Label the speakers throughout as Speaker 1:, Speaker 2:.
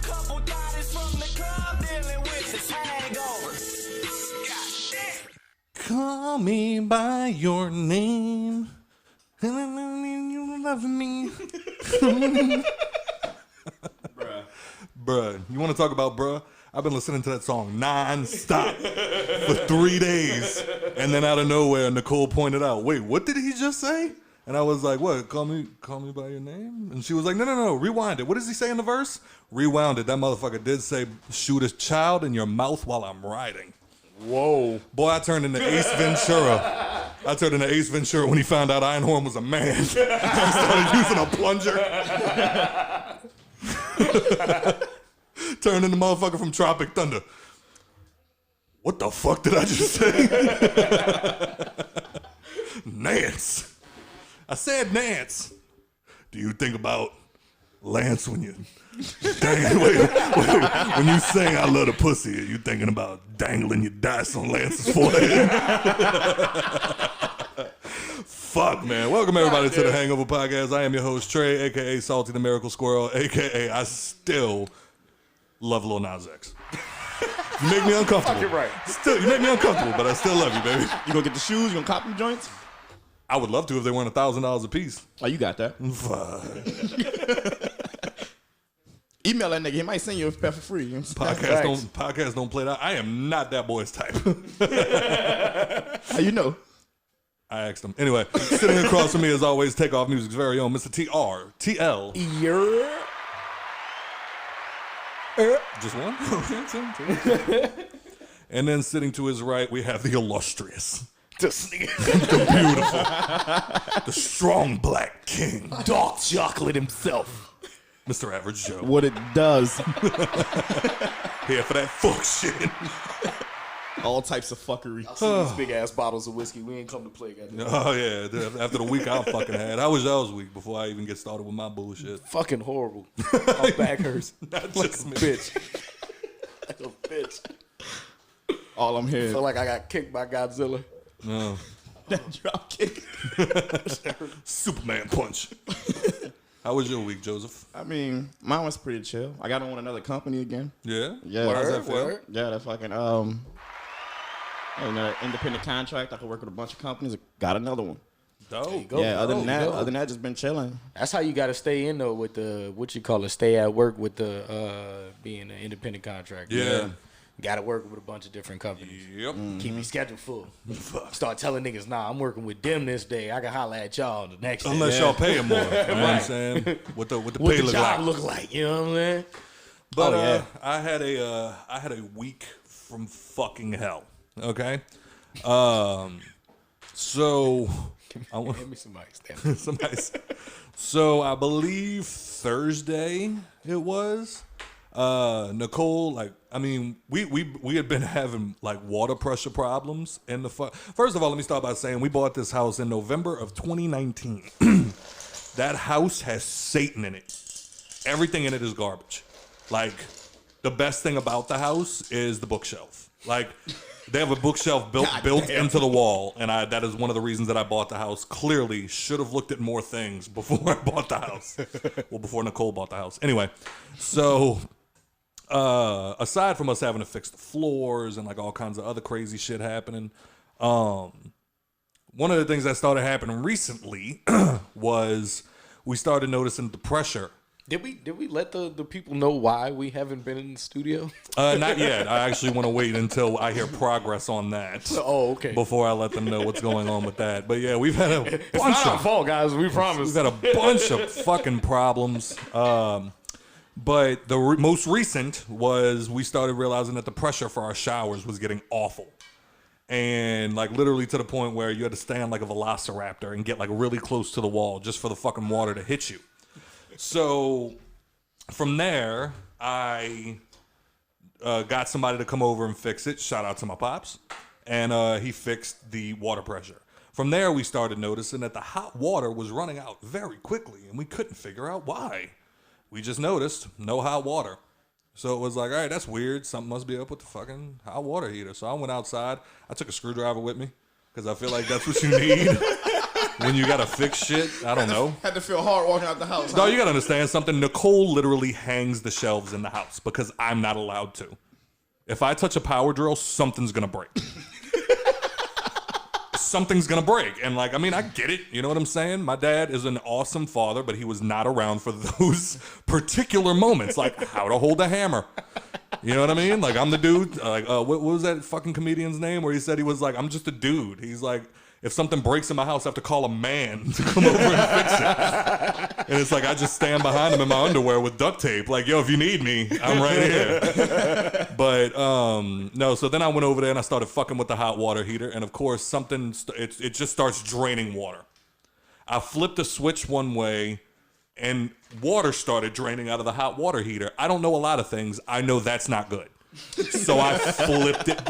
Speaker 1: Couple bodies from the club dealing with this hangover.
Speaker 2: Call me by your name. You love me. Bruh. You want to talk about bruh? I've been listening to that song non-stop for 3 days. And then out of nowhere, Nicole pointed out, wait, what did he just say? And I was like, what, call me by your name? And she was like, no, rewind it. What does he say in the verse? Rewound it. That motherfucker did say, shoot a child in your mouth while I'm riding.
Speaker 3: Whoa.
Speaker 2: Boy, I turned into Ace Ventura. When he found out Einhorn was a man. I started using a plunger. Turned into motherfucker from Tropic Thunder. What the fuck did I just say? Nance. I said Nance. Do you think about Lance when you... wait. When you sing I love the pussy, are you thinking about dangling your dice on Lance's forehead? Fuck, man. Welcome, everybody, to the Hangover Podcast. I am your host, Trey, a.k.a. Salty the Miracle Squirrel, a.k.a. I still love Lil Nas X. You make me uncomfortable.
Speaker 3: Fuck it right.
Speaker 2: Still, you make me uncomfortable, but I still love you, baby.
Speaker 3: You gonna get the shoes? You gonna cop them joints?
Speaker 2: I would love to if they weren't $1,000 a piece.
Speaker 3: Oh, you got that.
Speaker 2: Fuck.
Speaker 3: Email that nigga. He might send you a pair for free.
Speaker 2: Podcasts don't play that. I am not that boy's type.
Speaker 3: How you know?
Speaker 2: I asked him. Anyway, sitting across from me as always, Takeoff Music's very own Mr. TRTL. Just one? Okay, two. And then sitting to his right, we have the illustrious, the beautiful, the strong black king,
Speaker 4: Dark chocolate himself,
Speaker 2: Mr. Average Joe.
Speaker 3: What it does.
Speaker 2: Here for that fuck shit.
Speaker 3: All types of fuckery.
Speaker 4: I see these big ass bottles of whiskey. We ain't come to play, goddamn.
Speaker 2: Oh yeah, after the week I fucking had. How was y'all's week before I even get started with my bullshit?
Speaker 4: Fucking horrible. My back hurts.
Speaker 2: Not
Speaker 4: Like
Speaker 2: just
Speaker 4: a
Speaker 2: me.
Speaker 4: bitch. Like a bitch.
Speaker 3: All I'm
Speaker 4: I
Speaker 3: hearing.
Speaker 4: feel like I got kicked by Godzilla.
Speaker 2: No.
Speaker 3: That drop kick.
Speaker 2: Superman punch. How was your week, Joseph?
Speaker 3: I mean, mine was pretty chill. I got on with another company again.
Speaker 2: Yeah?
Speaker 3: Yeah.
Speaker 2: How's that feel?
Speaker 3: Yeah, that fucking another independent contract. I could work with a bunch of companies. Got another one.
Speaker 2: Dope.
Speaker 4: Go,
Speaker 3: Yeah. Other
Speaker 4: go,
Speaker 3: than that, just been chilling.
Speaker 4: That's how you got to stay in though with the what you call a stay at work with the being an independent contractor.
Speaker 2: Yeah.
Speaker 4: You got to work with a bunch of different companies.
Speaker 2: Yep.
Speaker 4: Keep your schedule full. Start telling niggas, nah, I'm working with them this day. I can holler at y'all the next day.
Speaker 2: Unless y'all pay him more. You know what I'm saying? What the
Speaker 4: What
Speaker 2: pay
Speaker 4: the
Speaker 2: look
Speaker 4: job
Speaker 2: like.
Speaker 4: look like, you know what I'm saying?
Speaker 2: But I had a week from fucking hell. Okay? So
Speaker 4: Give me some ice, damn it.
Speaker 2: some ice. So I believe Thursday it was. Nicole, we had been having like water pressure problems in the First of all, let me start by saying we bought this house in November of 2019. That house has Satan in it. Everything in it is garbage. Like, the best thing about the house is the bookshelf. Like, they have a bookshelf built into the wall, and that is one of the reasons that I bought the house. Clearly, should have looked at more things before I bought the house. Well, before Nicole bought the house. Anyway, so aside from us having to fix the floors and like all kinds of other crazy shit happening, one of the things that started happening recently was we started noticing the pressure.
Speaker 4: Did we let the people know why we haven't been in the studio?
Speaker 2: Not yet. I actually want to wait until I hear progress on that.
Speaker 4: Oh, okay.
Speaker 2: Before I let them know what's going on with that. But yeah, we've had a bunch
Speaker 4: It's not our fault, guys. We promise.
Speaker 2: We've had a bunch of fucking problems. But the most recent was we started realizing that the pressure for our showers was getting awful. And like literally to the point where you had to stand like a velociraptor and get like really close to the wall just for the fucking water to hit you. So from there, I got somebody to come over and fix it. Shout out to my pops. And he fixed the water pressure. From there, we started noticing that the hot water was running out very quickly, and we couldn't figure out why. We just noticed no hot water. So it was like, all right, that's weird. Something must be up with the fucking hot water heater. So I went outside. I took a screwdriver with me because I feel like that's what you need. when you gotta fix shit. I don't know.
Speaker 3: Had to feel hard walking out the house.
Speaker 2: No, you gotta understand something. Nicole literally hangs the shelves in the house because I'm not allowed to. If I touch a power drill, something's gonna break. Something's gonna break. And like, I mean, I get it. You know what I'm saying? My dad is an awesome father, but he was not around for those particular moments, like how to hold a hammer. You know what I mean? Like, I'm the dude. Like, what was that fucking comedian's name where he said he was like, I'm just a dude. He's like, if something breaks in my house, I have to call a man to come over and fix it. And it's like, I just stand behind him in my underwear with duct tape. Like, yo, if you need me, I'm right here. But, no, so then I went over there and I started fucking with the hot water heater. And of course, it just starts draining water. I flipped a switch one way and water started draining out of the hot water heater. I don't know a lot of things. I know that's not good. So I flipped it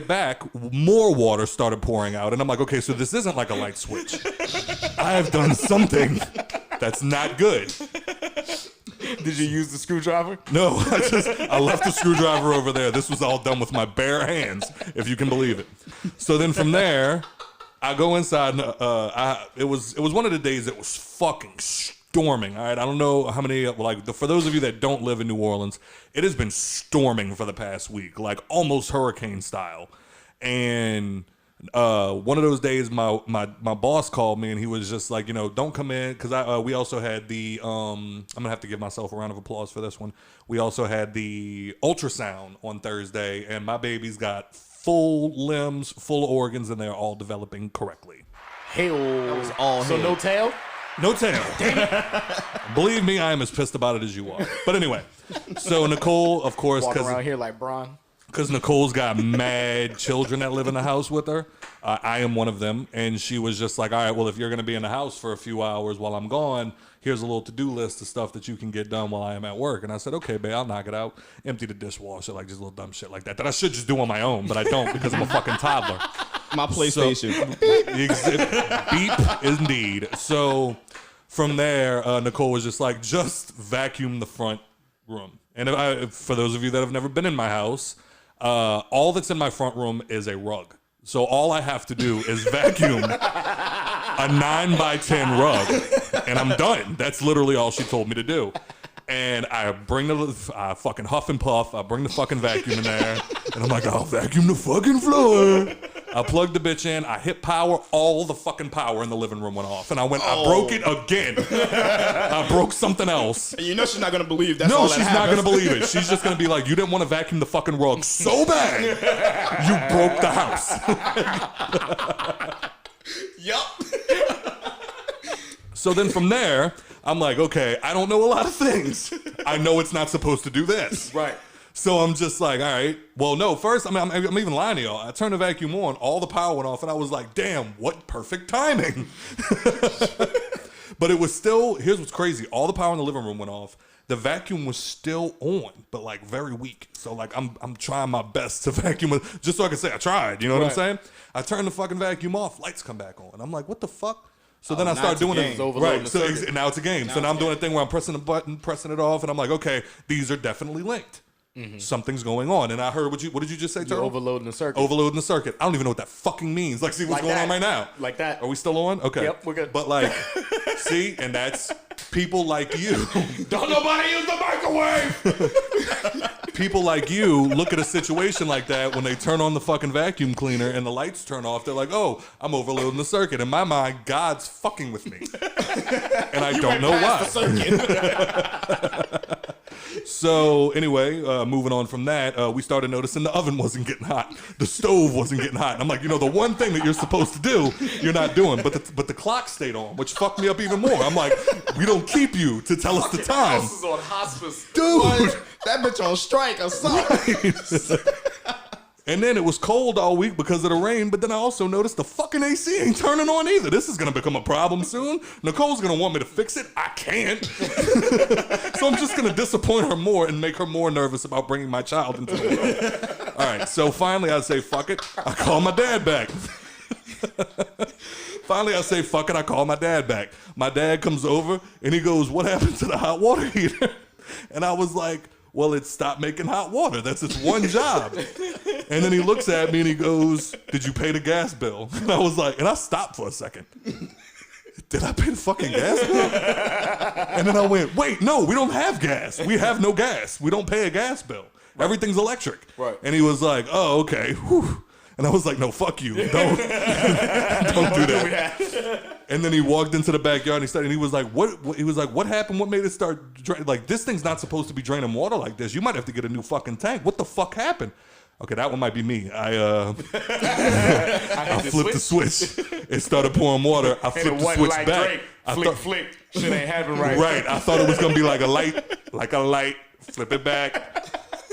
Speaker 2: back. More water started pouring out. And I'm like, okay, so this isn't like a light switch. I have done something that's not good.
Speaker 4: Did you use the screwdriver?
Speaker 2: No, I left the screwdriver over there. This was all done with my bare hands, if you can believe it. So then from there, I go inside. And, it was one of the days it was fucking storming. All right, I don't know how many, for those of you that don't live in New Orleans, it has been storming for the past week, like almost hurricane style. And one of those days, my boss called me and he was just like, don't come in, because we also had the I'm gonna have to give myself a round of applause for this one. We also had the ultrasound on Thursday, and my baby's got full limbs, full organs, and they're all developing correctly.
Speaker 4: Hell, that was all. So no tail.
Speaker 2: No tail. Damn it. Believe me, I am as pissed about it as you are. But anyway, so Nicole, of course,
Speaker 4: walking around here like Bron.
Speaker 2: Because Nicole's got mad children that live in the house with her. I am one of them. And she was just like, all right, well, if you're going to be in the house for a few hours while I'm gone, here's a little to-do list of stuff that you can get done while I am at work. And I said, okay, babe, I'll knock it out. Empty the dishwasher, like just little dumb shit like that I should just do on my own, but I don't because I'm a fucking toddler.
Speaker 3: My PlayStation.
Speaker 2: Beep, indeed. So from there, Nicole was just like, just vacuum the front room. And for those of you that have never been in my house, all that's in my front room is a rug. So all I have to do is vacuum a 9x10 rug, and I'm done. That's literally all she told me to do. And I bring I fucking huff and puff. I bring the fucking vacuum in there, and I'm like, I'll vacuum the fucking floor. I plugged the bitch in. I hit power. All the fucking power in the living room went off, and I broke it again. I broke something else.
Speaker 3: And she's not gonna believe that.
Speaker 2: No, she's not gonna believe it. She's just gonna be like, you didn't want to vacuum the fucking rug so bad, you broke the house.
Speaker 3: Yup.
Speaker 2: So then from there, I'm like, okay, I don't know a lot of things. I know it's not supposed to do this.
Speaker 4: Right.
Speaker 2: So I'm just like, all right. Well, no, first, I'm even lying to y'all. I turned the vacuum on, all the power went off, and I was like, damn, what perfect timing. But it was still, here's what's crazy. All the power in the living room went off. The vacuum was still on, but like very weak. So like I'm trying my best to vacuum it, just so I can say I tried. You know what I'm saying? I turned the fucking vacuum off, lights come back on. I'm like, what the fuck? So then I start doing it. Right. So now it's a game. So now I'm doing a thing where I'm pressing the button, pressing it off, and I'm like, okay, these are definitely linked. Mm-hmm. Something's going on. And I heard what did you just say, Turtle?
Speaker 4: Overloading the circuit.
Speaker 2: Overloading the circuit. I don't even know what that fucking means. Like, see what's going on right now.
Speaker 4: Like that.
Speaker 2: Are we still on? Okay.
Speaker 4: Yep, we're good.
Speaker 2: But like, see, and that's people like you.
Speaker 3: Don't nobody use the microwave.
Speaker 2: People like you look at a situation like that when they turn on the fucking vacuum cleaner and the lights turn off. They're like, oh, I'm overloading the circuit. In my mind, God's fucking with me. And I don't know why. So anyway, moving on from that, we started noticing the oven wasn't getting hot. The stove wasn't getting hot. And I'm like, the one thing that you're supposed to do, you're not doing. But the clock stayed on, which fucked me up even more. I'm like, we don't keep you to tell us the time.
Speaker 4: House is on hospice.
Speaker 2: Dude.
Speaker 3: That bitch on strike or something.
Speaker 2: Right. And then it was cold all week because of the rain, but then I also noticed the fucking AC ain't turning on either. This is going to become a problem soon. Nicole's going to want me to fix it. I can't. So I'm just going to disappoint her more and make her more nervous about bringing my child into the world. All right, so finally I say, fuck it. I call my dad back. Finally I say, fuck it. I call my dad back. My dad comes over and he goes, what happened to the hot water heater? And I was like, well, it stopped making hot water. That's its one job. And then he looks at me and he goes, did you pay the gas bill? And I was like, and I stopped for a second. Did I pay the fucking gas bill? And then I went, wait, no, we don't have gas. We have no gas. We don't pay a gas bill. Right. Everything's electric. Right. And he was like, oh, okay. Whew. And I was like, no, fuck you. Don't do that. And then he walked into the backyard and he was like, what? He was like, what happened? What made it start draining? Like, this thing's not supposed to be draining water like this. You might have to get a new fucking tank. What the fuck happened? Okay, that one might be me. I flipped the switch. It started pouring water. I flipped the switch like back.
Speaker 4: Flick. Shit ain't happening right.
Speaker 2: Right. I thought it was gonna be like a light. Flip it back.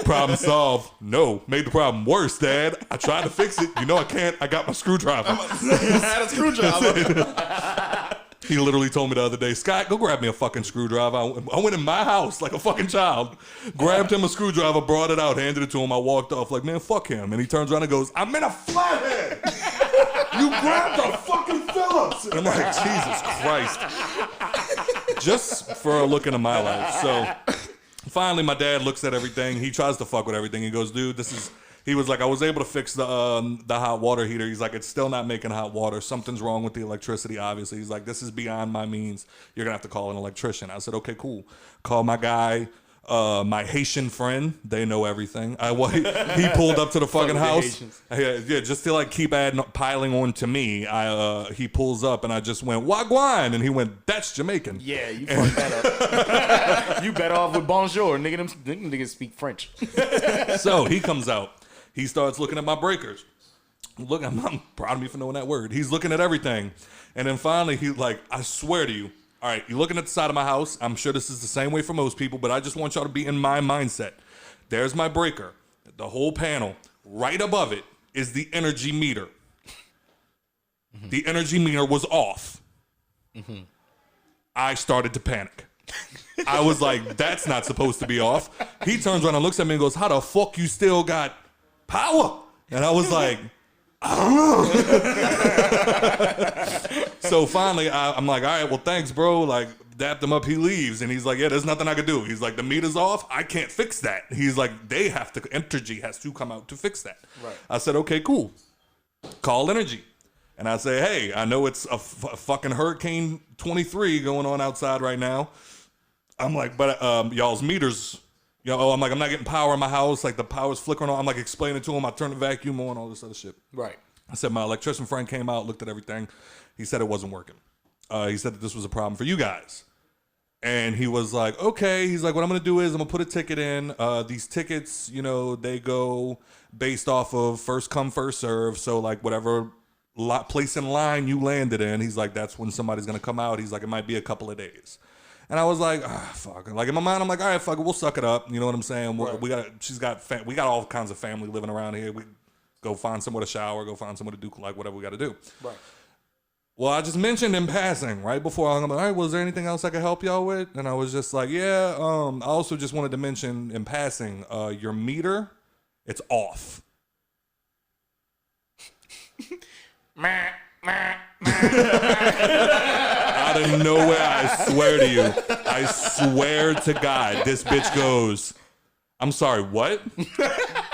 Speaker 2: Problem solved. No, made the problem worse, Dad. I tried to fix it. You know I can't. I got my screwdriver.
Speaker 3: I had a screwdriver.
Speaker 2: He literally told me the other day, Scott, go grab me a fucking screwdriver. I went in my house like a fucking child, grabbed him a screwdriver, brought it out, handed it to him. I walked off like, man, fuck him. And he turns around and goes, I'm in a flathead. You grabbed a fucking Phillips. And I'm like, Jesus Christ. Just for a look into my life. So finally, my dad looks at everything. He tries to fuck with everything. He goes, dude, he was like, I was able to fix the hot water heater. He's like, it's still not making hot water. Something's wrong with the electricity, obviously. He's like, this is beyond my means. You're going to have to call an electrician. I said, okay, cool. Call my guy, my Haitian friend. They know everything. He pulled up to the fucking house. Yeah, just to like keep piling on to me. He pulls up and I just went, Wagwan. And he went, that's Jamaican.
Speaker 4: Yeah, you fucked that up. You better off with bonjour. Them niggas speak French.
Speaker 2: So he comes out. He starts looking at my breakers. Look, I'm proud of me for knowing that word. He's looking at everything. And then finally, he's like, I swear to you, all right, you're looking at the side of my house. I'm sure this is the same way for most people, but I just want y'all to be in my mindset. There's my breaker. The whole panel. Right above it is the energy meter. Mm-hmm. The energy meter was off. Mm-hmm. I started to panic. I was like, that's not supposed to be off. He turns around and looks at me and goes, how the fuck you still got power? And I was like, I don't know. So finally, I'm like, all right, well, thanks, bro. Like, dapped him up, he leaves. And he's like, yeah, there's nothing I could do. He's like, the meter's off. I can't fix that. He's like, Entergy has to come out to fix that. Right. I said, okay, cool. Call Entergy. And I say, hey, I know it's a fucking Hurricane 23 going on outside right now. I'm like, but y'all's meters, I'm like, I'm not getting power in my house. Like, the power's flickering on. I'm like explaining to him, I turned the vacuum on, all this other shit. Right. I said, my electrician friend came out, looked at everything. He said it wasn't working. He said that this was a problem for you guys. And he was like, okay. He's like, what I'm going to do is I'm going to put a ticket in. These tickets, they go based off of first come, first serve. So, like, whatever place in line you landed in, he's like, that's when somebody's going to come out. He's like, it might be a couple of days. And I was like, fuck. Like, in my mind, I'm like, all right, fuck it, we'll suck it up. You know what I'm saying? Right. We got all kinds of family living around here. We go find somewhere to shower, go find somewhere to do like whatever we got to do. Right. Well, I just mentioned in passing right before I'm like, all right, was there anything else I could help y'all with? And I was just like, yeah. I also just wanted to mention in passing, your meter, it's off. Out of nowhere, I swear to you. I swear to God, this bitch goes, I'm sorry, what?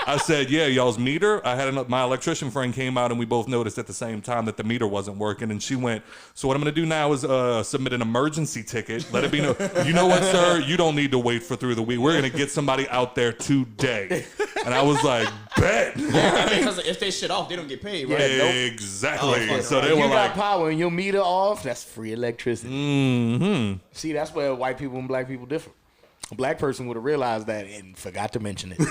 Speaker 2: I said, yeah, y'all's meter. My electrician friend came out and we both noticed at the same time that the meter wasn't working. And she went, so what I'm going to do now is submit an emergency ticket. Let it be known. You know what, sir? You don't need to wait for through the week. We're going to get somebody out there today. And I was like, bet.
Speaker 3: Yeah, because if they shit off, they don't get paid, right?
Speaker 2: Yeah, exactly. Oh, so they were
Speaker 4: you
Speaker 2: like,
Speaker 4: got power and your meter off, that's free electricity. Mm-hmm. See, that's where white people and black people differ. A black person would have realized that and forgot to mention it.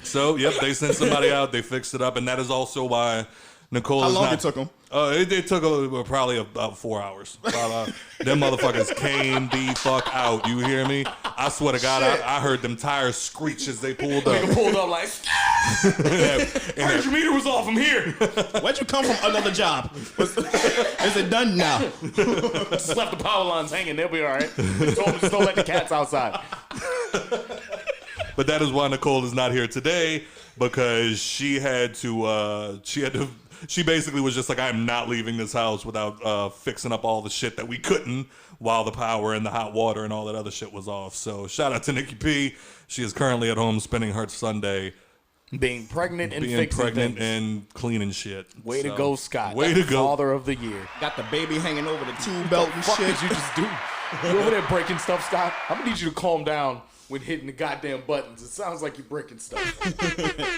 Speaker 2: So, yep, they sent somebody out. They fixed it up. And that is also why Nicole is not...
Speaker 3: How long it took them?
Speaker 2: It took probably about 4 hours. Them motherfuckers came the fuck out. You hear me? I swear to God, I heard them tires screech as they pulled up.
Speaker 4: Nigga pulled up like... Heard your meter was off. I'm here.
Speaker 3: Where'd you come from? Another job. Is it done now?
Speaker 4: Just left the power lines hanging. They'll be all right. Just don't let the cats outside.
Speaker 2: But that is why Nicole is not here today, because she had to She basically was just like, I'm not leaving this house without fixing up all the shit that we couldn't while the power and the hot water and all that other shit was off. So shout out to Nikki P. She is currently at home spending her Sunday
Speaker 4: being pregnant and fixing things.
Speaker 2: And cleaning shit.
Speaker 4: Way to go, Scott.
Speaker 2: Way to go.
Speaker 4: Father of the year.
Speaker 3: Got the baby hanging over the tube belt and
Speaker 4: What
Speaker 3: shit.
Speaker 4: did you just do? You over there breaking stuff, Scott? I'm gonna need you to calm down when hitting the goddamn buttons. It sounds like you're breaking stuff.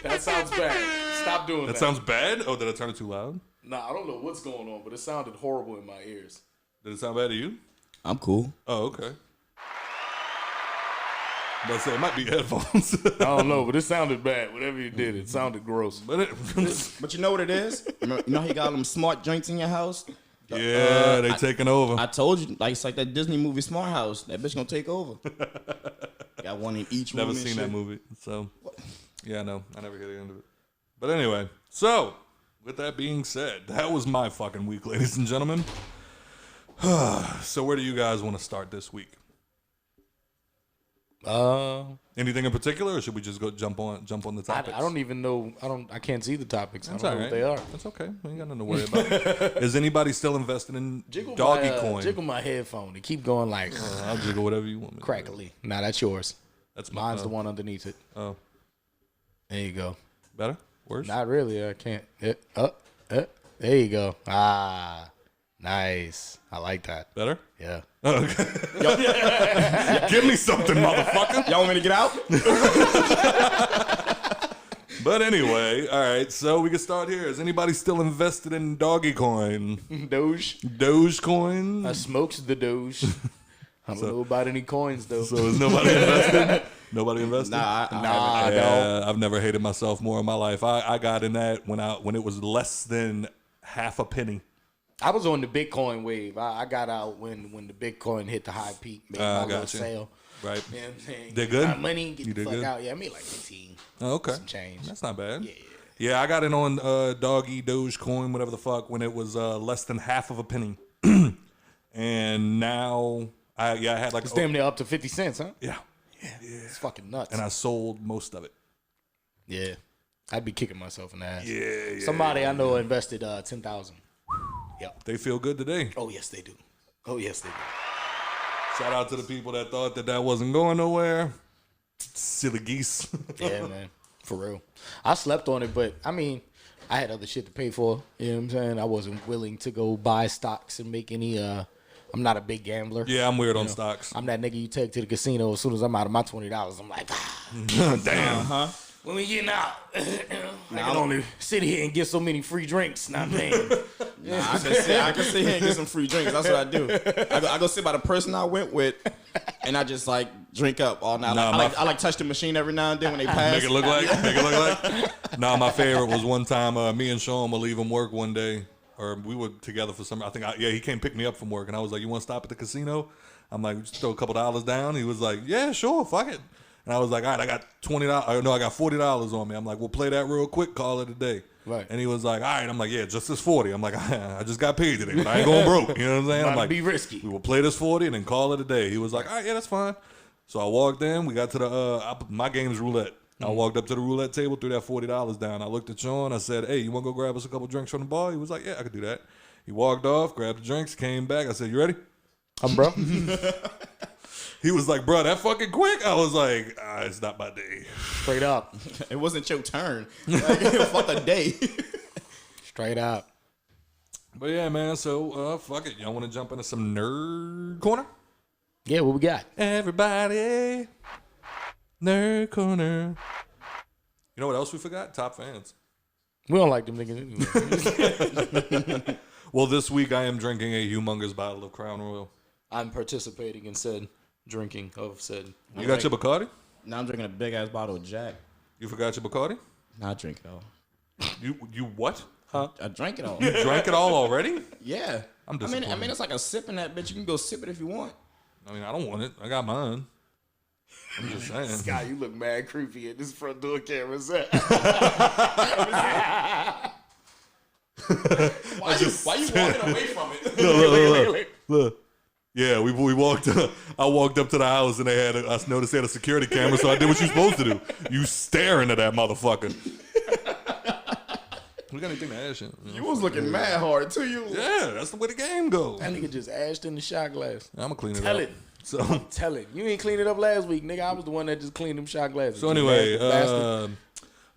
Speaker 4: That sounds bad. Stop doing that.
Speaker 2: That sounds bad? Oh, did I turn it too loud?
Speaker 4: Nah, I don't know what's going on, but it sounded horrible in my ears.
Speaker 2: Did it sound bad to you?
Speaker 3: I'm cool.
Speaker 2: Oh, okay. But I say it might be headphones.
Speaker 4: I don't know, but it sounded bad. Whatever you did, it sounded gross.
Speaker 2: But
Speaker 3: But you know what it is? You know how you got them smart joints in your house?
Speaker 2: yeah, they taking over.
Speaker 3: I told you, like it's like that Disney movie Smart House. That bitch gonna take over. Got one in each room.
Speaker 2: Never seen that movie, so yeah, no, I never get the end of it. But anyway, so with that being said, that was my fucking week, ladies and gentlemen. So where do you guys want to start this week? Anything in particular, or should we just go jump on the topics?
Speaker 4: I don't even know. I can't see the topics.
Speaker 2: That's
Speaker 4: I don't know
Speaker 2: all
Speaker 4: what they are.
Speaker 2: That's okay. We ain't got nothing to worry about. Is anybody still invested in
Speaker 4: Jiggle
Speaker 2: doggy
Speaker 4: my,
Speaker 2: coin?
Speaker 4: Jiggle my headphone. They keep going like
Speaker 2: I'll jiggle whatever you want me to.
Speaker 4: crackly. Nah, that's yours.
Speaker 2: That's
Speaker 4: Mine's the one underneath it.
Speaker 2: Oh,
Speaker 4: There you go.
Speaker 2: better? Worse?
Speaker 4: Not really. I can't. There you go. Ah, nice. I like that.
Speaker 2: Better?
Speaker 4: Yeah.
Speaker 2: Oh, okay. Give me something, motherfucker.
Speaker 3: Y'all want me to get out?
Speaker 2: But anyway, all right. So we can start here. Is anybody still invested in doggy coin?
Speaker 4: Doge.
Speaker 2: Dogecoin?
Speaker 4: I smokes the Doge. I don't know about any coins though.
Speaker 2: So is nobody invested? Nobody invested?
Speaker 3: Nah,
Speaker 4: I don't.
Speaker 2: Yeah, I've never hated myself more in my life. I got in that when it was less than half a penny.
Speaker 4: I was on the Bitcoin wave. I got out when the Bitcoin hit the high peak. Made my little
Speaker 2: gotcha.
Speaker 4: sale.
Speaker 2: Right.
Speaker 4: You know what I'm saying?
Speaker 2: Did good?
Speaker 4: My money, get
Speaker 2: You
Speaker 4: the
Speaker 2: did
Speaker 4: fuck
Speaker 2: good?
Speaker 4: out. Yeah, I made like 15.
Speaker 2: Oh, okay.
Speaker 4: Some change.
Speaker 2: That's not bad.
Speaker 4: Yeah.
Speaker 2: Yeah, I got in on doggy Dogecoin, whatever the fuck, when it was less than half of a penny. And now I had like
Speaker 4: It's damn near up to 50 cents, huh?
Speaker 2: yeah.
Speaker 4: It's fucking nuts.
Speaker 2: And I sold most of it.
Speaker 4: Yeah. I'd be kicking myself in the ass.
Speaker 2: Yeah.
Speaker 4: Somebody I know invested $10,000. Yep.
Speaker 2: They feel good today.
Speaker 4: Oh, yes, they do. Oh, yes, they do.
Speaker 2: Shout out to the people that thought that wasn't going nowhere. Silly geese.
Speaker 4: Yeah, man. For real. I slept on it, but, I mean, I had other shit to pay for. You know what I'm saying? I wasn't willing to go buy stocks and make any, I'm not a big gambler.
Speaker 2: Yeah, I'm weird on stocks.
Speaker 4: I'm that nigga you take to the casino as soon as I'm out of my $20. I'm like,
Speaker 2: Damn.
Speaker 4: when we getting out, I can only sit here and get so many free drinks. Not paying.
Speaker 3: I can sit here and get some free drinks. That's what I do. I go sit by the person I went with, and I just like drink up all night.
Speaker 2: Nah,
Speaker 3: I like touch the machine every now and then when they pass.
Speaker 2: Make it look like. Nah, my favorite was one time me and Sean were leaving work one day, or we were together for some. He came pick me up from work, and I was like, "You want to stop at the casino?" I'm like, "Just throw a couple dollars down." He was like, "Yeah, sure, fuck it." And I was like, "All right, I got $20. No, I got $40 on me." I'm like, "We'll play that real quick, call it a day."
Speaker 4: Right.
Speaker 2: And he was like, "All right." I'm like, "Yeah, just this 40." I'm like, "I just got paid today, but I ain't going broke." You know what I'm saying?
Speaker 4: Not
Speaker 2: I'm
Speaker 4: to
Speaker 2: like,
Speaker 4: be risky.
Speaker 2: "We will play this 40 and then call it a day." He was like, "All right, yeah, that's fine." So I walked in. We got to the my game's roulette. I walked up to the roulette table, threw that $40 down. I looked at Sean. I said, "Hey, you want to go grab us a couple drinks from the bar?" He was like, "Yeah, I could do that." He walked off, grabbed the drinks, came back. I said, "You ready?"
Speaker 4: Bro.
Speaker 2: He was like, "Bro, that fucking quick?" I was like, "It's not my day."
Speaker 4: Straight up.
Speaker 3: It wasn't your turn. Like, fuck a day.
Speaker 4: Straight up.
Speaker 2: But yeah, man. So fuck it. Y'all want to jump into some nerd corner?
Speaker 4: Yeah, what we got?
Speaker 2: Everybody, nerd corner. You know what else we forgot? Top fans.
Speaker 4: We don't like them niggas anyway.
Speaker 2: Well, this week I am drinking a humongous bottle of Crown Royal.
Speaker 4: I'm participating in said drinking of said.
Speaker 2: You got your Bacardi?
Speaker 3: Now I'm drinking a big ass bottle of Jack.
Speaker 2: You forgot your Bacardi?
Speaker 3: Now I drink it all.
Speaker 2: You what?
Speaker 3: I drank it all.
Speaker 2: You drank it all already?
Speaker 3: Yeah.
Speaker 2: I'm
Speaker 3: I
Speaker 2: disappointed.
Speaker 3: mean, it's like a sip in that bitch. You can go sip it if you want.
Speaker 2: I mean, I don't want it. I got mine. I'm just saying.
Speaker 4: Scott, you look mad creepy at this front door camera set.
Speaker 3: Why you walking away from it?
Speaker 2: Look. Yeah, we walked. I walked up to the house and I noticed they had a security camera, so I did what you're supposed to do. You staring at that motherfucker. We got anything to ash in?
Speaker 3: You was looking mad hard too.
Speaker 2: Yeah, that's the way the game goes.
Speaker 4: That nigga just ashed in the shot glass.
Speaker 2: I'm gonna clean it
Speaker 4: Tell
Speaker 2: up.
Speaker 4: it.
Speaker 2: So
Speaker 4: Tell it. You ain't cleaned it up last week, nigga. I was the one that just cleaned them shot glasses.
Speaker 2: So anyway,
Speaker 4: You nasty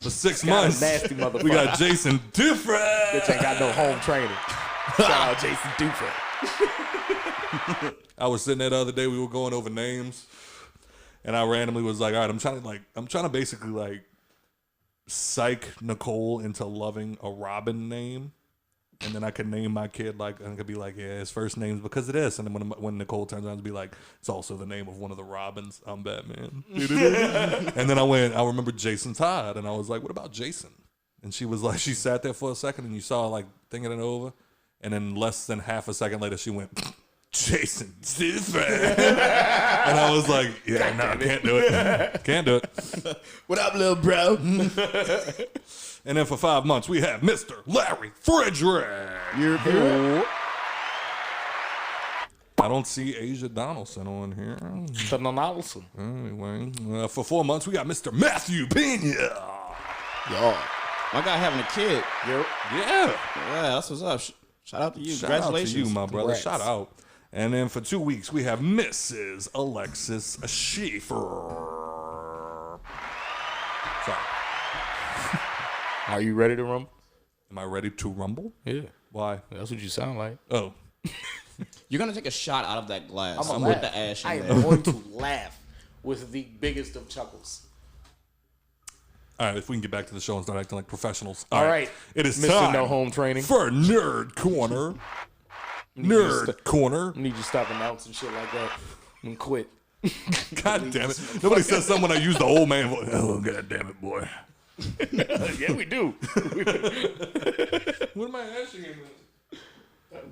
Speaker 2: for 6
Speaker 4: Kinda
Speaker 2: months,
Speaker 4: nasty motherfucker.
Speaker 2: we got Jason Different.
Speaker 4: bitch ain't got no home training. Shout out Jason Duper.
Speaker 2: I was sitting there the other day. We were going over names, and I randomly was like, "All right, I'm trying to basically like psych Nicole into loving a Robin name, and then I could name my kid like, and I could be like, yeah, his first name's because of this, and then when Nicole turns around to be like, it's also the name of one of the Robins. I'm Batman. And then I remember Jason Todd, and I was like, what about Jason? And she was like, she sat there for a second, and you saw her like thinking it over, and then less than half a second later, she went, Jason Different. And I was like, yeah, no, can't do it. Can't do it.
Speaker 3: What up, little bro?
Speaker 2: And then for 5 months, we have Mr. Larry Frederick. I don't see Asia Donaldson on here.
Speaker 4: Donaldson.
Speaker 2: Anyway, for 4 months, we got Mr. Matthew Pena.
Speaker 4: Yo.
Speaker 3: My guy having a kid.
Speaker 4: Yo.
Speaker 2: Yeah.
Speaker 3: Yeah, that's what's up. Shout out to you.
Speaker 2: Shout
Speaker 3: Congratulations.
Speaker 2: out to you, my brother.
Speaker 4: Congrats.
Speaker 2: Shout out. And then for 2 weeks, we have Mrs. Alexis Schaefer. Sorry.
Speaker 4: Are you ready to rumble?
Speaker 2: Am I ready to rumble?
Speaker 4: Yeah.
Speaker 2: Why?
Speaker 4: That's what you sound like.
Speaker 2: Oh.
Speaker 3: You're gonna take a shot out of that glass.
Speaker 4: I'm
Speaker 3: with the ash in
Speaker 4: I
Speaker 3: there.
Speaker 4: am going to laugh with the biggest of chuckles.
Speaker 2: All right, if we can get back to the show and start acting like professionals.
Speaker 4: All right.
Speaker 2: It is
Speaker 4: Mr.
Speaker 2: time
Speaker 4: No Home Training.
Speaker 2: for Nerd Corner. Nerd Corner.
Speaker 4: I need you to stop announcing shit like that and quit.
Speaker 2: God damn it. Nobody says something when I use the old man voice. Oh, God damn it, boy.
Speaker 4: Yeah, we do.
Speaker 2: What am I asking him?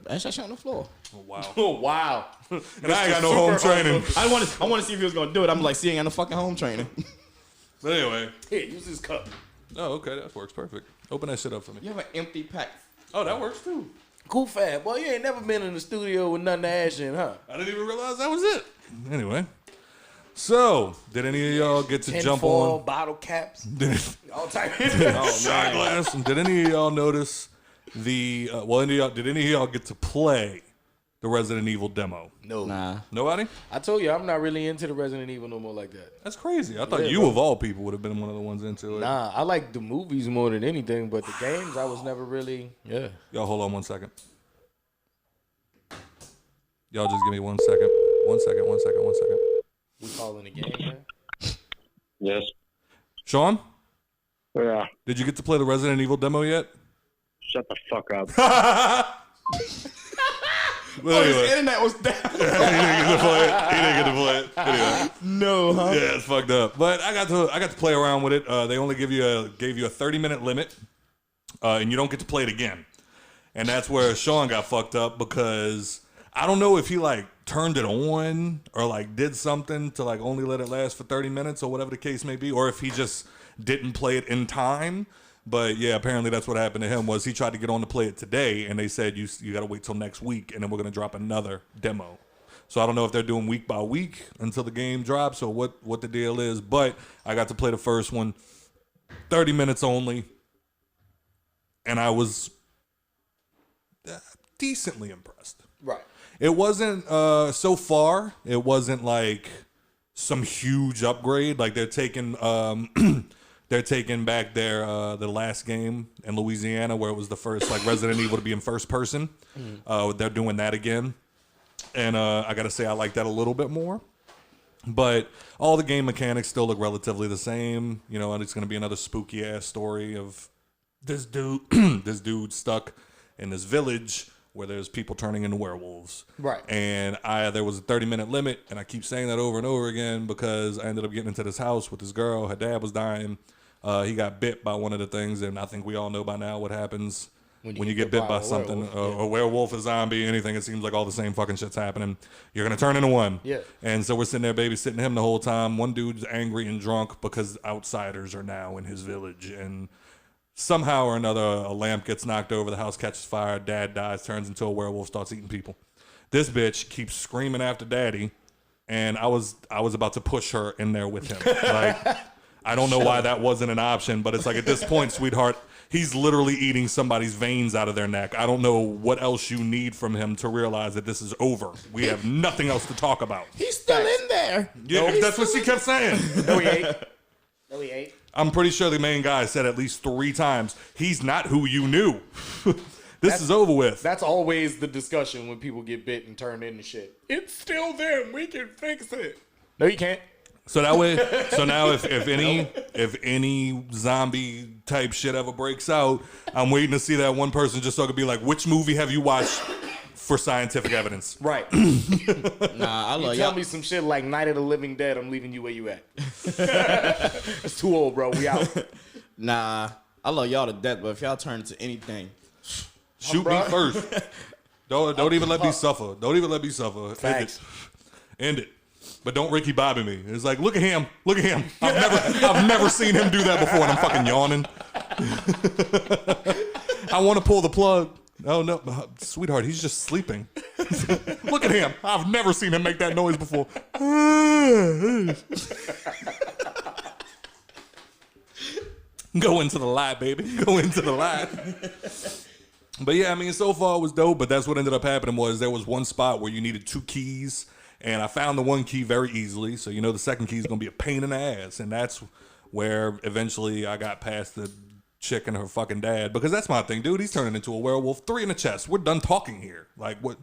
Speaker 3: Ash that shit on the floor.
Speaker 2: Oh, wow.
Speaker 4: Oh, wow.
Speaker 2: And I ain't got no home training.
Speaker 3: I want to see if he was gonna do it. I'm like, see, I ain't got no fucking home training.
Speaker 2: But anyway.
Speaker 4: Here, use this cup.
Speaker 2: Oh, okay. That works perfect. Open that shit up for me.
Speaker 3: You have an empty pack.
Speaker 2: Oh, that works too.
Speaker 4: Cool fat. Boy, you ain't never been in the studio with nothing to ash in, huh?
Speaker 2: I didn't even realize that was it. Anyway. So, did any of y'all get to jump
Speaker 4: Tinfoil,
Speaker 2: on?
Speaker 4: bottle caps,
Speaker 2: Did,
Speaker 4: all type
Speaker 2: shot glass. Did any of y'all notice the, did any of y'all get to play the Resident Evil demo?
Speaker 4: No.
Speaker 3: Nah.
Speaker 2: Nobody?
Speaker 4: I told you, I'm not really into the Resident Evil no more like that.
Speaker 2: That's crazy. I thought
Speaker 4: Yeah,
Speaker 2: you,
Speaker 4: bro.
Speaker 2: of all people, would have been one of the ones into it.
Speaker 4: Nah, I like the movies more than anything, but the games, I was never really, yeah.
Speaker 2: Y'all hold on 1 second. Y'all just give me 1 second. 1 second, 1 second, 1 second.
Speaker 4: We calling a game, man?
Speaker 5: Yes.
Speaker 2: Sean,
Speaker 5: Yeah.
Speaker 2: did you get to play the Resident Evil demo yet?
Speaker 5: Shut the fuck up.
Speaker 2: Well,
Speaker 3: His
Speaker 2: anyway.
Speaker 3: internet was down.
Speaker 2: He didn't get to play it. He didn't get to play it. Anyway.
Speaker 3: No, huh?
Speaker 2: Yeah, it's fucked up. But I got to play around with it. They only gave you a 30-minute limit, and you don't get to play it again. And that's where Sean got fucked up because I don't know if he like turned it on or like did something to like only let it last for 30 minutes or whatever the case may be, or if he just didn't play it in time. But yeah, apparently that's what happened to him. Was he tried to get on to play it today, and they said you got to wait till next week, and then we're gonna drop another demo. So I don't know if they're doing week by week until the game drops or what the deal is. But I got to play the first one, 30 minutes only, and I was decently impressed.
Speaker 4: Right.
Speaker 2: It wasn't so far. It wasn't like some huge upgrade. Like they're taking they're taking back their the last game in Louisiana where it was the first like Resident Evil to be in first person. They're doing that again, and I gotta say I like that a little bit more. But all the game mechanics still look relatively the same. You know, and it's gonna be another spooky ass story of this dude this dude stuck in this village where there's people turning into werewolves.
Speaker 4: Right.
Speaker 2: And there was a 30-minute limit, and I keep saying that over and over again because I ended up getting into this house with this girl. Her dad was dying. He got bit by one of the things, and I think we all know by now what happens when you get bit by something.
Speaker 4: werewolf.
Speaker 2: A werewolf, a zombie, anything. It seems like all the same fucking shit's happening. You're going to turn into one.
Speaker 4: Yeah.
Speaker 2: And so we're sitting there babysitting him the whole time. One dude's angry and drunk because outsiders are now in his village, and somehow or another, a lamp gets knocked over, the house catches fire, dad dies, turns into a werewolf, starts eating people. This bitch keeps screaming after daddy, and I was about to push her in there with him. Like, I don't know why that wasn't an option, but it's like at this point, sweetheart, He's literally eating somebody's veins out of their neck. I don't know what else you need from him to realize that this is over. We have nothing else to talk about.
Speaker 3: He's still in there.
Speaker 2: Yeah, that's what she kept saying.
Speaker 4: No, he ain't. No, he ain't.
Speaker 2: I'm pretty sure the main guy said at least 3 times, he's not who you knew. This is over with.
Speaker 4: That's always the discussion when people get bit and turned into shit. It's still them. We can fix it. No, you can't.
Speaker 2: So that way, now if any zombie type shit ever breaks out, I'm waiting to see that one person just so I could be like, which movie have you watched for scientific evidence?
Speaker 4: Right.
Speaker 3: Nah, I love
Speaker 4: Tell
Speaker 3: y'all.
Speaker 4: me some shit like Night of the Living Dead, I'm leaving you where you at. It's too old, bro. We out.
Speaker 3: Nah, I love y'all to death, but if y'all turn into anything,
Speaker 2: Shoot me first. Don't even let me suffer. Don't even let me suffer.
Speaker 4: Facts.
Speaker 2: End it. But don't Ricky Bobby me. It's like, look at him. Look at him. I've never seen him do that before, and I'm fucking yawning. I want to pull the plug. Oh, no. Sweetheart, he's just sleeping. Look at him. I've never seen him make that noise before. Go into the light, baby. Go into the light. But yeah, I mean, so far it was dope, but that's what ended up happening was there was one spot where you needed 2 keys, and I found the one key very easily, so the second key is going to be a pain in the ass, and that's where eventually I got past the chick and her fucking dad, because that's my thing, dude. He's turning into a werewolf. 3 in the chest. We're done talking here. Like, what?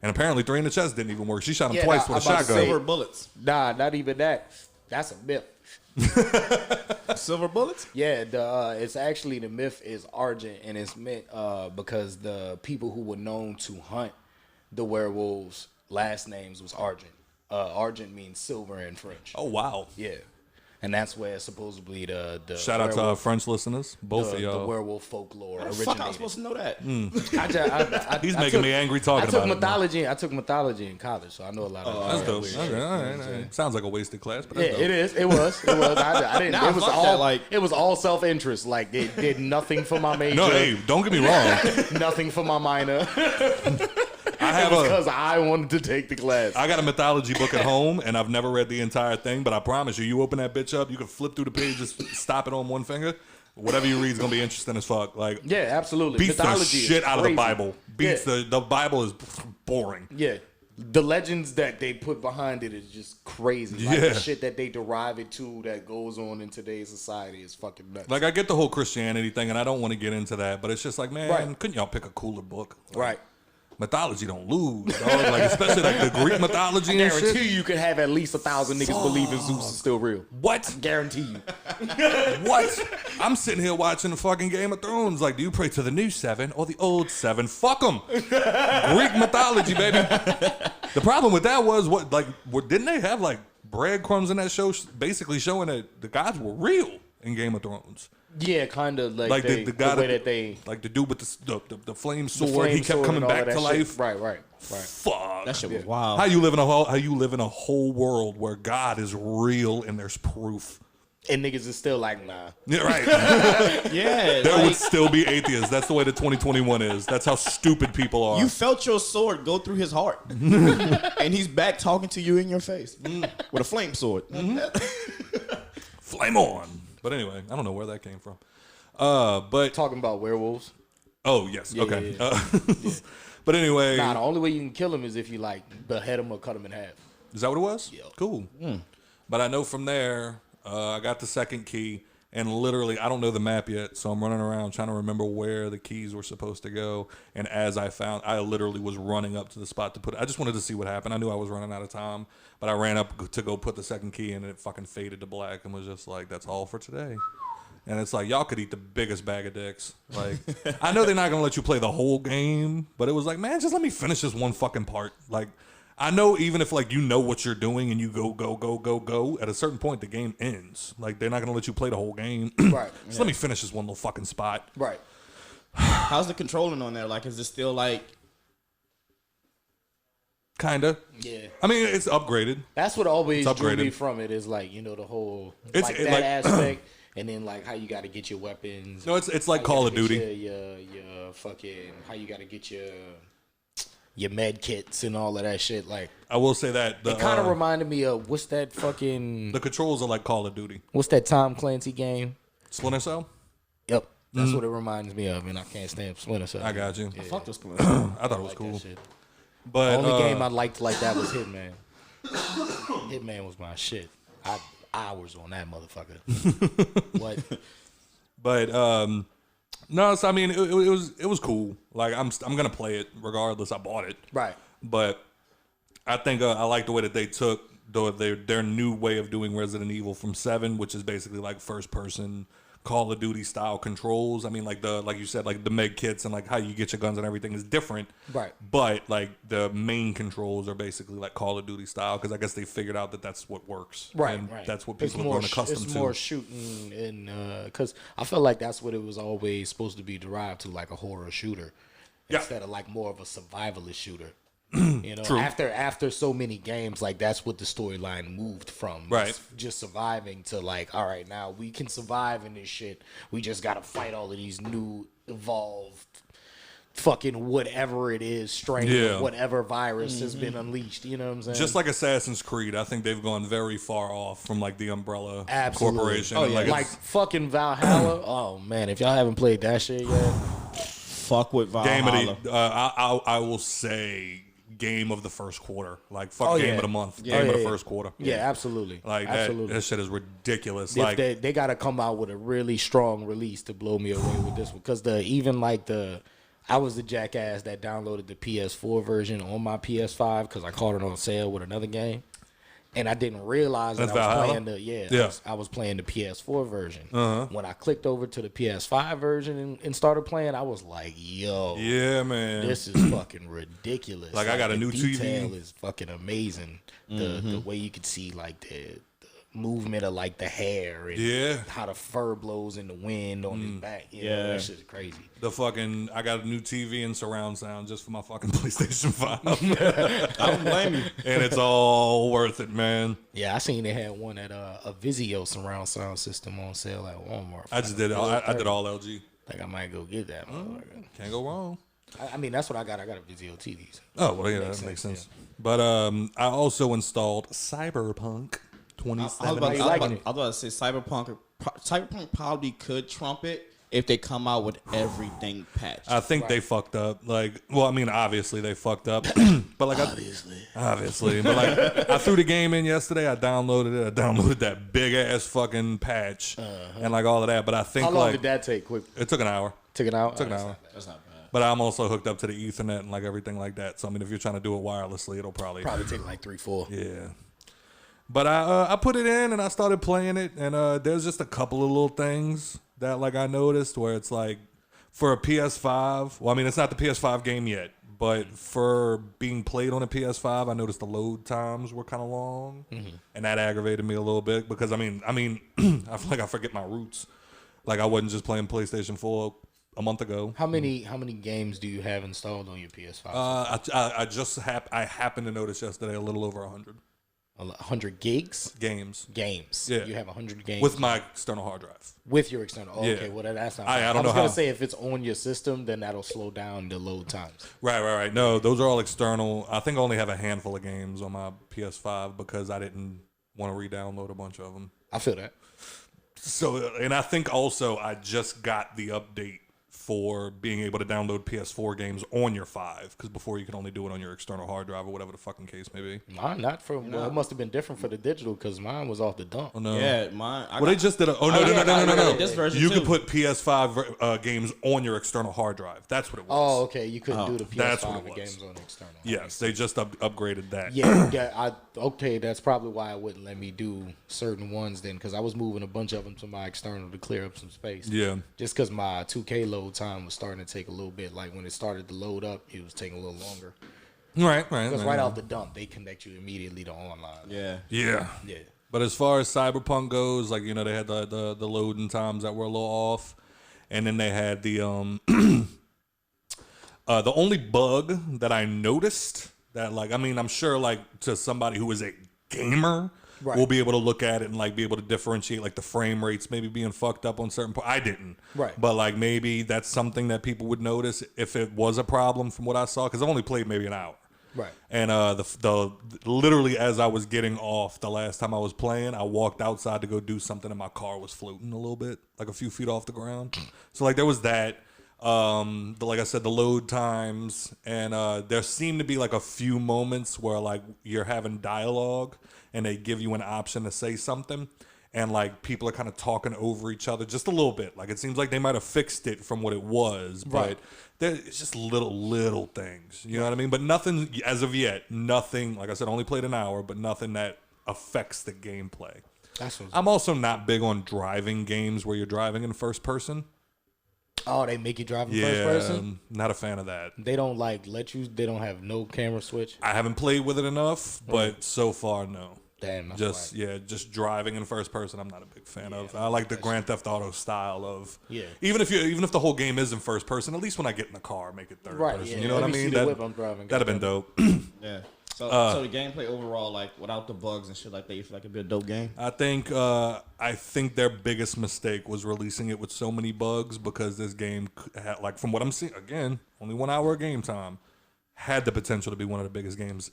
Speaker 2: And apparently 3 in the chest didn't even work. She shot him twice with a shotgun.
Speaker 3: silver bullets.
Speaker 4: Nah, not even that. That's a myth.
Speaker 3: Silver bullets?
Speaker 4: Yeah, it's actually the myth is Argent, and it's meant because the people who were known to hunt the werewolves' last names was Argent. Argent means silver in French.
Speaker 2: Oh, wow.
Speaker 4: Yeah. And that's where supposedly the
Speaker 2: Shout out to our French listeners, both of y'all.
Speaker 4: The werewolf folklore
Speaker 3: How the
Speaker 4: originated.
Speaker 3: fuck I was supposed to know that?
Speaker 2: He's making me angry talking about it.
Speaker 4: I took mythology in college, so I know a lot of
Speaker 2: That's dope.
Speaker 4: weird
Speaker 2: Okay,
Speaker 4: shit.
Speaker 2: all right. Sounds like a wasted class, but
Speaker 4: Yeah,
Speaker 2: that's dope.
Speaker 4: it is. It was. I didn't.
Speaker 3: Nah,
Speaker 4: it was
Speaker 3: fuck
Speaker 4: all.
Speaker 3: that, like-
Speaker 4: It was all self-interest. Like it did nothing for my major.
Speaker 2: No, hey, don't get me wrong.
Speaker 4: Nothing for my minor.
Speaker 2: I have
Speaker 4: Because I wanted to take the class.
Speaker 2: I got a mythology book at home, and I've never read the entire thing, but I promise you open that bitch up, you can flip through the page, just stop it on one finger. Whatever you read is gonna be interesting as fuck. Like,
Speaker 4: Yeah, absolutely.
Speaker 2: beats the
Speaker 4: Mythology is
Speaker 2: shit out of the
Speaker 4: crazy.
Speaker 2: Bible. Beats the Bible is boring.
Speaker 4: Yeah. The legends that they put behind it is just crazy. Like
Speaker 2: Yeah.
Speaker 4: the shit that they derive it to that goes on in today's society is fucking nuts.
Speaker 2: Like, I get the whole Christianity thing, and I don't want to get into that, but it's just like, man,
Speaker 4: Right.
Speaker 2: couldn't y'all pick a cooler book? Like,
Speaker 4: Right.
Speaker 2: Mythology don't lose, dog. Like, especially like the Greek mythology and
Speaker 4: Guarantee
Speaker 2: shit.
Speaker 4: you could have at least 1,000 niggas believing Zeus is still real.
Speaker 2: What?
Speaker 4: Guarantee you.
Speaker 2: What? I'm sitting here watching the fucking Game of Thrones. Like, do you pray to the new 7 or the old 7? Fuck them. Greek mythology, baby. The problem with that was, didn't they have like breadcrumbs in that show basically showing that the gods were real in Game of Thrones?
Speaker 4: Yeah, kind of like,
Speaker 2: Like
Speaker 4: the
Speaker 2: guy
Speaker 4: way that they...
Speaker 2: like the dude with the flame
Speaker 4: the
Speaker 2: sword,
Speaker 4: flame
Speaker 2: he kept
Speaker 4: sword
Speaker 2: coming
Speaker 4: and all
Speaker 2: back
Speaker 4: of
Speaker 2: to
Speaker 4: that shit.
Speaker 2: life.
Speaker 4: Right.
Speaker 2: Fuck.
Speaker 3: That shit was wild.
Speaker 2: How you live in a whole world where God is real and there's proof?
Speaker 4: And niggas is still like, nah.
Speaker 2: Yeah, right.
Speaker 3: Yeah,
Speaker 2: There
Speaker 3: like,
Speaker 2: would still be atheists. That's the way that 2021 is. That's how stupid people are.
Speaker 3: you felt your sword go through his heart, and he's back talking to you in your face with a flame sword.
Speaker 2: Flame on. But anyway, I don't know where that came from. But
Speaker 4: Talking about werewolves.
Speaker 2: oh yes,
Speaker 4: Yeah,
Speaker 2: okay.
Speaker 4: yeah,
Speaker 2: But anyway,
Speaker 4: Nah, the only way you can kill them is if you like behead them or cut them in half.
Speaker 2: is that what it was?
Speaker 4: Yeah.
Speaker 2: Cool. But I know from there, I got the second key, and literally, I don't know the map yet, so I'm running around trying to remember where the keys were supposed to go. And as I literally was running up to the spot to put it. I just wanted to see what happened. I knew I was running out of time, but I ran up to go put the second key in, and it fucking faded to black and was just like, that's all for today. And it's like, y'all could eat the biggest bag of dicks. Like, I know they're not going to let you play the whole game, but it was like, man, just let me finish this one fucking part. Like, I know even if, like, you know what you're doing and you go, at a certain point, the game ends. Like, they're not going to let you play the whole game.
Speaker 4: Right.
Speaker 2: Just let me finish this one little fucking spot.
Speaker 4: Right.
Speaker 3: How's the controlling on there? Like, is it still like?
Speaker 2: Kinda.
Speaker 4: Yeah.
Speaker 2: I mean, it's upgraded.
Speaker 4: That's what always
Speaker 2: It's
Speaker 4: drew me
Speaker 2: upgraded.
Speaker 4: from it is like, you know, the whole
Speaker 2: It's-
Speaker 4: like
Speaker 2: it,
Speaker 4: that
Speaker 2: like-
Speaker 4: aspect, and then like how you got to get your weapons.
Speaker 2: No, it's like
Speaker 4: how you
Speaker 2: Call
Speaker 4: gotta
Speaker 2: of
Speaker 4: get
Speaker 2: Duty.
Speaker 4: Your fucking how you got to get your med kits and all of that shit. Like
Speaker 2: I will say that.
Speaker 4: it kind of reminded me of what's that fucking
Speaker 2: the controls are like Call of Duty.
Speaker 4: what's that Tom Clancy game?
Speaker 2: Splinter Cell?
Speaker 4: Yep. That's what it reminds me of, and I can't stand Splinter Cell.
Speaker 2: I got you.
Speaker 3: I fucked with Splinter Cell.
Speaker 2: I thought it was
Speaker 4: Like
Speaker 2: cool.
Speaker 4: that shit.
Speaker 2: But
Speaker 4: The only game I liked like that was Hitman. Hitman was my shit. Hours on that motherfucker. What?
Speaker 2: But no, so, I mean it was cool. Like I'm gonna play it regardless. I bought it.
Speaker 4: Right.
Speaker 2: But I think I like the way that they took their new way of doing Resident Evil from 7, which is basically like first person Call of Duty style controls. I mean, like you said, like the med kits and like how you get your guns and everything is different.
Speaker 4: Right.
Speaker 2: But like the main controls are basically like Call of Duty style because I guess they figured out that that's what works.
Speaker 4: Right,
Speaker 2: and
Speaker 4: right.
Speaker 2: That's what people are growing accustomed to.
Speaker 4: It's more shooting, and because I feel like that's what it was always supposed to be derived to, like a horror shooter, instead of like more of a survivalist shooter. You know,
Speaker 2: True.
Speaker 4: after so many games, like that's what the storyline moved from.
Speaker 2: Right.
Speaker 4: Just surviving to like, all right, now we can survive in this shit. We just gotta fight all of these new evolved fucking whatever it is, strain of whatever virus has been unleashed. You know what I'm saying?
Speaker 2: Just like Assassin's Creed, I think they've gone very far off from like the Umbrella
Speaker 4: Absolutely.
Speaker 2: Corporation.
Speaker 3: Oh, yeah.
Speaker 4: like fucking Valhalla. Oh man, if y'all haven't played that shit yet,
Speaker 3: Fuck with Valhalla.
Speaker 2: game of the I will say game of the first quarter. Like fuck
Speaker 4: Oh,
Speaker 2: game
Speaker 4: yeah.
Speaker 2: of the month.
Speaker 4: Yeah.
Speaker 2: Game of
Speaker 4: Oh,
Speaker 2: the
Speaker 4: yeah.
Speaker 2: first quarter.
Speaker 4: yeah, absolutely,
Speaker 2: Like
Speaker 4: absolutely.
Speaker 2: that shit is ridiculous.
Speaker 4: If
Speaker 2: Like
Speaker 4: they got to come out with a really strong release to blow me away with this one, because I was the jackass that downloaded the PS4 version on my PS5 because I caught it on sale with another game, and I didn't realize that
Speaker 2: That's
Speaker 4: I was
Speaker 2: Valhalla?
Speaker 4: playing I was playing the PS4 version. When I clicked over to the PS5 version and started playing, I was like, "Yo,
Speaker 2: yeah, man.
Speaker 4: this is fucking ridiculous."
Speaker 2: Like, I got a
Speaker 4: the
Speaker 2: new TV.
Speaker 4: detail is fucking amazing. The way you could see like the movement of like the hair and how the fur blows in the wind on his back. You know, that shit's crazy.
Speaker 2: I got a new TV and surround sound just for my fucking PlayStation 5.
Speaker 3: I don't blame you.
Speaker 2: And it's all worth it, man.
Speaker 4: Yeah, I seen they had one at a Vizio surround sound system on sale at Walmart.
Speaker 2: I just did I did all LG.
Speaker 4: Like I might go get that motherfucker.
Speaker 2: Can't go wrong.
Speaker 4: I mean, that's what I got. I got a Vizio TV. So.
Speaker 2: Oh, well, yeah, that makes sense. But I also installed Cyberpunk 2077.
Speaker 4: about-
Speaker 3: I was about to say Cyberpunk probably could trump it if they come out with everything patched.
Speaker 2: I think they fucked up. Like, well, I mean, obviously they fucked up. But like, obviously. But like, I threw the game in yesterday. I downloaded it. I downloaded that big ass fucking patch and like all of that. But I think
Speaker 4: How long
Speaker 2: like
Speaker 4: did that take? Quick,
Speaker 2: it took an hour.
Speaker 4: took it out.
Speaker 2: Took an hour.
Speaker 3: That's not bad.
Speaker 2: But I'm also hooked up to the Ethernet and like everything like that. So I mean, if you're trying to do it wirelessly, it'll probably
Speaker 4: take like 3-4.
Speaker 2: yeah. But I put it in and I started playing it, and there's just a couple of little things that like I noticed where it's like for a PS5. Well, I mean it's not the PS5 game yet, but for being played on a PS5, I noticed the load times were kind of long, and that aggravated me a little bit because I mean I feel like I forget my roots. Like I wasn't just playing PlayStation 4 a month ago.
Speaker 4: How many games do you have installed on your PS5?
Speaker 2: I happened to notice yesterday a little over 100
Speaker 4: 100 gigs?
Speaker 2: games
Speaker 4: Games.
Speaker 2: Yeah.
Speaker 4: You have 100 games
Speaker 2: with my external hard drive.
Speaker 4: with your external. Oh,
Speaker 2: Yeah.
Speaker 4: okay, well that's not.
Speaker 2: I don't
Speaker 4: was
Speaker 2: know
Speaker 4: gonna
Speaker 2: how.
Speaker 4: say if it's on your system, then that'll slow down the load times.
Speaker 2: Right. No, those are all external. I think I only have a handful of games on my PS5 because I didn't want to re-download a bunch of them.
Speaker 4: I feel that.
Speaker 2: So, and I think also I just got the update for being able to download PS4 games on your 5 because before you could only do it on your external hard drive or whatever the fucking case may be.
Speaker 4: Mine not from. Well, it must have been different for the digital because mine was off the dump.
Speaker 2: Oh no.
Speaker 3: Yeah, mine.
Speaker 2: Well, they just did a. Oh no.
Speaker 3: This version
Speaker 2: You
Speaker 3: too.
Speaker 2: could put PS5 games on your external hard drive. That's what it was.
Speaker 4: Oh, okay. You couldn't do the
Speaker 2: that's what
Speaker 4: PS5
Speaker 2: it was.
Speaker 4: games on external.
Speaker 2: Yes, they just upgraded that.
Speaker 4: Yeah. Okay, that's probably why it wouldn't let me do certain ones then, because I was moving a bunch of them to my external to clear up some space.
Speaker 2: Yeah.
Speaker 4: Just because my 2K load time was starting to take a little bit. Like when it started to load up, it was taking a little longer.
Speaker 2: Right.
Speaker 4: Because right off the dump, they connect you immediately to online.
Speaker 3: Yeah.
Speaker 2: Yeah.
Speaker 4: Yeah.
Speaker 2: But as far as Cyberpunk goes, like, you know, they had the loading times that were a little off. And then they had the only bug that I noticed that, like, I mean, I'm sure, like, to somebody who is a gamer will be able to look at it and, like, be able to differentiate, like, the frame rates maybe being fucked up on certain I didn't.
Speaker 4: Right.
Speaker 2: But, like, maybe that's something that people would notice if it was a problem from what I saw. Because I've only played maybe an hour.
Speaker 4: Right.
Speaker 2: And the literally as I was getting off the last time I was playing, I walked outside to go do something, and my car was floating a little bit, like a few feet off the ground. So like there was that. Like I said, the load times, and there seemed to be like a few moments where like you're having dialogue, and they give you an option to say something. And like people are kind of talking over each other just a little bit. Like it seems like they might have fixed it from what it was, but it's just little things. You know what I mean? But nothing as of yet. Nothing. Like I said, only played an hour, but nothing that affects the gameplay. I'm also not big on driving games where you're driving in first person.
Speaker 4: Oh, they make you drive in first person?
Speaker 2: Not a fan of that.
Speaker 4: They don't like let you. They don't have no camera switch.
Speaker 2: I haven't played with it enough, but so far no.
Speaker 4: Damn,
Speaker 2: just driving in first person. I'm not a big fan of. I like the Grand Theft Auto style of. Yeah. Even if the whole game is in first person, at least when I get in the car, make it third person. Yeah. You know what I mean? That'd have been dope.
Speaker 3: Yeah. So the gameplay overall, like without the bugs and shit like that, you feel like it'd be a dope game?
Speaker 2: I think their biggest mistake was releasing it with so many bugs, because this game had, like from what I'm seeing, again, only 1 hour of game time, had the potential to be one of the biggest games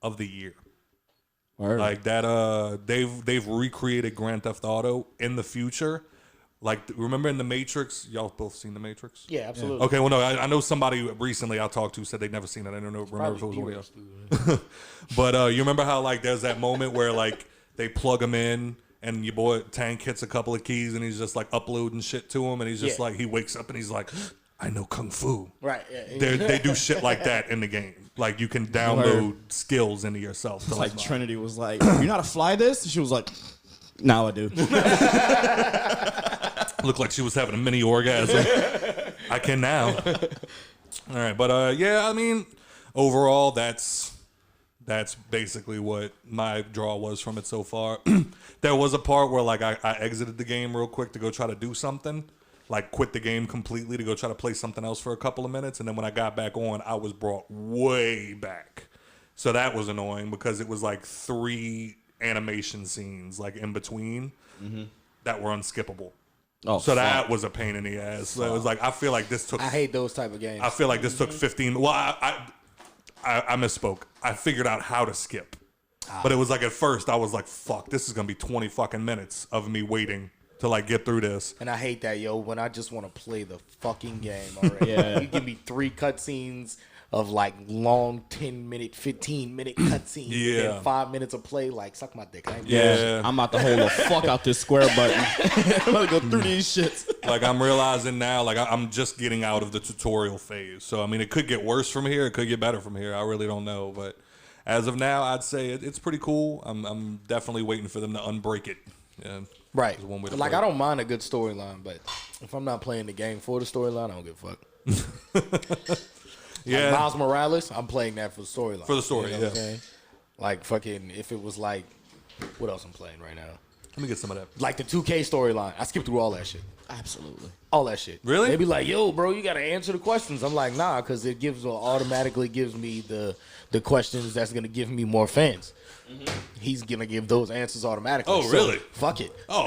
Speaker 2: of the year. Word. Like that, they've recreated Grand Theft Auto in the future. Like, remember in The Matrix? Y'all both seen The Matrix?
Speaker 4: Yeah, absolutely.
Speaker 2: Okay, well, no, I know somebody recently I talked to said they'd never seen it. I don't remember if it was one else. But you remember how, like, there's that moment where, like, they plug him in and your boy Tank hits a couple of keys and he's just, like, uploading shit to him, and he's just, like, he wakes up and he's like, I know Kung Fu.
Speaker 4: Right. Yeah.
Speaker 2: They do shit like that in the game. Like, you can download skills into yourself.
Speaker 3: It's like Trinity was like, you know how to fly this? She was like, now I do.
Speaker 2: Looked like she was having a mini orgasm. I can now. All right. But, yeah, I mean, overall, that's basically what my draw was from it so far. There was a part where, like, I exited the game real quick to go try to do something. Like, quit the game completely to go try to play something else for a couple of minutes. And then when I got back on, I was brought way back. So that was annoying, because it was like 3 animation scenes, like, in between that were unskippable. Oh, so that was a pain in the ass. So it was like, I feel like this took...
Speaker 4: I hate those type of games.
Speaker 2: I feel like this took 15... Well, I misspoke. I figured out how to skip. But it was like, at first, I was like, fuck, this is going to be 20 fucking minutes of me waiting to like get through this.
Speaker 4: And I hate that, yo, when I just want to play the fucking game already. You give me 3 cutscenes of like long 10-minute, 15-minute cutscenes, and 5 minutes of play, like, suck my dick.
Speaker 3: I'm about to hold the fuck out this square button. I'm about to go through these shits.
Speaker 2: Like, I'm realizing now, like, I'm just getting out of the tutorial phase. So, I mean, it could get worse from here. It could get better from here. I really don't know. But as of now, I'd say it's pretty cool. I'm definitely waiting for them to unbreak it. Yeah.
Speaker 4: Right. Like, I don't mind a good storyline, but if I'm not playing the game for the storyline, I don't give a fuck.
Speaker 2: Yeah.
Speaker 4: Like Miles Morales, I'm playing that for the storyline.
Speaker 2: For the story,
Speaker 4: you know what I'm saying? Like, fucking, if it was like, what else I'm playing right now?
Speaker 2: Let me get some of that.
Speaker 4: Like the 2K storyline. I skip through all that shit.
Speaker 3: Absolutely.
Speaker 4: All that shit.
Speaker 2: Really?
Speaker 4: They be like, yo, bro, you got to answer the questions. I'm like, nah, because it automatically gives me the questions that's going to give me more fans. He's going to give those answers automatically.
Speaker 2: Oh, really?
Speaker 4: So, fuck it.
Speaker 2: Oh,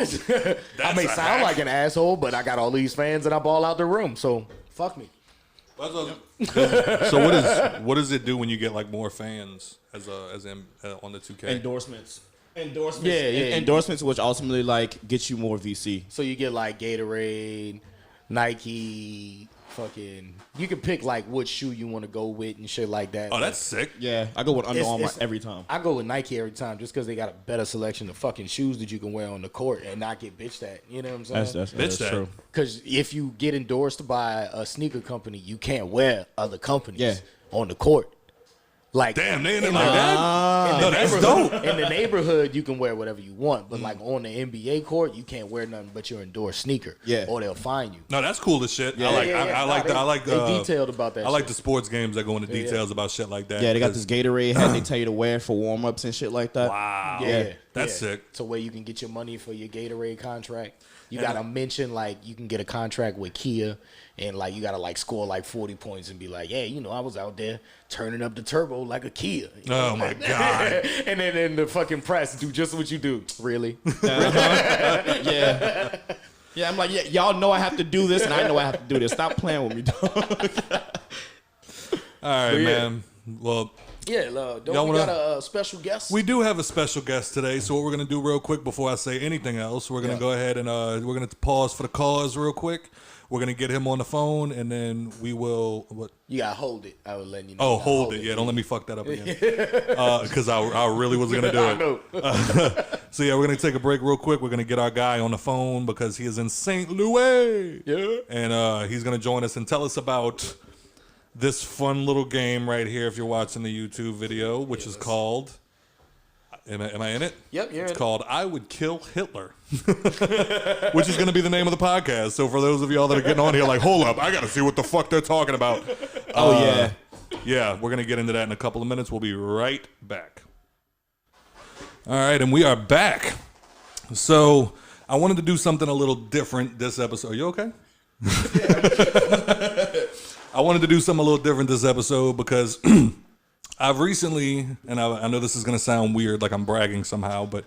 Speaker 4: I may sound like an asshole, but I got all these fans and I ball out the room. So, fuck me.
Speaker 2: So what does it do when you get like more fans on the 2K?
Speaker 3: Endorsements.
Speaker 4: Yeah.
Speaker 3: Endorsements, which ultimately like get you more VC.
Speaker 4: So you get like Gatorade, Nike, fucking. You can pick like what shoe you want to go with and shit like that.
Speaker 2: Oh, that's sick.
Speaker 3: Yeah, I go with Under Armour every time.
Speaker 4: I go with Nike every time just because they got a better selection of fucking shoes that you can wear on the court and not get bitched at. You know what I'm saying?
Speaker 2: That's true.
Speaker 4: Because if you get endorsed by a sneaker company, you can't wear other companies on the court. Like,
Speaker 2: damn, they ain't like that.
Speaker 4: No, that's dope. In the neighborhood, you can wear whatever you want, but like on the NBA court, you can't wear nothing but your endorsed sneaker. Yeah, or they'll fine you.
Speaker 2: No, that's cool as shit.
Speaker 4: Yeah, I like. They detailed about that.
Speaker 2: I like the sports games that go into details about shit like that.
Speaker 3: Yeah, they got this Gatorade hat they tell you to wear for warm ups and shit like that.
Speaker 2: Wow.
Speaker 4: Yeah,
Speaker 2: that's sick.
Speaker 4: So where you can get your money for your Gatorade contract. You gotta mention like you can get a contract with Kia, and like you gotta like score like 40 points and be like, yeah, you know, I was out there turning up the turbo like a Kia. You know?
Speaker 2: Oh my god!
Speaker 4: And then in the fucking press do just what you do. Really?
Speaker 3: Yeah. Yeah, I'm like, yeah, y'all know I have to do this, and I know I have to do this. Stop playing with me, dog.
Speaker 2: All right, man. Well,
Speaker 4: Yeah,
Speaker 2: Y'all
Speaker 4: we got a special guest?
Speaker 2: We do have a special guest today, so what we're going to do real quick before I say anything else, we're going to go ahead and we're going to pause for the cause real quick. We're going to get him on the phone, and then we will... What?
Speaker 4: You got to hold it. I was letting you know.
Speaker 2: Oh, hold it. Yeah, don't let me fuck that up again. Because I really was going to do it.
Speaker 4: I know.
Speaker 2: So, yeah, we're going to take a break real quick. We're going to get our guy on the phone because he is in St. Louis. Yeah. And he's going to join us and tell us about this fun little game right here if you're watching the YouTube video, which is called... Am I in it?
Speaker 4: Yep, you're in it.
Speaker 2: It's called I Would Kill Hitler, which is going to be the name of the podcast. So for those of y'all that are getting on here like, hold up, I got to see what the fuck they're talking about. Yeah, we're going to get into that in a couple of minutes. We'll be right back. All right, and we are back. So I wanted to do something a little different this episode. Are you okay? I wanted to do something a little different this episode because... I've recently, and I know this is going to sound weird, like I'm bragging somehow, but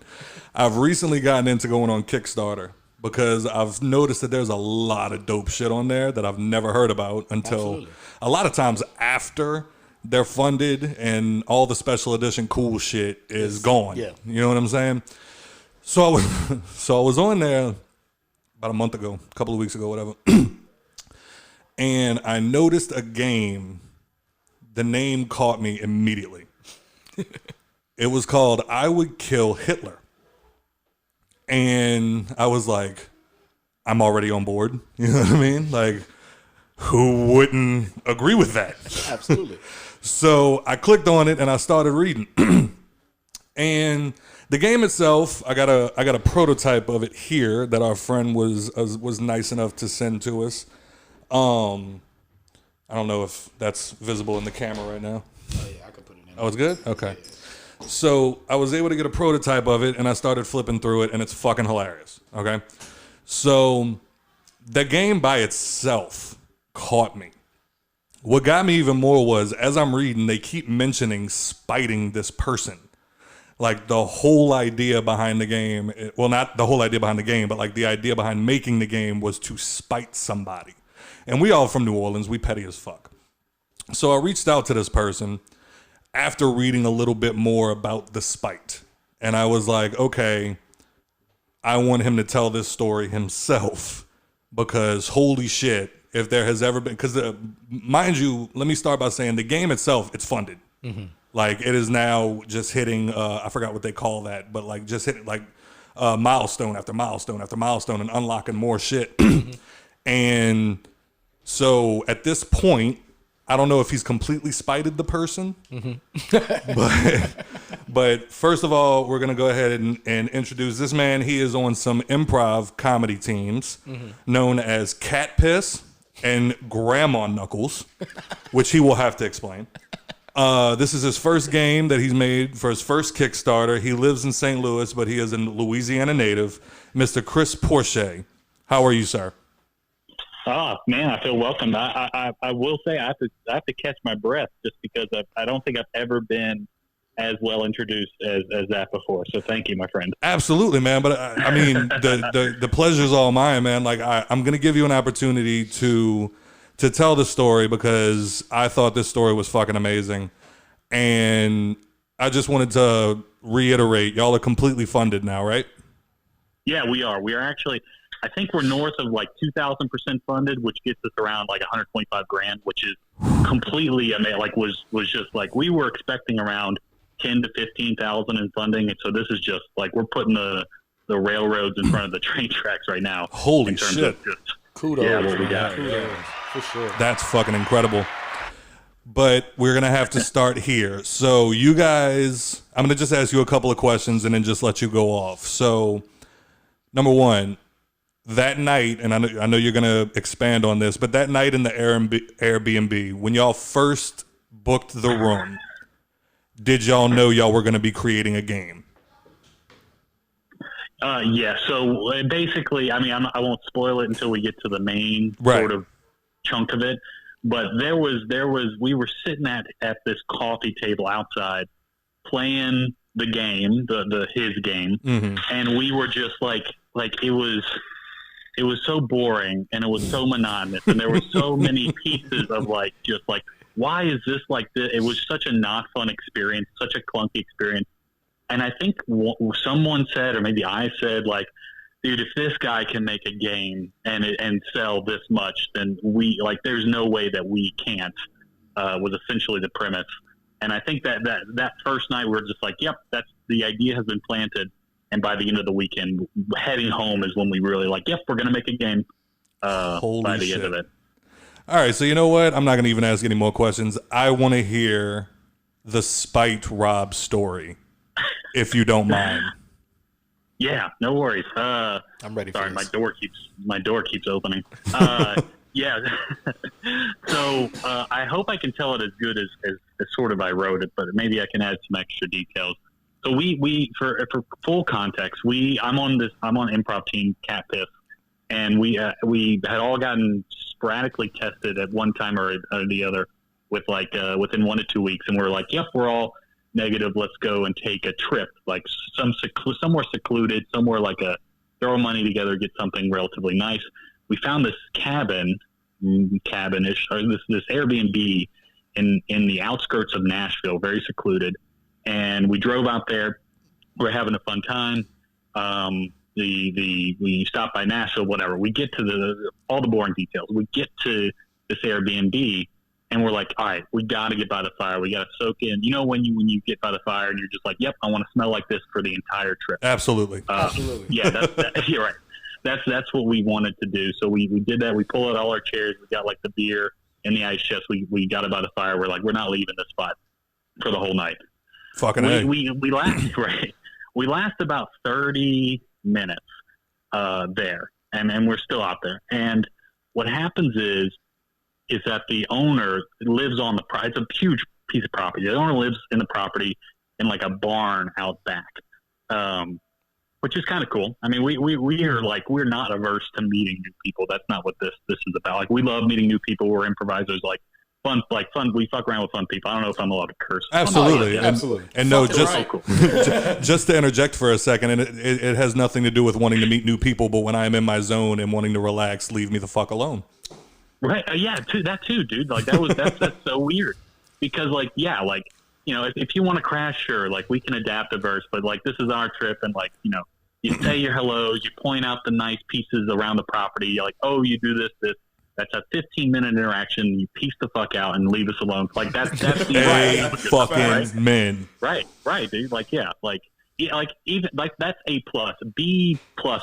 Speaker 2: I've recently gotten into going on Kickstarter because I've noticed that there's a lot of dope shit on there that I've never heard about until a lot of times after they're funded and all the special edition cool shit is gone. Yeah. You know what I'm saying? So I was on there about a month ago, a couple of weeks ago, whatever, and I noticed a game. The name caught me immediately. It was called I Would Kill Hitler. And I was like, I'm already on board. You know what I mean? Like, who wouldn't agree with that?
Speaker 4: Absolutely.
Speaker 2: So I clicked on it and I started reading. And the game itself, I got a prototype of it here that our friend was nice enough to send to us. I don't know if that's visible in the camera right now.
Speaker 4: Oh, yeah, I can put it in.
Speaker 2: Oh, it's good? Okay. So I was able to get a prototype of it, and I started flipping through it, and it's fucking hilarious, okay? So the game by itself caught me. What got me even more was, as I'm reading, they keep mentioning spiting this person. Like, the whole idea behind the game, well, not the whole idea behind the game, but like the idea behind making the game was to spite somebody. And we all from New Orleans, we petty as fuck. So I reached out to this person after reading a little bit more about the spite. And I was like, okay, I want him to tell this story himself because holy shit, if there has ever been, because mind you, let me start by saying the game itself, it's funded. Mm-hmm. Like it is now just hitting, I forgot what they call that, but like just hitting like milestone after milestone after milestone and unlocking more shit. Mm-hmm. And so at this point, I don't know if he's completely spited the person, but first of all, we're going to go ahead and introduce this man. He is on some improv comedy teams known as Cat Piss and Grandma Knuckles, which he will have to explain. This is his first game that he's made for his first Kickstarter. He lives in St. Louis, but he is a Louisiana native, Mr. Chris Portie. How are you, sir?
Speaker 6: Oh man, I feel welcomed. I will say I have to catch my breath just because I don't think I've ever been as well introduced as that before. So thank you, my friend.
Speaker 2: Absolutely, man. But I mean, the pleasure's all mine, man. Like I'm gonna give you an opportunity to tell the story because I thought this story was fucking amazing, and I just wanted to reiterate, y'all are completely funded now, right?
Speaker 6: Yeah, we are. We are actually. I think we're north of like 2,000% funded, which gets us around like 125 grand, which is completely, I mean, like was just like, we were expecting around 10 to 15,000 in funding. And so this is just like, we're putting the railroads in front of the train tracks right now.
Speaker 2: Holy shit.
Speaker 4: Kudos.
Speaker 6: Yeah, what we got.
Speaker 4: Kudos, for sure.
Speaker 2: That's fucking incredible. But we're going to have to start here. So you guys, I'm going to just ask you a couple of questions and then just let you go off. So number one, that night, and I know you're going to expand on this, but that night in the Airbnb, when y'all first booked the room, did y'all know y'all were going to be creating a game?
Speaker 6: Yeah. So basically, I mean, I won't spoil it until we get to the main sort of chunk of it. But we were sitting at this coffee table outside playing the game, his game, and we were just like it was so boring and it was so monotonous and there were so many pieces of like just like why is this like this? It was such a not fun experience, such a clunky experience. And I think someone said, or maybe I said, like, dude, if this guy can make a game and sell this much, then we, like, there's no way that we can't, was essentially the premise. And I think that first night we were just like, yep, that's the idea has been planted. And by the end of the weekend, heading home is when we really like, yep, we're going to make a game by the end of it.
Speaker 2: All right, so you know what? I'm not going to even ask any more questions. I want to hear the Spite Rob story, if you don't mind.
Speaker 6: Yeah, no worries.
Speaker 4: I'm ready for
Speaker 6: sorry,
Speaker 4: this.
Speaker 6: my door keeps opening. Yeah. So I hope I can tell it as good as sort of I wrote it, but maybe I can add some extra details. So we for full context, I'm on improv team Cat Piss, and we had all gotten sporadically tested at one time or the other with like within 1 to 2 weeks, and we're like, yep, we're all negative. Let's go and take a trip, like somewhere secluded, somewhere like throw money together, get something relatively nice. We found this cabinish, or this Airbnb in the outskirts of Nashville, very secluded. And we drove out there. We're having a fun time. We stopped by Nashville, whatever. We get to all the boring details. We get to this Airbnb, and we're like, all right, we got to get by the fire. We got to soak in. You know, when you get by the fire and you're just like, yep, I want to smell like this for the entire trip.
Speaker 2: Absolutely.
Speaker 4: Absolutely.
Speaker 6: Yeah, you're right. That's what we wanted to do. So we did that. We pulled out all our chairs. We got like the beer and the ice chest. We got it by the fire. We're like, we're not leaving this spot for the whole night.
Speaker 2: Fucking
Speaker 6: we last right. We last about 30 minutes there, and we're still out there. And what happens is that the owner lives on the property. It's a huge piece of property. The owner lives in the property in like a barn out back, which is kind of cool. I mean, we are like, we're not averse to meeting new people. That's not what this is about. Like, we love meeting new people. We're improvisers. Like fun. We fuck around with fun people. I don't know if I'm allowed to curse.
Speaker 2: Absolutely.
Speaker 4: Absolutely.
Speaker 2: And no,
Speaker 6: Cool.
Speaker 2: just to interject for a second, and it has nothing to do with wanting to meet new people, but when I am in my zone and wanting to relax, leave me the fuck alone.
Speaker 6: Right. Yeah. That too, dude. Like that's so weird because like, yeah, like, you know, if you want to crash, sure. Like we can adapt a verse, but like, this is our trip. And like, you know, you say your hellos, you point out the nice pieces around the property. You're like, oh, you do this. That's a 15-minute interaction. You piece the fuck out and leave us alone. Like that's the
Speaker 2: fucking men.
Speaker 6: Right, dude. Like, yeah, like even like that's A+. B+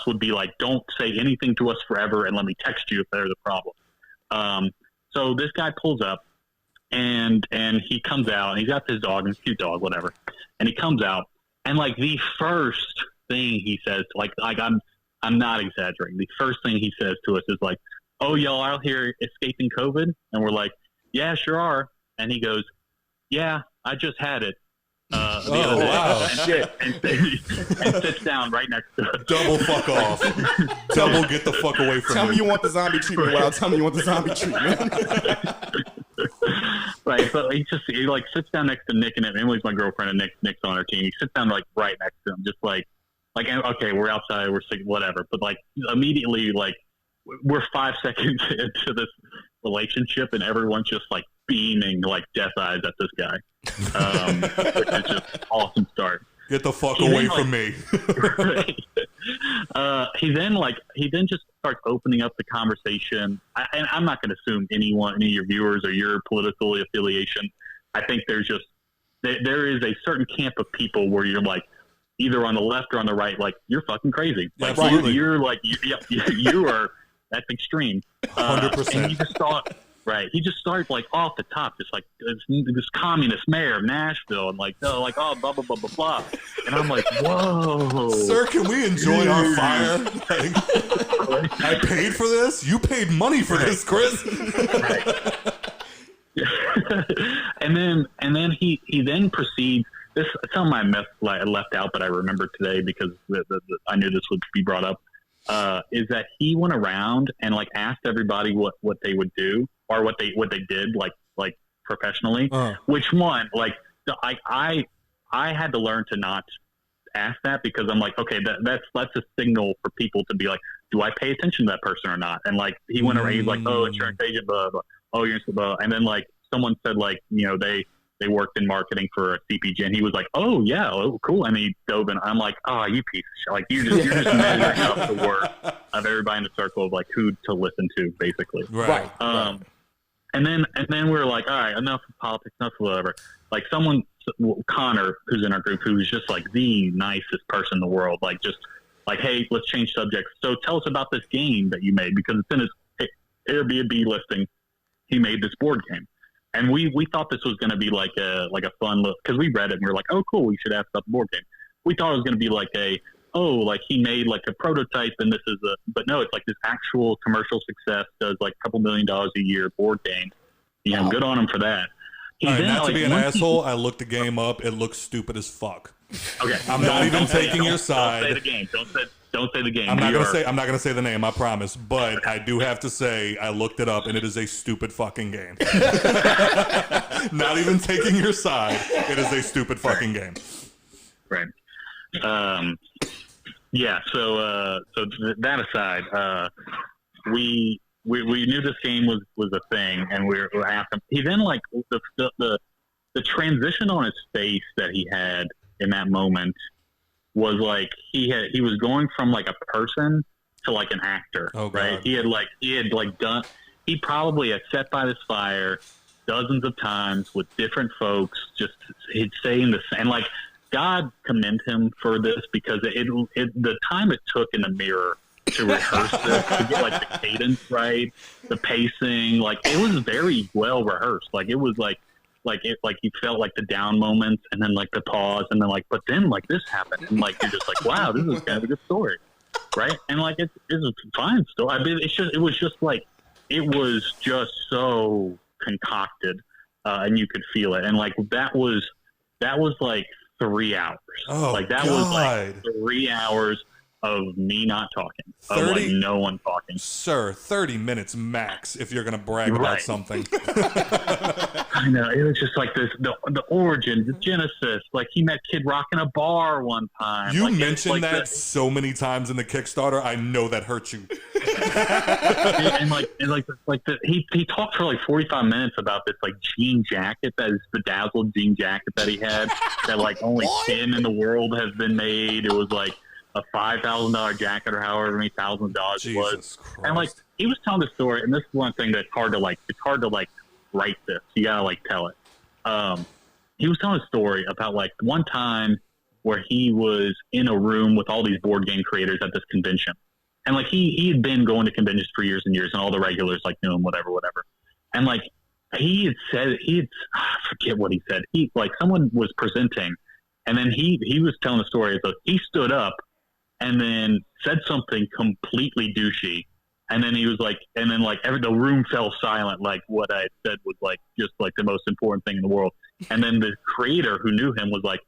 Speaker 6: would be like, don't say anything to us forever, and let me text you if there's a problem. So this guy pulls up, and he comes out, and he's got this dog, and cute dog, whatever. And he comes out, and like the first thing he says, like I'm not exaggerating. The first thing he says to us is like, oh, y'all out here escaping COVID? And we're like, yeah, sure are. And he goes, yeah, I just had it. The other day.
Speaker 2: Wow.
Speaker 6: And sits down right next to us.
Speaker 2: Double fuck off. Double get the fuck away from
Speaker 3: Tell
Speaker 2: me.
Speaker 3: me you want the zombie treatment. Well, tell me you want the zombie treatment.
Speaker 6: Right, so he like sits down next to Nick, and Emily's my girlfriend, and Nick's on her team. He sits down like right next to him, just like okay, we're outside, we're sick, whatever. But like immediately, like we're 5 seconds into this relationship, and everyone's just like beaming like death eyes at this guy, which is just an awesome start.
Speaker 2: Get the fuck away from me.
Speaker 6: Right. He then just starts opening up the conversation. And I'm not going to assume any of your viewers or your political affiliation. I think there is a certain camp of people where you're like either on the left or on the right, like you're fucking crazy. Like,
Speaker 2: absolutely.
Speaker 6: You're like, you are, that's extreme.
Speaker 2: 100%.
Speaker 6: And he just starts like off the top, just like this communist mayor of Nashville, and like, oh, blah, blah, blah, blah, blah. And I'm like, whoa.
Speaker 2: Sir, can we enjoy our fire? Like, I paid for this? You paid money for this, Chris.
Speaker 6: Right. and then he then proceeds. This something I left out, but I remember today because I knew this would be brought up. Is that he went around and like asked everybody what they would do or what they did like professionally. Which one? Like I had to learn to not ask that because I'm like, okay, that's a signal for people to be like, do I pay attention to that person or not? And like he went around, he's like, oh, insurance agent, blah blah. Oh, you're blah, and then like someone said like, you know, they worked in marketing for a CPG, and he was like, oh yeah, oh cool. And he dove in. I'm like, oh, you piece of shit. Like you're just measuring up the work of everybody in the circle of like who to listen to, basically.
Speaker 2: Right.
Speaker 6: And then we were like, all right, enough of politics, enough of whatever. Like Connor, who's in our group, who's just like the nicest person in the world. Like just like, hey, let's change subjects. So tell us about this game that you made, because it's in his Airbnb listing. He made this board game. And we thought this was going to be like a fun look, because we read it and we were like, oh, cool, we should ask about the board game. We thought it was going to be like like he made like a prototype, and this is but no, it's like this actual commercial success, does like a couple $1 million a year board game. You know, good on him for that.
Speaker 2: Not to be an asshole, I looked the game up. It looks stupid as fuck.
Speaker 6: Okay,
Speaker 2: I'm not even taking your side.
Speaker 6: Don't say the game. Don't say the game.
Speaker 2: I'm not gonna say the name, I promise. But I do have to say I looked it up, and it is a stupid fucking game. Not even taking your side. It is a stupid fucking game.
Speaker 6: Right. Yeah. So that aside, we knew this game was a thing, and we were asking. He then like the transition on his face that he had in that moment was like he was going from like a person to like an actor. Oh, right? He probably had sat by this fire dozens of times with different folks, just he'd saying this, and like God commend him for this, because the time it took in the mirror to rehearse this, to get like the cadence right, the pacing, like it was very well rehearsed. Like it was like you felt like the down moments, and then like the pause, and then like, but then like this happened, and like you're just like, wow, this is kind of a good story, right? And like it's a fine story. I mean, it was just so concocted, and you could feel it, and like that was like 3 hours.
Speaker 2: Oh,
Speaker 6: like that
Speaker 2: God.
Speaker 6: was like 3 hours of me not talking, of like no one talking.
Speaker 2: Sir, 30 minutes max if you're going to brag about something.
Speaker 6: I know. It was just like this, the origin, the genesis. Like he met Kid Rock in a bar one time.
Speaker 2: You
Speaker 6: like,
Speaker 2: mentioned
Speaker 6: like
Speaker 2: that so many times in the Kickstarter. I know that hurt you.
Speaker 6: He talked for like 45 minutes about this like jean jacket, that is bedazzled jean jacket that he had, that like only 10 in the world has been made. It was like a $5,000 jacket, or however many thousands of dollars it was.
Speaker 2: Christ.
Speaker 6: And like he was telling the story, and this is one thing that's hard to write this. You gotta like tell it. He was telling a story about like one time where he was in a room with all these board game creators at this convention, and like he had been going to conventions for years and years, and all the regulars like knew him, whatever. And like I forget what he said. He like someone was presenting, and then he was telling the story. So he stood up and then said something completely douchey. And then he was like, and then like the room fell silent. Like what I said was like, just like the most important thing in the world. And then the creator who knew him was like,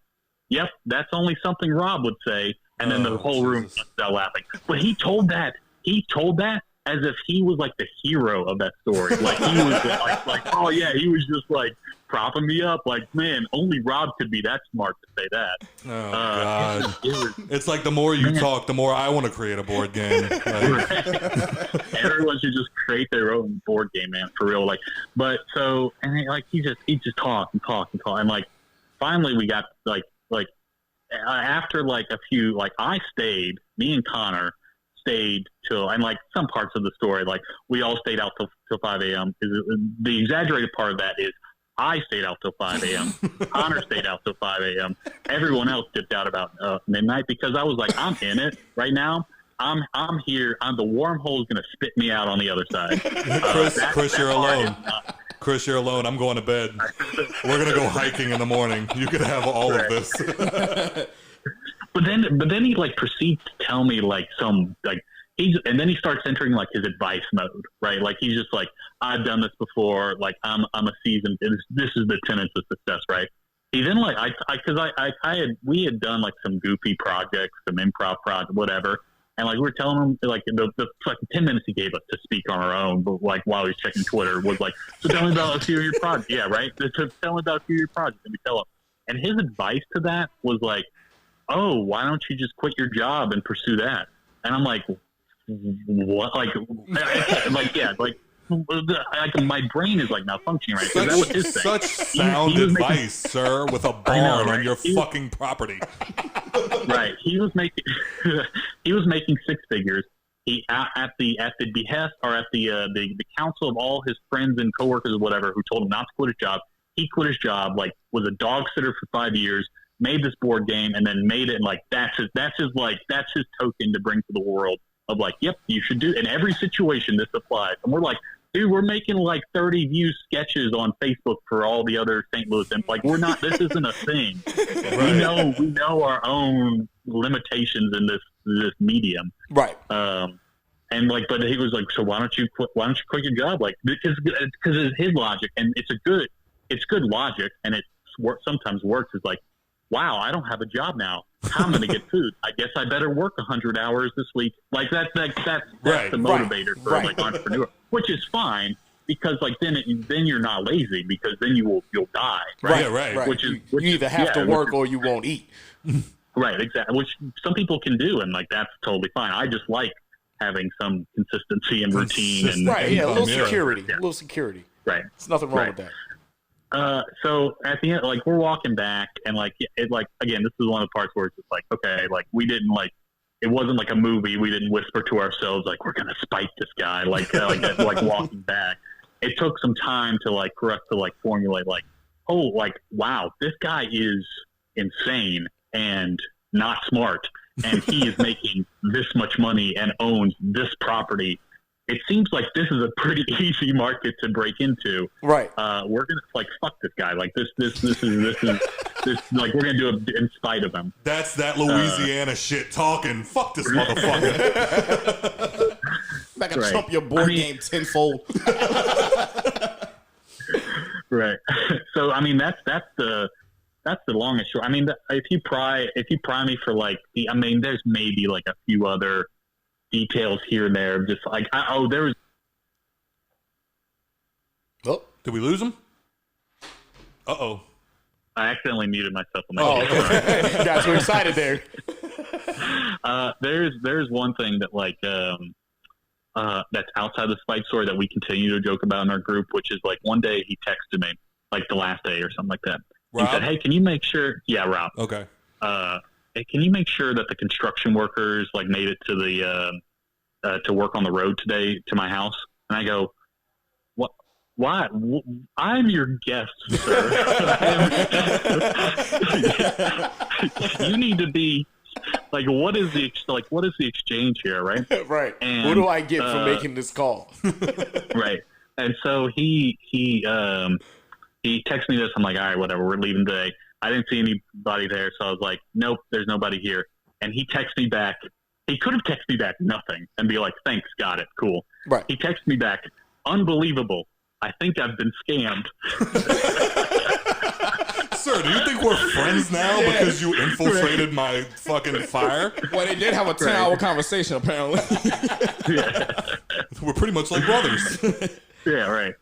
Speaker 6: yep, that's only something Rob would say. And then the whole room fell laughing. But he told that as if he was like the hero of that story. Like he was like, oh yeah, he was just like propping me up. Like, man, only Rob could be that smart to say that.
Speaker 2: Oh God! It's like the more you talk, the more I want to create a board game. Like,
Speaker 6: everyone should just create their own board game, man, for real. Like, but so and like he just talked and talked and talked, and like finally we got like after like a few, like I stayed, me and Connor stayed till, and like some parts of the story, like we all stayed out till 5 a.m. The exaggerated part of that is I stayed out till 5 a.m. Connor stayed out till 5 a.m. Everyone else dipped out about midnight, because I was like, I'm in it right now. I'm here. The wormhole is going to spit me out on the other side.
Speaker 2: Chris, you're alone. Chris, you're alone. I'm going to bed. We're going to go hiking in the morning. You could have all of this.
Speaker 6: But then he like proceeds to tell me like some like and then he starts entering like his advice mode, right? Like he's just like, I've done this before. Like I'm a seasoned. This is the tenets of success, right? He then like we had done like some goofy projects, some improv project, whatever. And like we were telling him like the fucking 10 minutes he gave us to speak on our own, but like while he was checking Twitter was like, so tell me about a few of your projects. Yeah, right. Tell me about a few of your projects, and we tell him. And his advice to that was like, oh, why don't you just quit your job and pursue that? And I'm like, what? Like yeah, like my brain is like malfunctioning right. That was his thing.
Speaker 2: Such sound advice, sir, with a barn on your fucking property.
Speaker 6: Right. He was making six figures. He at the behest or at the counsel of all his friends and coworkers or whatever who told him not to quit his job. He quit his job, like was a dog sitter for 5 years, made this board game, and then made it. And like that's his token to bring to the world of like, yep, you should do. In every situation, this applies. And we're like, dude, we're making like 30 view sketches on Facebook for all the other St. Louis, and like we're not. This isn't a thing. Right. We know our own limitations in this medium.
Speaker 4: Right.
Speaker 6: And like, but he was like, so why don't you quit your job? Like, because it's his logic, and it's good logic, and it sometimes works. Is like, wow, I don't have a job now. How am I going to get food? I guess I better work 100 hours this week. Like that's the motivator for like entrepreneur, which is fine because like then you're not lazy because then you'll die. Right.
Speaker 4: Yeah, right.
Speaker 6: Which
Speaker 4: you either have to work or you won't eat.
Speaker 6: Right. Exactly. Which some people can do, and like that's totally fine. I just like having some consistency and routine and
Speaker 4: a little security. Yeah. A little security.
Speaker 6: Right.
Speaker 4: There's nothing wrong with that.
Speaker 6: So at the end, like we're walking back, and like it, like again, this is one of the parts where it's just like, okay, like we didn't like, it wasn't like a movie. We didn't whisper to ourselves like we're gonna spite this guy, like walking back. It took some time to like for us to like formulate like, oh, like wow, this guy is insane and not smart, and he is making this much money and owns this property. It seems like this is a pretty easy market to break into. Right. We're gonna like fuck this guy. Like this is like we're gonna do it in spite of him.
Speaker 2: That's that Louisiana shit talking. Fuck this motherfucker.
Speaker 3: Back and trump your board game tenfold.
Speaker 6: Right. So I mean that's the long and short. I mean if you pry me for like there's maybe like a few other details here and there, just like there was.
Speaker 2: Oh, did we lose him? I
Speaker 6: accidentally muted myself.
Speaker 4: Okay. Got too excited there.
Speaker 6: There's one thing that like that's outside the spite story that we continue to joke about in our group, which is like one day he texted me like the last day or something like that. Rob? He said, "Hey, can you make sure?" Yeah, Rob.
Speaker 2: Okay.
Speaker 6: Hey, can you make sure that the construction workers like made it to the to work on the road today to my house? And I go, what? Why? I'm your guest, sir. You need to be like, what is the exchange here, right?
Speaker 4: Right. And what do I get for making this call?
Speaker 6: Right. And so he texted me this. I'm like, all right, whatever. We're leaving today. I didn't see anybody there, so I was like, nope, there's nobody here. And he texted me back. He could have texted me back nothing and be like, thanks, got it, cool.
Speaker 4: Right.
Speaker 6: He texted me back, unbelievable. I think I've been scammed.
Speaker 2: Sir, do you think we're friends now because you infiltrated my fucking fire?
Speaker 3: Well, they did have a 10-hour conversation, apparently.
Speaker 6: Yeah.
Speaker 2: We're pretty much like brothers.
Speaker 6: Yeah, right.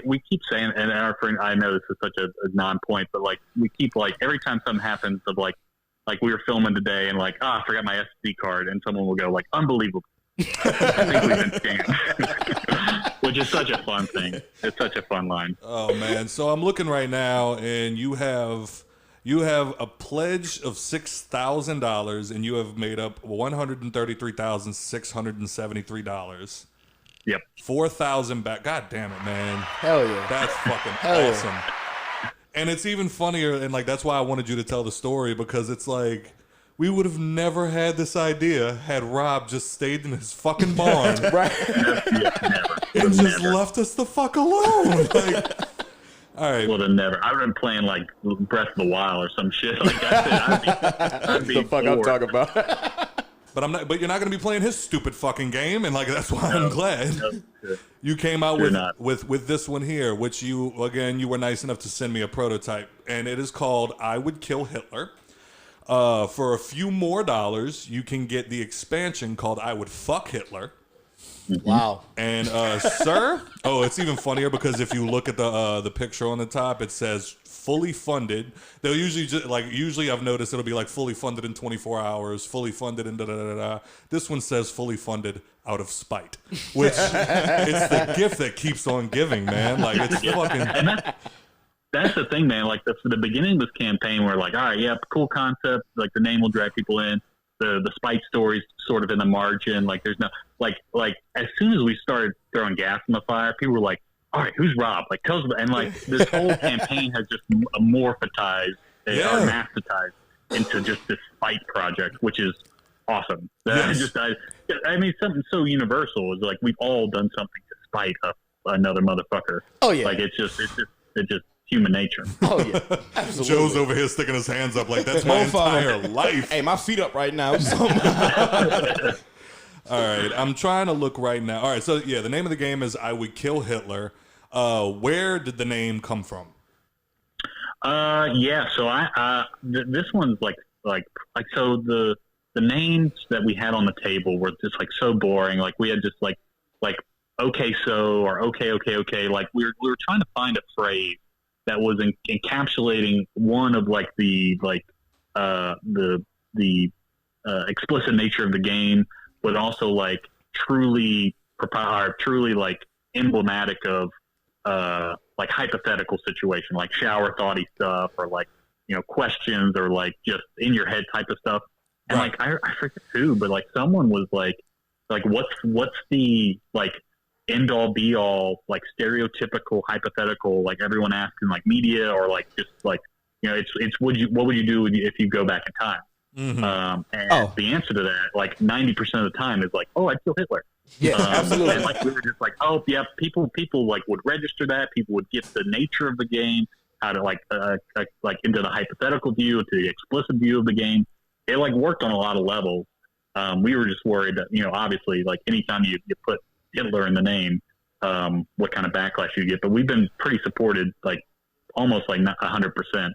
Speaker 6: We keep saying, and our friend, I know this is such a non-point, but like we keep like every time something happens of like we were filming today and like I forgot my SD card, and someone will go like unbelievable. I think we've been scammed, which is such a fun thing. It's such a fun line.
Speaker 2: Oh man! So I'm looking right now, and you have a pledge of $6,000, and you have made up $133,673.
Speaker 6: Yep.
Speaker 2: 4,000 back. God damn it, man.
Speaker 4: Hell yeah.
Speaker 2: That's fucking awesome. Yeah. And it's even funnier, and like that's why I wanted you to tell the story, because it's like we would have never had this idea had Rob just stayed in his fucking barn.
Speaker 4: Right.
Speaker 2: And just left us the fuck alone. Like, all right.
Speaker 6: Would have never. I would have been playing like Breath of the Wild or some shit like that. I'd be
Speaker 4: the fuck
Speaker 6: bored.
Speaker 4: I'm talking about.
Speaker 2: But I'm not. But you're not going to be playing his stupid fucking game, and like that's why I'm glad you came out with this one here, which you were nice enough to send me a prototype, and it is called "I Would Kill Hitler." For a few more dollars, you can get the expansion called "I Would Fuck Hitler."
Speaker 4: Wow.
Speaker 2: And sir, it's even funnier because if you look at the picture on the top, it says fully funded. They'll usually usually I've noticed it'll be like fully funded in 24 hours, fully funded in da da da da. This one says fully funded out of spite, which it's the gift that keeps on giving, man. Like it's fucking.
Speaker 6: And that's the thing, man. Like the beginning of this campaign, we're like, all right, yeah, cool concept. Like the name will drag people in. The spite story's sort of in the margin. Like there's no like as soon as we started throwing gas in the fire, people were like, all right, who's Rob? Like tell us. And like this whole campaign has just morphatized or mastatized into just this spite project, which is awesome.
Speaker 2: Yes.
Speaker 6: I mean, something so universal is like we've all done something to spite another motherfucker.
Speaker 4: Oh yeah.
Speaker 6: Like it's just human nature.
Speaker 4: Oh yeah, absolutely.
Speaker 2: Joe's over here sticking his hands up like that's my entire life.
Speaker 3: Hey, my feet up right now.
Speaker 2: All right, I'm trying to look right now. All right, so yeah, the name of the game is I Would Kill Hitler. Where did the name come from?
Speaker 6: Yeah, so this one's like so the names that we had on the table were just like so boring. Like we had just like okay so or okay. Like we were trying to find a phrase that was encapsulating one of like the explicit nature of the game, but also like truly like emblematic of like hypothetical situation, like shower thoughty stuff, or like questions, or like just in your head type of stuff. And
Speaker 2: right.
Speaker 6: like I forget who, but like someone was like what's the like end all be all like stereotypical hypothetical, like everyone asking like media, or like just like it's what would you do if you go back in time?
Speaker 2: Mm-hmm.
Speaker 6: And the answer to that, like 90% of the time, is like, I'd kill Hitler.
Speaker 4: Yeah, absolutely.
Speaker 6: And like we were just like, yeah, people like would register that. People would get the nature of the game, how to like into the hypothetical view, into the explicit view of the game. It like worked on a lot of levels. We were just worried that obviously like anytime you put Hitler in the name, what kind of backlash you get. But we've been pretty supported, like almost like 100%.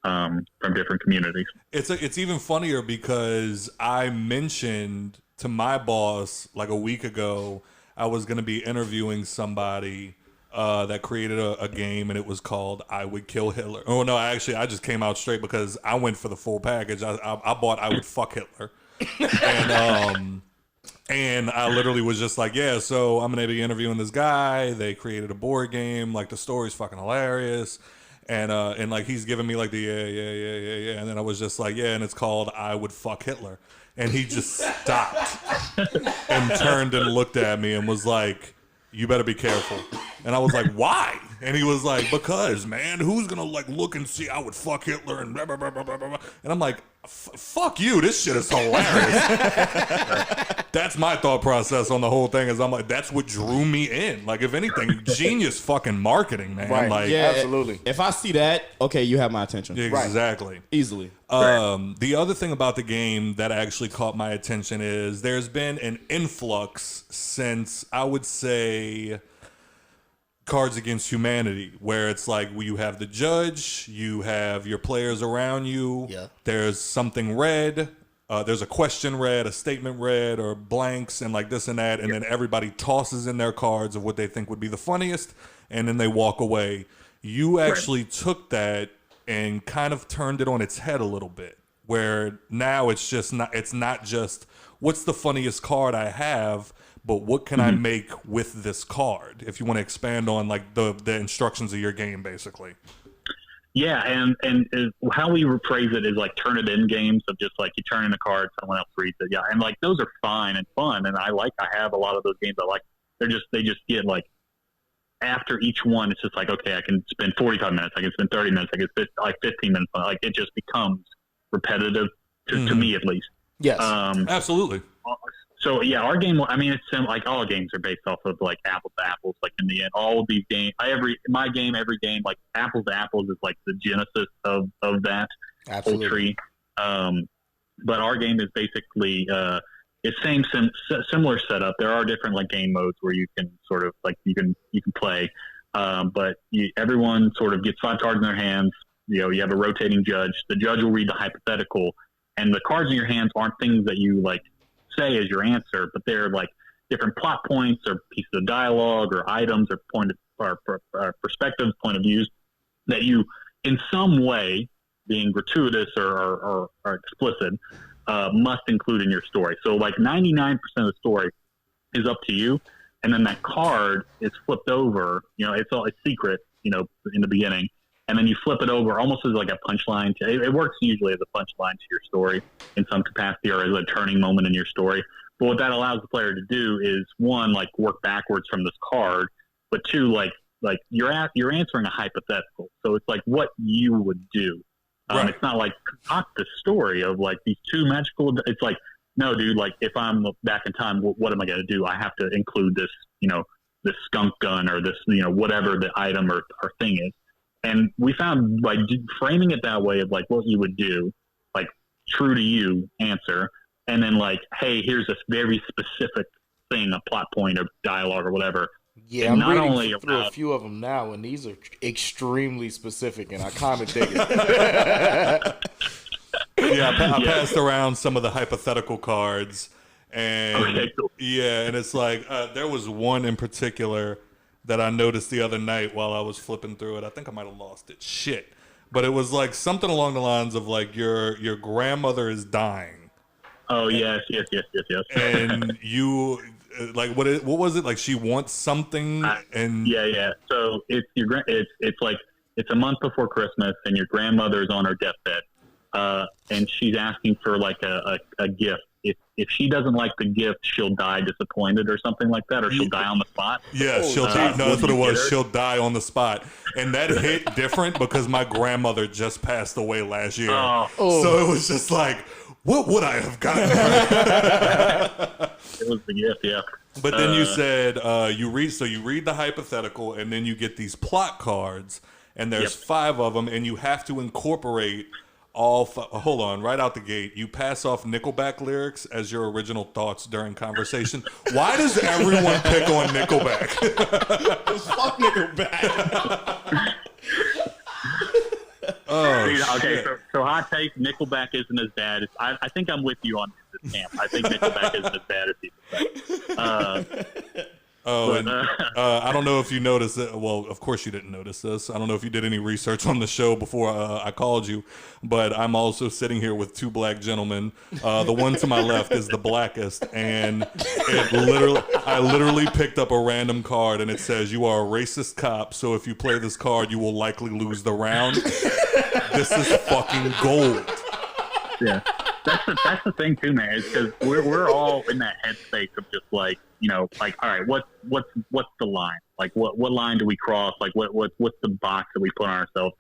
Speaker 6: From different communities.
Speaker 2: It's even funnier because I mentioned to my boss like a week ago I was going to be interviewing somebody that created a game, and it was called I Would Kill Hitler. Oh no, I just came out straight because I went for the full package. I bought I Would Fuck Hitler, and I literally was just like, yeah, so I'm going to be interviewing this guy. They created a board game. Like the story's fucking hilarious. And like he's giving me like the yeah, and then I was just like, yeah, and it's called I Would Fuck Hitler, and he just stopped and turned and looked at me and was like, you better be careful. And I was like, why? And he was like, because man, who's gonna like look and see I would fuck Hitler and blah, blah, blah, blah, blah, blah. And I'm like, fuck you, this shit is hilarious. That's my thought process on the whole thing. Is I'm like, that's what drew me in. Like, if anything, genius fucking marketing, man.
Speaker 4: Right.
Speaker 2: Like,
Speaker 3: Yeah,
Speaker 4: absolutely.
Speaker 3: If I see that, okay, you have my attention.
Speaker 2: exactly.
Speaker 3: Right. Easily.
Speaker 2: The other thing about the game that actually caught my attention is there's been an influx since, I would say, Cards Against Humanity, where it's like you have the judge, you have your players around you, there's something read, there's a question read, a statement read, or blanks, and like this and that, and then everybody tosses in their cards of what they think would be the funniest, and then they walk away. You actually took that and kind of turned it on its head a little bit, where now it's not just what's the funniest card I have, but what can I make with this card? If you want to expand on like the instructions of your game, basically.
Speaker 6: Yeah, and how we rephrase it is like turn it in games of just like you turn in a card, someone else reads it. Yeah, and like those are fine and fun, and I have a lot of those games. I like they just get like after each one, it's just like, okay, I can spend 45 minutes, I can spend 30 minutes, I can spend like 15 minutes. Like it just becomes repetitive to me at least.
Speaker 4: Yes,
Speaker 2: absolutely.
Speaker 6: So yeah, our game. I mean, it's like all games are based off of like apples to apples. Like in the end, all of these games, every game, like apples to apples is like the genesis of that whole tree. But our game is basically it's similar setup. There are different like game modes where you can sort of like you can play, but everyone sort of gets 5 cards in their hands. You have a rotating judge. The judge will read the hypothetical, and the cards in your hands aren't things that you like say as your answer, but they're different plot points or pieces of dialogue or items or perspectives, point of views that you, in some way, being gratuitous or explicit, must include in your story. So like 99% of the story is up to you. And then that card is flipped over, it's all a secret, in the beginning. And then you flip it over almost as like a punchline. It works usually as a punchline to your story in some capacity or as a turning moment in your story. But what that allows the player to do is, one, like work backwards from this card, but two, like you're answering a hypothetical. So it's like what you would do.
Speaker 2: Right.
Speaker 6: It's not like concoct the story of like these two magical. It's like, no, dude, like if I'm back in time, what am I going to do? I have to include this, this skunk gun or this, whatever the item or thing is. And we found by framing it that way of like what you would do, like true to you answer. And then like, hey, here's this very specific thing, a plot point or dialogue or whatever.
Speaker 4: Yeah, I'm reading through a few of them now, and these are extremely specific, and I kind of dig it.
Speaker 2: I passed around some of the hypothetical cards, and
Speaker 6: okay, cool.
Speaker 2: Yeah, and it's like there was one in particular that I noticed the other night while I was flipping through it. I think I might have lost it. Shit. But it was like something along the lines of like your grandmother is dying.
Speaker 6: Oh, yes.
Speaker 2: And you, like, what was it? Like she wants something and...
Speaker 6: Yeah. So it's it's a month before Christmas and your grandmother's on her deathbed. And she's asking for like a gift. If she doesn't like the gift, she'll die disappointed or something like that, or she'll die on the spot.
Speaker 2: Yeah, she'll die. No, that's what it was. She'll die on the spot. And that hit different because my grandmother just passed away last year. So it was just like, what would I have gotten?
Speaker 6: It was the gift, yeah.
Speaker 2: But then you said you read the hypothetical, and then you get these plot cards, and there's 5 of them, and you have to incorporate hold on, right out the gate, you pass off Nickelback lyrics as your original thoughts during conversation. Why does everyone pick on Nickelback?
Speaker 3: Fuck Nickelback.
Speaker 6: Okay, so hot take, Nickelback isn't as bad as I think I'm with you on this camp. I think Nickelback isn't as bad as people say.
Speaker 2: I don't know if you noticed it. Well, of course you didn't notice this. I don't know if you did any research on the show before I called you, but I'm also sitting here with 2 black gentlemen. The one to my left is the blackest, and I literally picked up a random card, and it says, "You are a racist cop, so if you play this card, you will likely lose the round." This is fucking gold.
Speaker 6: Yeah. That's the thing too, man. Is because we're all in that headspace of just like, like, all right, what's the line? Like, what line do we cross? Like, what's the box that we put on ourselves?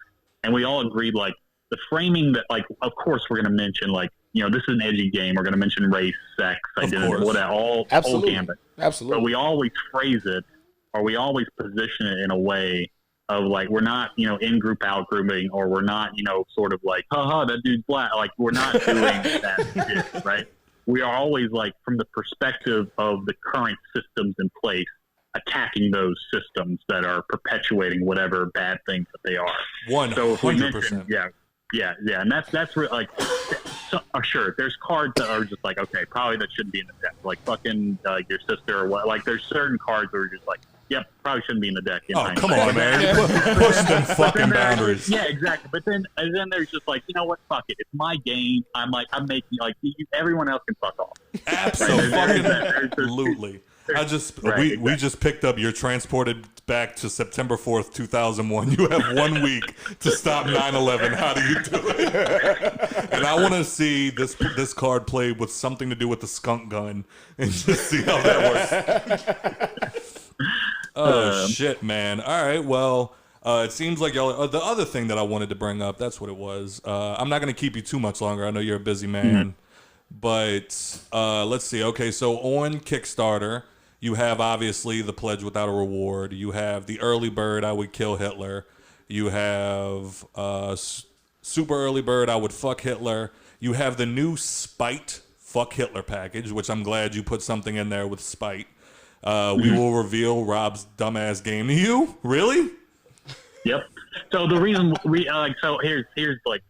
Speaker 6: And we all agreed, like, the framing that, like, of course we're gonna mention, like, this is an edgy game. We're gonna mention race, sex, identity, whatever, all gambit.
Speaker 4: Absolutely.
Speaker 6: But we always phrase it, or we always position it in a way of like, we're not, in group out grouping, or we're not, sort of like, haha, that dude's black. Like, we're not doing that shit, right? We are always like, from the perspective of the current systems in place, attacking those systems that are perpetuating whatever bad things that they are.
Speaker 2: 100%.
Speaker 6: So if we mention, yeah, and that's really like, sure, there's cards that are just like, okay, probably that shouldn't be in the deck, like fucking your sister or what. Like, there's certain cards that are just like, yep, probably shouldn't be in the deck.
Speaker 2: Come on, man. Push them fucking boundaries.
Speaker 6: Yeah, exactly. But then there's just like, you know what? Fuck it. It's my game. I'm making, like, everyone else can fuck off.
Speaker 2: Absolutely. We just picked up, you're transported back to September 4th, 2001. You have 1 week to stop 9/11. How do you do it? And I want to see this card played with something to do with the skunk gun and just see how that works. Shit, man. All right, well, it seems like y'all... the other thing that I wanted to bring up, that's what it was. I'm not going to keep you too much longer. I know you're a busy man. But let's see. Okay, so on Kickstarter, you have, obviously, the Pledge Without a Reward. You have the Early Bird, I Would Kill Hitler. You have Super Early Bird, I Would Fuck Hitler. You have the new Spite Fuck Hitler package, which I'm glad you put something in there with Spite. We will reveal Rob's dumbass game to you. Really?
Speaker 6: Yep. So the reason so here's like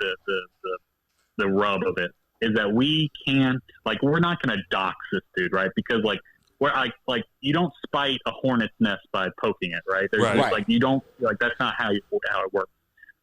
Speaker 6: the rub of it is that we can't, like, we're not going to dox this dude, right? Because like where like you don't spite a hornet's nest by poking it, right? There's
Speaker 2: Right.
Speaker 6: just, like you don't like that's not how it works.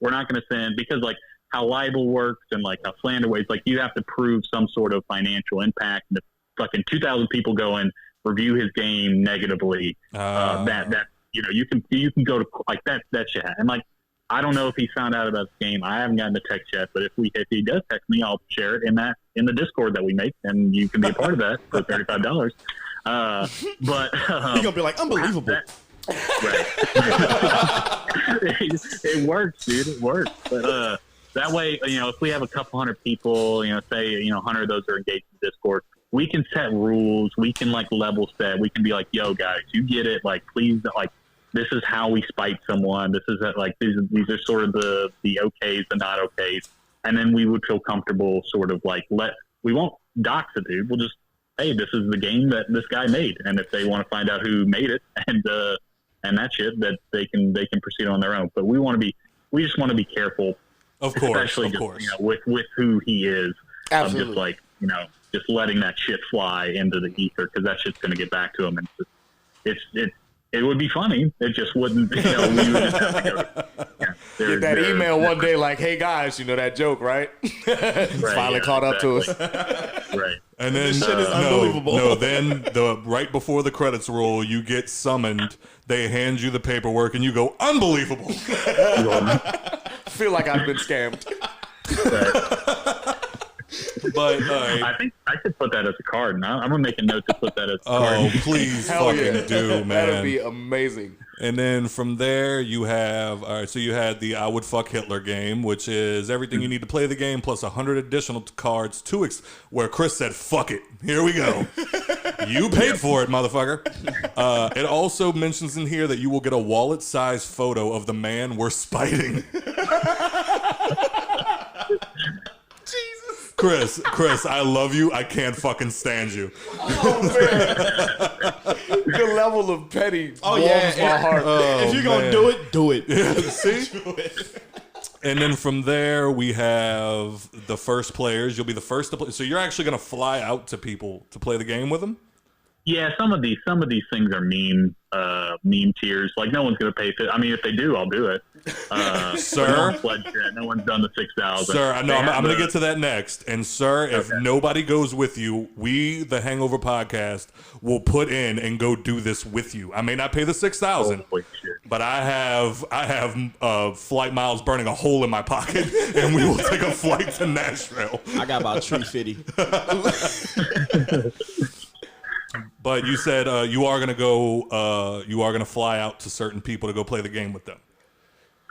Speaker 6: We're not going to send because like how libel works and like how slander ways, like you have to prove some sort of financial impact. And if fucking 2,000 people go and review his game negatively, that you know you can go to like that shit. And like I don't know if he found out about the game. I haven't gotten the text yet, but if he does text me, I'll share it in the Discord that we make, and you can be a part of that for $35. But
Speaker 3: You're gonna be like unbelievable.
Speaker 6: Right. it works, dude. It works. But that way, you know, if we have a couple hundred people, you know, say, you know, 100 of those are engaged in Discord, we can set rules. We can like level set. We can be like, yo, guys, you get it. Like, please, like, this is how we spite someone. This is like these are sort of the okays, the not okays, and then we would feel comfortable, sort of like we won't dox the dude. We'll just, hey, this is the game that this guy made, and if they want to find out who made it and that shit, that they can proceed on their own. But we just want to be careful,
Speaker 2: of course,
Speaker 6: especially just, you know, with who he is.
Speaker 4: Absolutely.
Speaker 6: Just like, you know, just letting that shit fly into the ether, because that shit's going to get back to him, and it would be funny. It just wouldn't, you know, we would just have to go.
Speaker 4: Get that email one day like, hey guys, you know that joke, right? Finally caught up to us.
Speaker 6: Right.
Speaker 2: And then
Speaker 3: This shit is unbelievable.
Speaker 2: No, then right before the credits roll, you get summoned. They hand you the paperwork, and you go, unbelievable.
Speaker 4: Feel like I've been scammed.
Speaker 2: But right.
Speaker 6: I think I could put that as a card. And I'm gonna make a note to put that as a card.
Speaker 2: Oh, please fucking do, man.
Speaker 4: That'd be amazing.
Speaker 2: And then from there, you have, all right, so you had the I Would Fuck Hitler game, which is everything you need to play the game, plus 100 additional cards, where Chris said, fuck it. Here we go. You paid for it, motherfucker. It also mentions in here that you will get a wallet-sized photo of the man we're spiting. Chris, I love you. I can't fucking stand you.
Speaker 4: Oh, man. The level of petty warms my heart.
Speaker 3: If you're going to do it, do it.
Speaker 2: Yeah, see? Do it. And then from there, we have the first players. You'll be the first to play. So you're actually going to fly out to people to play the game with them?
Speaker 6: Yeah, some of these things are meme tiers. Like no one's gonna pay for it. I mean, if they do, I'll do it.
Speaker 2: Sir,
Speaker 6: no one's done the 6,000.
Speaker 2: Sir, I know I'm gonna get to that next. And sir, if nobody goes with you, we, the Hangover Podcast, will put in and go do this with you. I may not pay the 6,000, but I have flight miles burning a hole in my pocket, and we will take a flight to Nashville.
Speaker 3: I got about 350.
Speaker 2: But you said you are going to go. You are going to fly out to certain people to go play the game with them.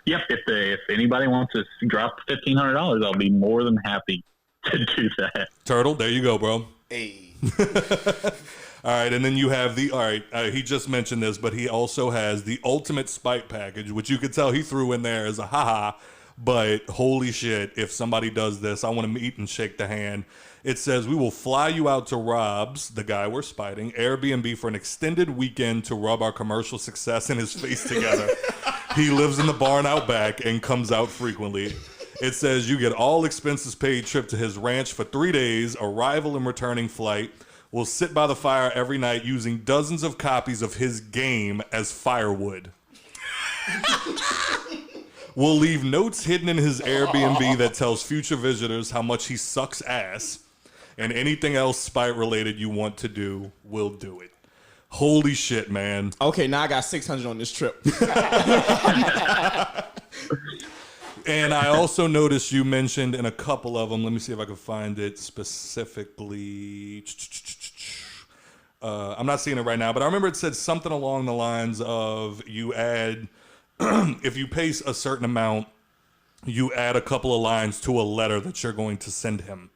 Speaker 6: Yep. If anybody wants to drop $1,500, I'll be more than happy to do that.
Speaker 2: Turtle, there you go, bro.
Speaker 4: Hey.
Speaker 2: All right, and then you have he just mentioned this, but he also has the Ultimate Spite Package, which you could tell he threw in there as a haha. But holy shit, if somebody does this, I want to meet and shake the hand. It says, we will fly you out to Rob's, the guy we're spiting, Airbnb for an extended weekend to rub our commercial success in his face together. He lives in the barn out back and comes out frequently. It says you get all expenses paid trip to his ranch for 3 days, arrival and returning flight. We'll sit by the fire every night using dozens of copies of his game as firewood. We'll leave notes hidden in his Airbnb that tells future visitors how much he sucks ass. And anything else spite related you want to do, we'll do it. Holy shit, man.
Speaker 3: Okay, now I got 600 on this trip.
Speaker 2: And I also noticed you mentioned in a couple of them, let me see if I can find it specifically. I'm not seeing it right now, but I remember it said something along the lines of you add, if you pay a certain amount, you add a couple of lines to a letter that you're going to send him.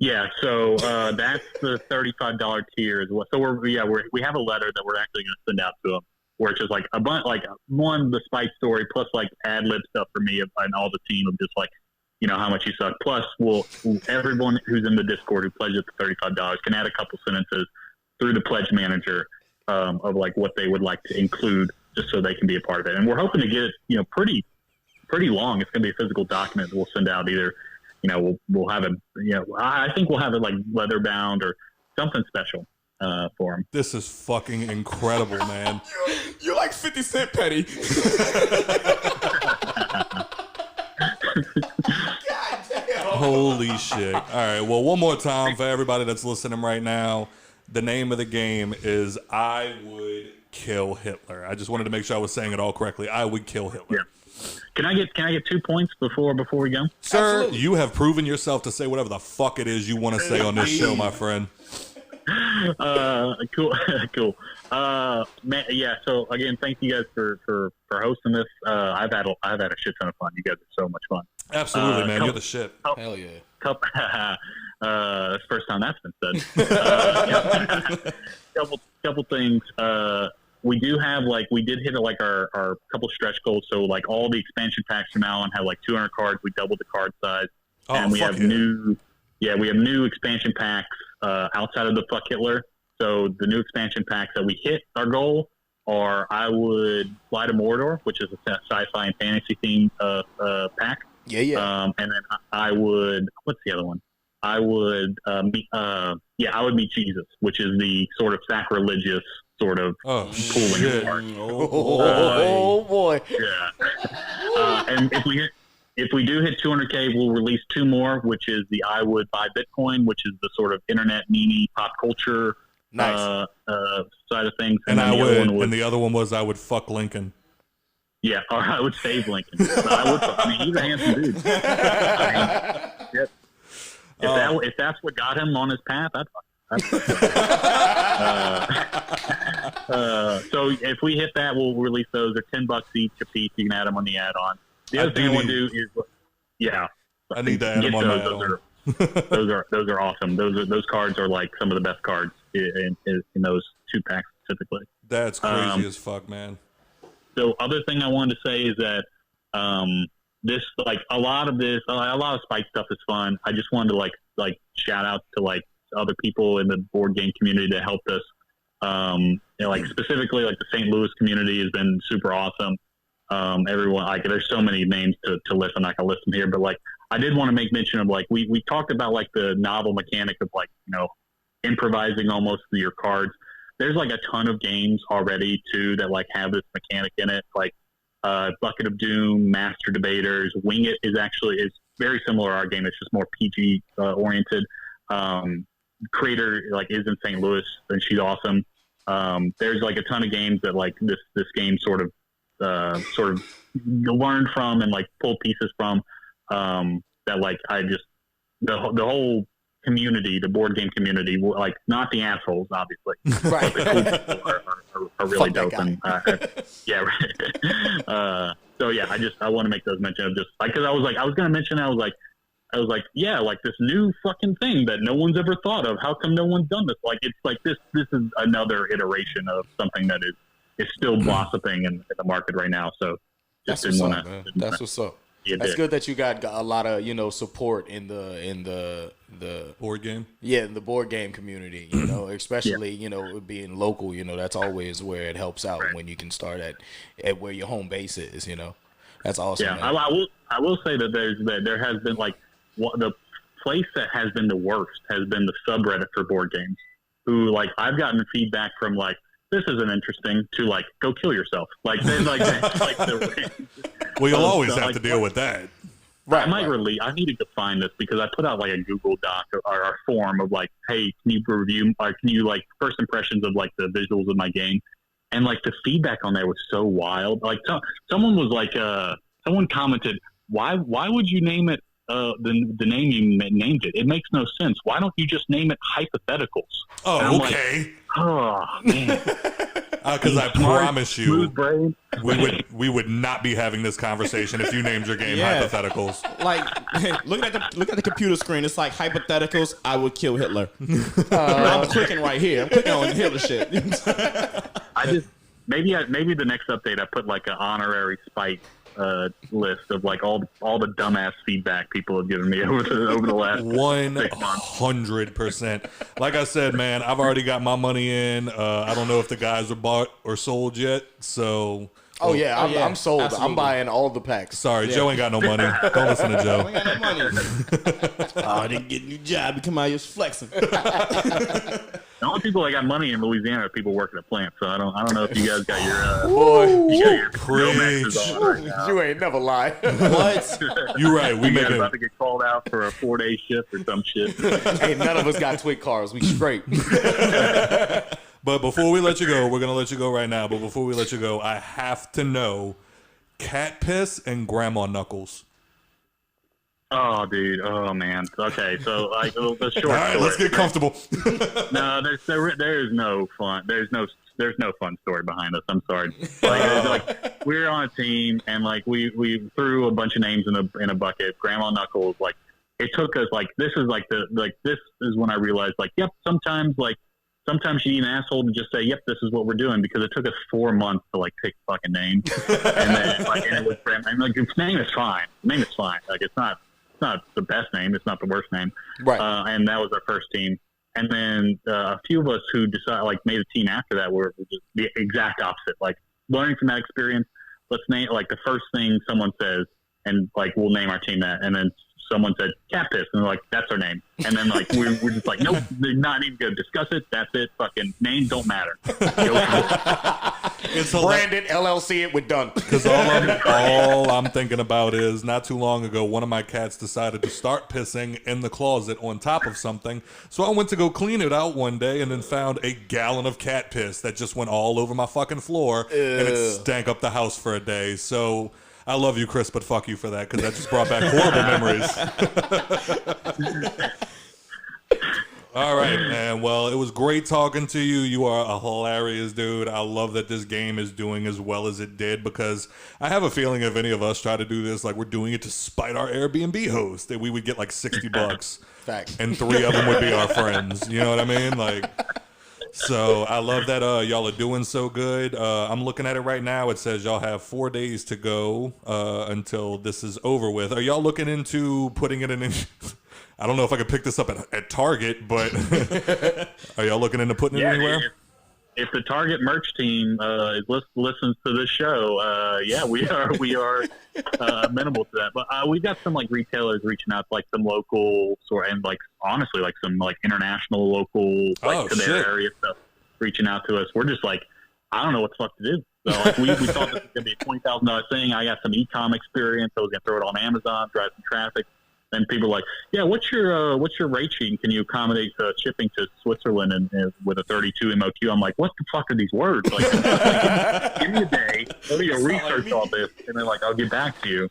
Speaker 6: Yeah, so that's the $35 tier as well. So we have a letter that we're actually going to send out to him, where it's just like a bunch, like one, the spite story, plus like ad lib stuff for me and all the team of just like, you know, how much you suck. Plus, everyone who's in the Discord who pledges the $35 can add a couple sentences through the pledge manager of like what they would like to include, just so they can be a part of it. And we're hoping to get it, you know, pretty long. It's going to be a physical document that we'll send out either. You know, we'll have it, you know, I think we'll have it like leather bound or something special. for him.
Speaker 2: This is fucking incredible, man.
Speaker 3: You're like 50 Cent petty. God damn.
Speaker 2: Holy shit. All right, well, one more time for everybody that's listening right now. The name of the game is I Would Kill Hitler. I just wanted to make sure I was saying it all correctly. I Would Kill Hitler.
Speaker 6: Yeah. Can I get 2 points before we go?
Speaker 2: Sir, absolutely. You have proven yourself to say whatever the fuck it is you want to say on this show, my friend.
Speaker 6: Cool. Man, yeah. So again, thank you guys for hosting this. I've had a shit ton of fun. You guys are so much fun.
Speaker 2: Absolutely, man. You're the shit.
Speaker 4: Hell yeah.
Speaker 6: It's the first time that's been said. Couple things. We do have we did hit our couple stretch goals. So all the expansion packs from now on have 200 cards. We doubled the card size, and we have new expansion packs outside of the Fuck Hitler. So the new expansion packs that we hit our goal are I Would Fly to Mordor, which is a sci-fi and fantasy themed pack.
Speaker 4: Yeah.
Speaker 6: And then I would. What's the other one? I would I would meet Jesus, which is the sort of sacrilegious sort of pooling apart.
Speaker 4: Oh boy.
Speaker 6: Yeah. And if we do hit 200K, we'll release 2 more, which is the I Would Buy Bitcoin, which is the sort of internet meme pop culture side of things.
Speaker 2: And the other one was I Would Fuck Lincoln.
Speaker 6: Yeah, or I would save Lincoln. He's a handsome dude. If that's what got him on his path, I'd fuck. So if we hit that, we'll release those. They're $10 each a piece. You can add them on the add-on. The other thing I want to do is,
Speaker 2: I need to add them on my add-on.
Speaker 6: Those are awesome. Those cards are some of the best cards in those 2 packs specifically.
Speaker 2: That's crazy as fuck, man.
Speaker 6: So other thing I wanted to say is that this a lot of Spike stuff is fun. I just wanted to shout out to other people in the board game community that helped us. Specifically the St. Louis community has been super awesome. Everyone there's so many names to list. I'm not gonna list them here, but I did want to make mention of we talked about the novel mechanic of improvising almost your cards. There's a ton of games already too that have this mechanic in it. Bucket of Doom, Master Debaters, Wing It is very similar to our game. It's just more PG oriented. Creator is in St. Louis and she's awesome. There's a ton of games that this game sort of learned from and pulled pieces from that the whole community, the board game community, not the assholes, obviously.
Speaker 4: Right.
Speaker 6: The cool people are really dope. And, yeah, right. I want to make those mention of just because I was going to mention, I was this new fucking thing that no one's ever thought of. How come no one's done this? This is another iteration of something that is still blossoming in the market right now. So just
Speaker 4: that's what's up. That's good that you got a lot of support in the
Speaker 2: board game.
Speaker 4: Yeah, in the board game community. Especially being local. That's always where it helps out when you can start at where your home base is. That's awesome.
Speaker 6: Yeah,
Speaker 4: man.
Speaker 6: I will say that there has been the place that has been the worst has been the subreddit for board games. Who I've gotten feedback from this isn't interesting to go kill yourself. Well,
Speaker 2: you'll always have to deal with that.
Speaker 6: Right. I need to define this because I put out a Google Doc or a form of hey, can you review, can you first impressions of the visuals of my game? And the feedback on there was so wild. Someone was someone commented, why would you name it the name you named it? It makes no sense. Why don't you just name it Hypotheticals?
Speaker 2: Oh, okay.
Speaker 6: Oh man.
Speaker 2: Because I promise you, we would not be having this conversation if you named your game Hypotheticals.
Speaker 3: Look at the computer screen. It's Hypotheticals. I would kill Hitler. I'm clicking right here. I'm clicking on Hitler shit.
Speaker 6: I just maybe the next update I put an honorary Spike list of all the dumbass feedback people have given me over the last
Speaker 2: 100%. Like I said, man, I've already got my money in. I don't know if the guys are bought or sold yet. So
Speaker 4: I'm sold.
Speaker 3: Absolutely.
Speaker 4: I'm buying all the packs.
Speaker 2: Sorry, Joe ain't got no money. Don't listen to Joe.
Speaker 3: I ain't got no money. I didn't get a new job. Come out here flexing.
Speaker 6: The only people that got money in Louisiana are people working at plants. So I don't know if you guys got your
Speaker 2: Preach.
Speaker 6: on right now.
Speaker 4: You ain't never lied.
Speaker 3: What?
Speaker 2: You're right. We
Speaker 6: You
Speaker 2: make
Speaker 6: guys
Speaker 2: it.
Speaker 6: about to get called out for a 4-day shift or some shit.
Speaker 4: Hey, none of us got twig cars. We straight.
Speaker 2: But before we let you go, we're gonna let you go right now. But before we let you go, I have to know cat piss and grandma knuckles.
Speaker 6: Oh, dude. Oh, man. Okay, so like the short
Speaker 2: All right,
Speaker 6: story.
Speaker 2: let's get comfortable.
Speaker 6: No, there is no fun. There's no fun story behind us. I'm sorry. Like we were on a team, and like we threw a bunch of names in a bucket. Grandma Knuckles. Like it took us this is when I realized yep. Sometimes you need an asshole to just say yep. This is what we're doing, because it took us 4 months to pick fucking names, and then and it was his name is fine. Name is fine. Like it's not the best name. It's not the worst name.
Speaker 4: Right.
Speaker 6: And that was our first team. And then a few of us who decided, made a team after that were just the exact opposite. Learning from that experience, let's name the first thing someone says, and we'll name our team that. And then someone said cat piss, and we're that's our name. And then we're just nope, they're not even gonna discuss it. That's it. Fucking names don't matter.
Speaker 2: It's
Speaker 4: Branded LLC it, we're done.
Speaker 2: Because all I'm thinking about is not too long ago, one of my cats decided to start pissing in the closet on top of something. So I went to go clean it out one day and then found a gallon of cat piss that just went all over my fucking floor. And it stank up the house for a day. So I love you, Chris, but fuck you for that, because that just brought back horrible memories. All right, man. Well, it was great talking to you. You are a hilarious dude. I love that this game is doing as well as it did, because I have a feeling if any of us try to do this, we're doing it to spite our Airbnb host, that we would get $60.
Speaker 4: Fact.
Speaker 2: And 3 of them would be our friends. You know what I mean? So I love that y'all are doing so good. I'm looking at it right now. It says y'all have 4 days to go until this is over with. Are y'all looking into putting it in? I don't know if I could pick this up at Target, but are y'all looking into putting it anywhere?
Speaker 6: If the Target merch team listens to this show, yeah, we are amenable to that. But we got some retailers reaching out to some local and honestly some international local to their area stuff reaching out to us. We're just I don't know what the fuck to do. So we thought this was gonna be a $20,000 thing. I got some e-com experience. I was gonna throw it on Amazon, drive some traffic. And people are yeah, what's your rate sheet? And can you accommodate shipping to Switzerland and with a 32 MOQ? I'm what the fuck are these words? Give me a day. Let me go research all this, and then I'll get back to you.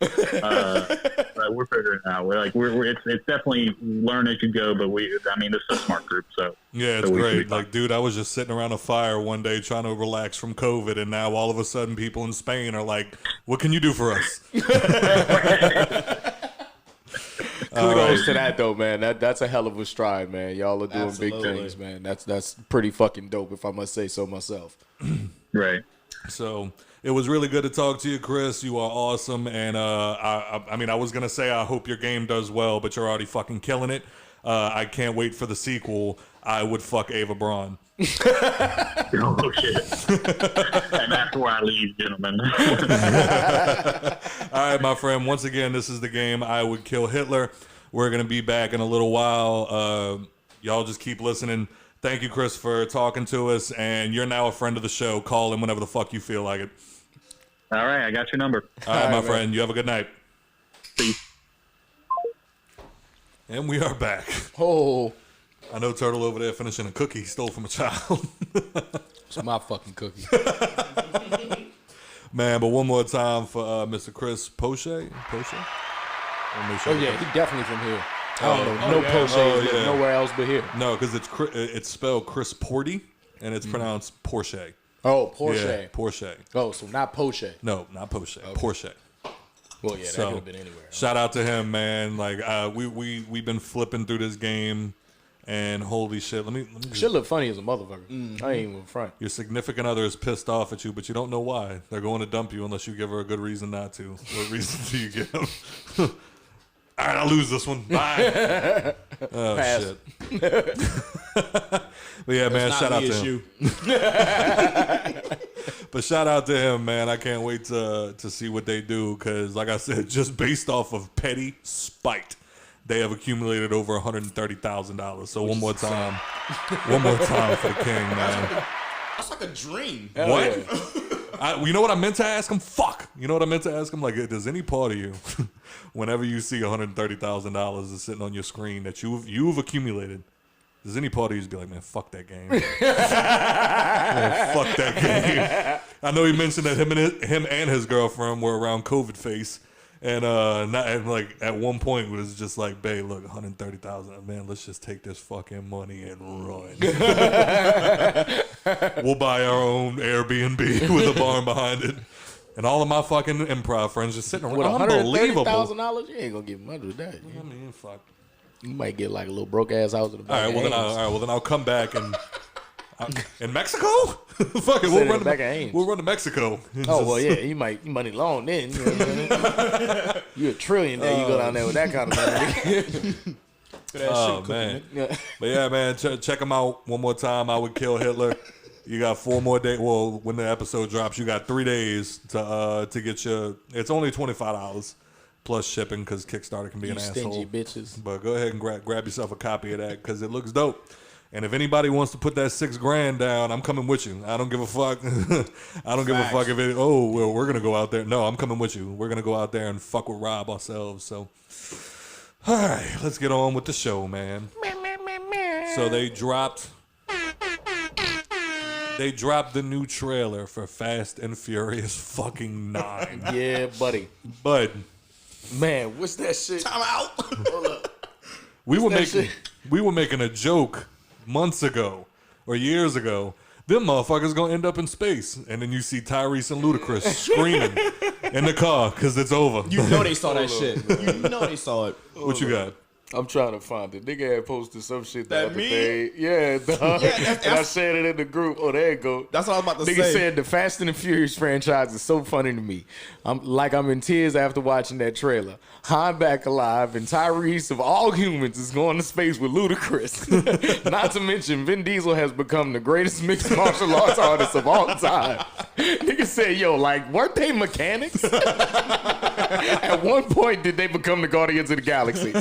Speaker 6: We're figuring it out. It's definitely learn as you go. But this is a smart group, so
Speaker 2: yeah, it's great. Dude, I was just sitting around a fire one day trying to relax from COVID, and now all of a sudden people in Spain are what can you do for us?
Speaker 4: Kudos to that though, man. That's a hell of a stride, man. Y'all are doing big things, man. That's pretty fucking dope, if I must say so myself.
Speaker 6: Right.
Speaker 2: So it was really good to talk to you, Chris. You are awesome, and I was gonna say I hope your game does well, but you're already fucking killing it. I can't wait for the sequel. I would fuck Ava Braun.
Speaker 6: Oh shit! And that's where I leave, gentlemen.
Speaker 2: All right, my friend. Once again, this is the game I Would Kill Hitler. We're gonna be back in a little while. Y'all just keep listening. Thank you, Chris, for talking to us. And you're now a friend of the show. Call in whenever the fuck you feel like it.
Speaker 6: All right, I got your number.
Speaker 2: All right, my friend. You have a good night.
Speaker 6: Peace.
Speaker 2: And we are back.
Speaker 4: Oh.
Speaker 2: I know Turtle over there finishing a cookie he stole from a child.
Speaker 4: It's my fucking cookie.
Speaker 2: Man, but one more time for Mr. Chris Portie.
Speaker 4: Oh, yeah, he definitely from here. I don't know. No Portie nowhere else but here.
Speaker 2: No, because it's spelled Chris Portie, and it's pronounced Porsche.
Speaker 4: Oh, Porsche.
Speaker 2: Yeah, Porsche.
Speaker 4: Oh, so not Porsche.
Speaker 2: No, not Porsche. Okay. Porsche.
Speaker 4: Well, yeah, that could have been anywhere.
Speaker 2: Shout out to him, man. We've been flipping through this game. And holy shit, let me
Speaker 4: Shit look funny as a motherfucker. Mm-hmm. I ain't even front.
Speaker 2: Your significant other is pissed off at you, but you don't know why. They're going to dump you unless you give her a good reason not to. What reason do you give? All right, I'll lose this one. Bye. Oh,
Speaker 4: Pass.
Speaker 2: Shit. But yeah, man, shout out to him. But shout out to him, man. I can't wait to see what they do because, like I said, just based off of petty spite, they have accumulated over $130,000. So one more time for the king, man.
Speaker 3: That's like a dream.
Speaker 2: What?
Speaker 4: Yeah.
Speaker 2: You know what I meant to ask him? Fuck. You know what I meant to ask him? Like, does any part of you, whenever you see $130,000 is sitting on your screen that you've accumulated, does any part of you be like, man, fuck that game? Man, fuck that game. I know he mentioned that him and his girlfriend were around COVID face. And like at one point it was just like, babe, look, $130,000. Man, let's just take this fucking money and run. We'll buy our own Airbnb with a barn behind it. And all of my fucking improv friends just sitting around.
Speaker 4: With
Speaker 2: Unbelievable.
Speaker 4: $130,000, you ain't gonna get much with that.
Speaker 2: I mean, fuck.
Speaker 4: You might get like a little broke ass house in the back.
Speaker 2: All right, well then I'll come back and in Mexico? Fuck it, we'll run to Mexico.
Speaker 4: Well, yeah, you might money long then. You know what I mean? You a trillionaire. You go down there with that kind of money.
Speaker 2: Oh man, but yeah, man, check them out one more time. I Would Kill Hitler. You got 4 more days. Well, when the episode drops, you got 3 days to get your. It's only $25 plus shipping because Kickstarter can be an asshole.
Speaker 4: Stingy bitches.
Speaker 2: But go ahead and grab yourself a copy of that because it looks dope. And if anybody wants to put that $6,000 down, I'm coming with you. I don't give a fuck. I don't give a fuck if it. Oh, well, we're gonna go out there. No, I'm coming with you. We're gonna go out there and fuck with Rob ourselves. So, all right, let's get on with the show, man. So they dropped the new trailer for Fast and Furious fucking 9.
Speaker 4: Yeah, buddy.
Speaker 2: But
Speaker 4: man, what's that shit?
Speaker 3: Time out. Hold up.
Speaker 2: We were making a joke months ago or years ago. Them motherfuckers gonna end up in space, and then you see Tyrese and Ludacris screaming in the car because it's over.
Speaker 3: You know they saw that shit. You know they saw it.
Speaker 2: What you got?
Speaker 4: I'm trying to find it. Nigga had posted some shit the
Speaker 3: That
Speaker 4: other
Speaker 3: meme?
Speaker 4: day. Yeah, dog.
Speaker 3: Yeah,
Speaker 4: and I shared it in the group. Oh, there you go.
Speaker 3: That's what I was about to
Speaker 4: Nigga
Speaker 3: say.
Speaker 4: said the Fast and the Furious franchise is so funny to me. I'm in tears after watching that trailer. Han back alive, and Tyrese of all humans is going to space with Ludacris. Not to mention, Vin Diesel has become the greatest mixed martial arts artist of all time. Nigga said, yo, like, weren't they mechanics? At one point, did they become the Guardians of the Galaxy?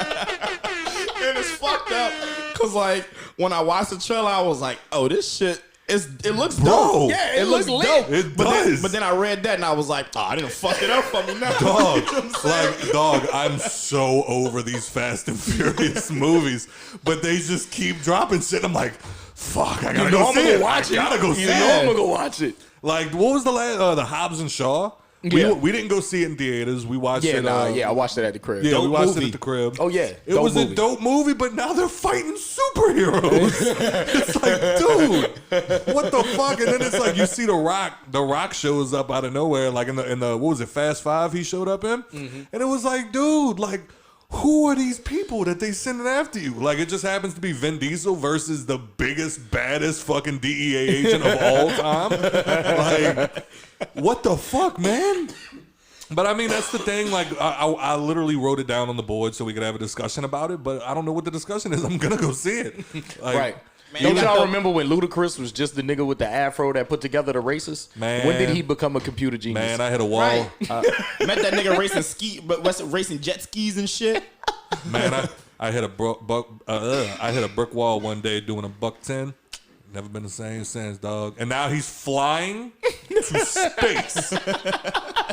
Speaker 3: And it's fucked up because like when I watched the trailer, I was like, "Oh, this shit it looks dope."
Speaker 4: Yeah,
Speaker 3: it looks
Speaker 4: lit.
Speaker 3: dope.
Speaker 2: It
Speaker 3: but
Speaker 2: does.
Speaker 3: But then I read that and I was like, "Oh, I didn't fuck it up for me now."
Speaker 2: Dog, I'm so over these Fast and Furious movies, but they just keep dropping shit. I'm like, fuck, I gotta go see it. I gotta go see it.
Speaker 4: I'm gonna go watch it.
Speaker 2: Like, what was the last? The Hobbs and Shaw.
Speaker 4: Yeah.
Speaker 2: We didn't go see it in theaters. We watched it.
Speaker 4: I watched it at the crib.
Speaker 2: Yeah, we
Speaker 3: Dope
Speaker 2: watched
Speaker 3: movie.
Speaker 2: it at the crib.
Speaker 4: Oh, yeah.
Speaker 2: It was a dope movie, but now they're fighting superheroes. It's like, dude, what the fuck? And then it's like you see The Rock. The Rock shows up out of nowhere, like in the what was it, Fast 5 he showed up in?
Speaker 4: Mm-hmm.
Speaker 2: And it was like, dude, like, who are these people that they sending after you? Like, it just happens to be Vin Diesel versus the biggest, baddest fucking DEA agent of all time. Like, what the fuck, man? But I mean, that's the thing. Like, I literally wrote it down on the board so we could have a discussion about it. But I don't know what the discussion is. I'm gonna go see it. Like,
Speaker 4: Right.
Speaker 3: Man,
Speaker 4: Don't
Speaker 3: you
Speaker 4: y'all
Speaker 3: got
Speaker 4: remember when Ludacris was just the nigga with the afro that put together the races?
Speaker 2: Man.
Speaker 4: When did he become a computer genius?
Speaker 2: Man, I hit a wall.
Speaker 3: Right. Met that nigga racing jet skis and shit.
Speaker 2: Man, I hit I hit a brick wall one day doing a $110. Never been the same since, dog. And now he's flying to space.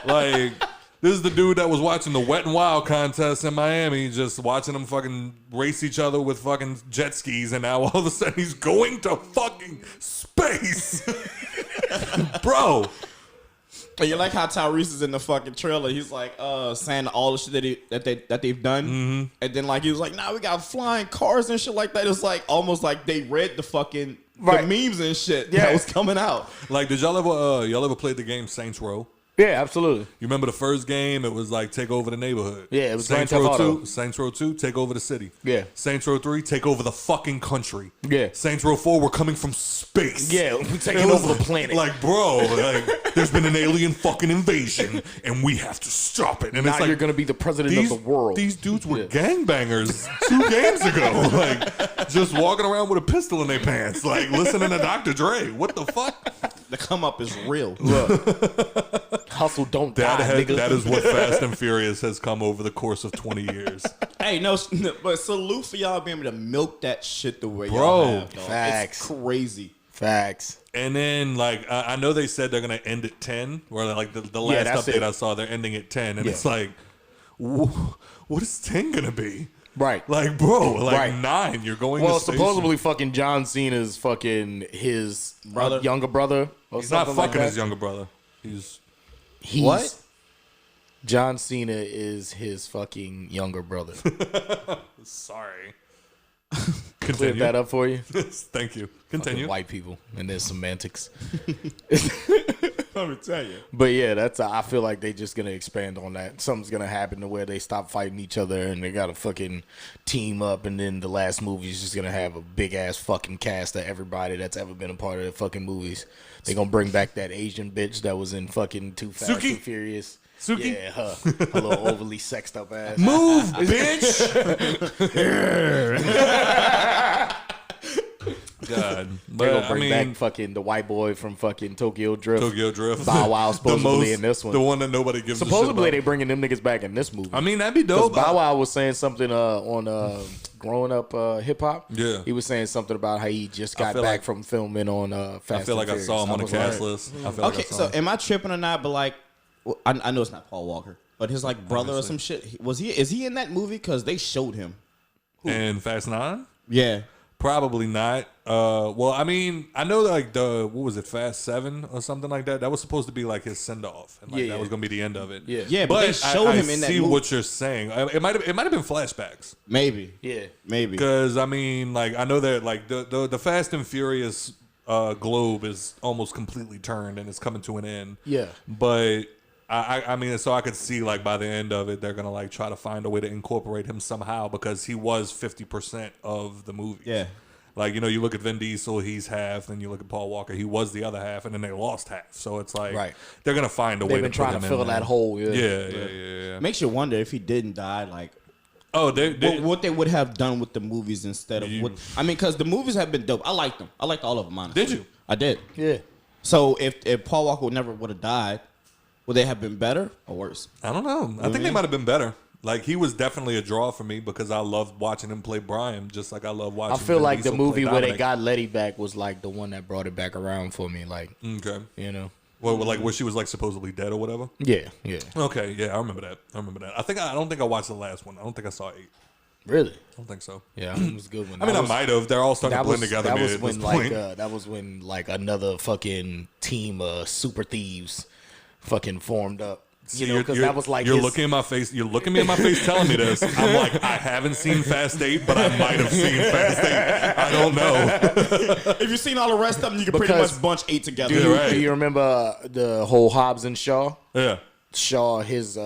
Speaker 2: Like, this is the dude that was watching the Wet and Wild contest in Miami, just watching them fucking race each other with fucking jet skis, and now all of a sudden he's going to fucking space. Bro.
Speaker 3: And you like how Tyrese is in the fucking trailer. He's like saying all the shit that they've done, and then like he was like, "Nah, we got flying cars and shit like that." It's like almost like they read the fucking the memes and shit that was coming out.
Speaker 2: Like, did y'all ever play the game Saints Row?
Speaker 4: Yeah, absolutely.
Speaker 2: You remember the first game? It was like take over the neighborhood.
Speaker 4: Yeah, it was
Speaker 2: Saints
Speaker 4: Grand
Speaker 2: Row
Speaker 4: Theft Auto.
Speaker 2: 2. Saints Row 2, take over the city.
Speaker 4: Yeah.
Speaker 2: Saints Row 3, take over the fucking country.
Speaker 4: Yeah.
Speaker 2: Saints Row 4, we're coming from space.
Speaker 4: Yeah, we're taking over the planet.
Speaker 2: Like, bro, like, there's been an alien fucking invasion, and we have to stop it. And
Speaker 4: now
Speaker 2: it's like,
Speaker 4: you're gonna be the president of the world.
Speaker 2: These dudes were gangbangers 2 games ago. Like, just walking around with a pistol in their pants, like listening to Dr. Dre. What the fuck?
Speaker 3: The come up is real.
Speaker 4: Look, Hustle don't die, nigga.
Speaker 2: That is what Fast and Furious has come over the course of 20 years.
Speaker 3: Hey, no, but salute for y'all being able to milk that shit the way
Speaker 2: Bro,
Speaker 3: y'all have, dog.
Speaker 4: facts.
Speaker 3: It's crazy.
Speaker 4: Facts.
Speaker 2: And then, like, I know they said they're going to end at 10, where, like, the last update I saw, they're ending at 10. And it's like, what is 10 going to be?
Speaker 4: Right.
Speaker 2: Like, bro, like 9, you're going to station.
Speaker 4: Supposedly fucking John Cena's fucking his brother, younger brother. Or
Speaker 2: He's not fucking
Speaker 4: like
Speaker 2: his younger brother. He's
Speaker 4: what? John Cena is his fucking younger brother.
Speaker 2: Sorry.
Speaker 4: Cleared that up for you?
Speaker 2: Thank you. Continue.
Speaker 4: Fucking white people and their semantics.
Speaker 3: Let me tell you.
Speaker 4: But yeah, I feel like they just gonna expand on that. Something's gonna happen to where they stop fighting each other and they gotta fucking team up, and then the last movie is just gonna have a big ass fucking cast of everybody that's ever been a part of the fucking movies. They gonna bring back that Asian bitch that was in fucking Too Fast, Too Furious.
Speaker 2: Suki?
Speaker 4: Yeah, her little overly sexed up ass.
Speaker 2: Move, bitch! God.
Speaker 4: They're gonna bring back fucking the white boy from fucking Tokyo Drift. Bow Wow supposedly in this one.
Speaker 2: The one that nobody gives a shit
Speaker 4: Supposedly
Speaker 2: about.
Speaker 4: they bringing them niggas back in this movie.
Speaker 2: I mean, that'd be dope.
Speaker 4: Bow Wow was saying something on growing up hip hop.
Speaker 2: Yeah.
Speaker 4: He was saying something about how he just got back from filming on Fast
Speaker 2: I feel
Speaker 4: and
Speaker 2: like
Speaker 4: Furious.
Speaker 2: I saw him on the cast list. I feel
Speaker 3: Okay, so am I tripping or not? But like, well, I know it's not Paul Walker, but his like brother or some shit. Is he in that movie? Because they showed him.
Speaker 2: And Fast 9?
Speaker 3: Yeah.
Speaker 2: Probably not. Well, I mean, I know like what was it, Fast 7 or something like that? That was supposed to be like his send off, and like that was gonna be the end of it.
Speaker 3: Yeah, but they showed him in that
Speaker 2: movie. I see
Speaker 3: movie.
Speaker 2: what you're saying. It might have been flashbacks.
Speaker 3: Maybe.
Speaker 4: Yeah.
Speaker 3: Maybe.
Speaker 2: Because I mean, like I know that like the Fast and Furious globe is almost completely turned and it's coming to an end.
Speaker 4: Yeah.
Speaker 2: But I mean, so I could see like by the end of it, they're gonna like try to find a way to incorporate him somehow because he was 50% of the movie.
Speaker 3: Yeah.
Speaker 2: Like, you know, you look at Vin Diesel, he's half, then you look at Paul Walker, he was the other half, and then they lost half. So it's like they're gonna find a way to
Speaker 4: They've been trying to fill that hole.
Speaker 2: Yeah.
Speaker 3: Makes you wonder if he didn't die, like
Speaker 2: what
Speaker 3: they would have done with the movies instead of what I mean, because the movies have been dope. I liked them. I liked all of them, honestly.
Speaker 2: Did you?
Speaker 3: I did.
Speaker 4: Yeah.
Speaker 3: So if Paul Walker never would have died, would they have been better or worse?
Speaker 2: I don't know. I think they might have been better. Like, he was definitely a draw for me because I loved watching him play Brian, just like I love watching.
Speaker 4: I feel
Speaker 2: Vin
Speaker 4: like
Speaker 2: Diesel
Speaker 4: the movie
Speaker 2: play
Speaker 4: where they
Speaker 2: Dominic.
Speaker 4: got Letty back was like the one that brought it back around for me. Like,
Speaker 2: Okay.
Speaker 4: you know.
Speaker 2: Well, like where she was like supposedly dead or whatever.
Speaker 4: Yeah.
Speaker 2: Okay, yeah, I remember that. I don't think I watched the last one. I don't think I saw 8.
Speaker 4: Really?
Speaker 2: I don't think so.
Speaker 4: Yeah, it was a good one.
Speaker 2: I mean, I might have. They're all starting to blend together.
Speaker 4: That was
Speaker 2: at
Speaker 4: when
Speaker 2: this point.
Speaker 4: that was when like another fucking team of super thieves fucking formed up. You know, because that was like
Speaker 2: you're looking at my face. You're looking me in my face, telling me this. I'm like, I haven't seen Fast 8, but I might have seen Fast 8. I don't know.
Speaker 3: If you've seen all the rest of them, you can pretty much bunch 8 together.
Speaker 4: Do you remember the whole Hobbs and Shaw?
Speaker 2: Yeah.
Speaker 4: Shaw, his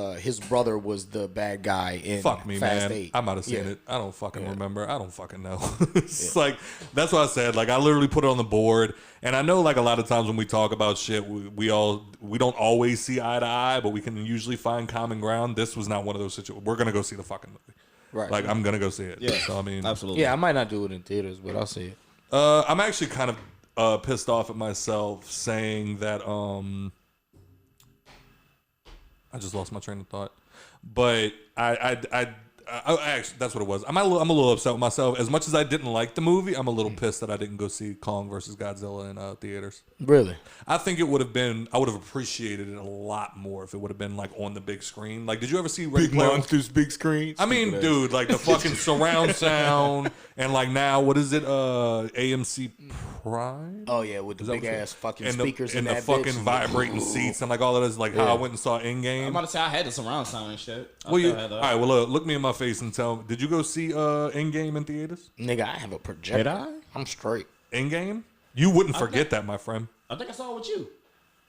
Speaker 4: brother was the bad guy in
Speaker 2: Fuck me,
Speaker 4: Fast
Speaker 2: man.
Speaker 4: 8.
Speaker 2: I might have seen it. I don't fucking remember. I don't fucking know. It's like, that's what I said. Like, I literally put it on the board. And I know, like, a lot of times when we talk about shit, we don't always see eye to eye, but we can usually find common ground. This was not one of those situations. We're going to go see the fucking movie.
Speaker 4: Right.
Speaker 2: Like, I'm going to go see it.
Speaker 3: Yeah.
Speaker 2: So, I mean.
Speaker 3: Absolutely.
Speaker 4: Yeah, I might not do it in theaters, but I'll see it.
Speaker 2: I'm actually kind of pissed off at myself saying that I just lost my train of thought. But I actually, that's what it was. I'm a little upset with myself. As much as I didn't like the movie, I'm a little pissed that I didn't go see Kong versus Godzilla in theaters.
Speaker 4: Really?
Speaker 2: I think it would have been. I would have appreciated it a lot more if it would have been like on the big screen. Like, did you ever see Ready Player One?
Speaker 4: big screen.
Speaker 2: I mean, dude, like the fucking surround sound and like now, what is it? AMC Prime.
Speaker 4: Oh yeah, with the big ass fucking speakers
Speaker 2: and
Speaker 4: in
Speaker 2: the
Speaker 4: that
Speaker 2: fucking
Speaker 4: bitch.
Speaker 2: vibrating seats and like all of this. Like how I went and saw Endgame.
Speaker 3: I'm about to say I had the surround sound and shit.
Speaker 2: Well, all right. Well, look me in my face and tell me. Did you go see Endgame in theaters?
Speaker 4: Nigga, I have a projector.
Speaker 3: Did I?
Speaker 4: I'm straight.
Speaker 2: Endgame? You wouldn't forget that, my friend.
Speaker 3: I think I saw it with you.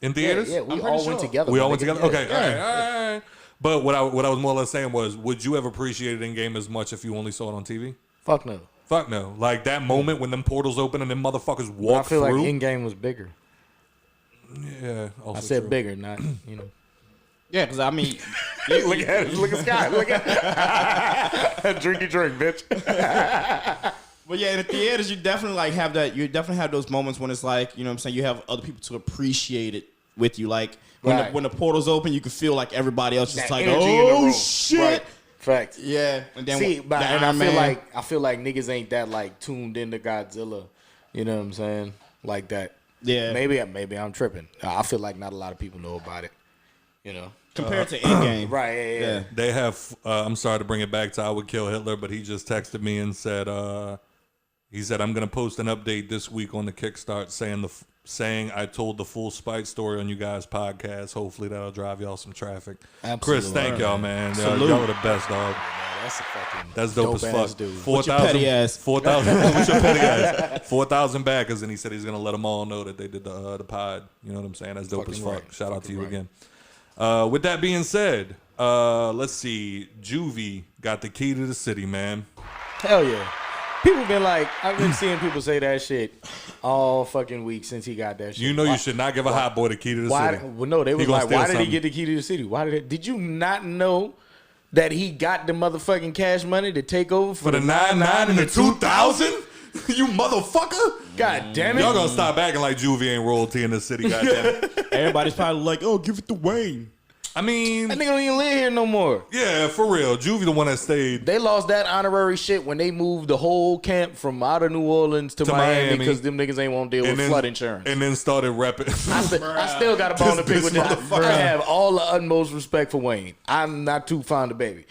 Speaker 2: In theaters?
Speaker 4: Yeah, we
Speaker 3: I'm
Speaker 4: all
Speaker 3: pretty
Speaker 4: went
Speaker 3: sure.
Speaker 4: together.
Speaker 2: We
Speaker 4: my
Speaker 2: all went
Speaker 4: nigga.
Speaker 2: together. Okay,
Speaker 3: Yeah.
Speaker 2: all right. But what I was more or less saying was, would you have appreciated Endgame as much if you only saw it on TV?
Speaker 4: Fuck no.
Speaker 2: Fuck no. Like that moment when them portals open and them motherfuckers walk
Speaker 4: I feel
Speaker 2: through.
Speaker 4: like Endgame was bigger.
Speaker 2: Yeah, also
Speaker 4: I said
Speaker 2: true.
Speaker 4: bigger, not you know.
Speaker 3: Yeah, because I mean,
Speaker 4: Look at it. Look at Scott. Look at drinky drink, bitch.
Speaker 3: but yeah, in the theaters, you definitely like have that. You definitely have those moments when it's like, you know what I'm saying, you have other people to appreciate it with you. Like when the portals open, you can feel like everybody else just
Speaker 4: That
Speaker 3: like,
Speaker 4: energy in the
Speaker 3: oh
Speaker 4: room.
Speaker 3: shit.
Speaker 4: Right. Facts.
Speaker 3: Yeah. And then
Speaker 4: I feel like niggas ain't that like tuned into Godzilla. You know what I'm saying? Like that.
Speaker 3: Yeah.
Speaker 4: Maybe I'm tripping. I feel like not a lot of people know about it. You know,
Speaker 3: compared to Endgame.
Speaker 4: right? Yeah.
Speaker 2: They have. I'm sorry to bring it back to I Would Kill Hitler, but he just texted me and said, he said I'm gonna post an update this week on the Kickstart saying I told the full Spike story on you guys' podcast. Hopefully that'll drive y'all some traffic.
Speaker 4: Absolutely.
Speaker 2: Chris, thank y'all, man. Y'all are the best, dog. That's dope as fuck.
Speaker 4: Dude.
Speaker 2: 4,000. 4,000. What's your petty ass? 4,000 backers, and he said he's gonna let them all know that they did the pod. You know what I'm saying? That's dope as fuck.
Speaker 4: Right.
Speaker 2: Shout out to you again. With that being said, let's see. Juvie got the key to the city, man.
Speaker 4: Hell yeah. People been like, I've been seeing people say that shit all fucking week since he got that shit.
Speaker 2: You know you should not give a hot boy the key to the city.
Speaker 4: Well, no, they was like, why did he get the key to the city? Did you not know that he got the motherfucking cash money to take over
Speaker 2: For the 99 and the 2,000? You motherfucker.
Speaker 4: God damn it.
Speaker 2: Y'all gonna stop acting like Juvie ain't royalty in the city, goddamn.
Speaker 3: Everybody's probably like, oh, give it to Wayne.
Speaker 2: I mean,
Speaker 4: That nigga don't even live here no more.
Speaker 2: yeah, for real. Juvie the one that stayed.
Speaker 4: They lost that honorary shit when they moved the whole camp from out of New Orleans to Miami because them niggas ain't want to deal with flood insurance.
Speaker 2: And then started repping.
Speaker 4: I still got a bone to pick with that.
Speaker 2: motherfucker.
Speaker 4: I have all the utmost respect for Wayne. I'm not too fond of Baby.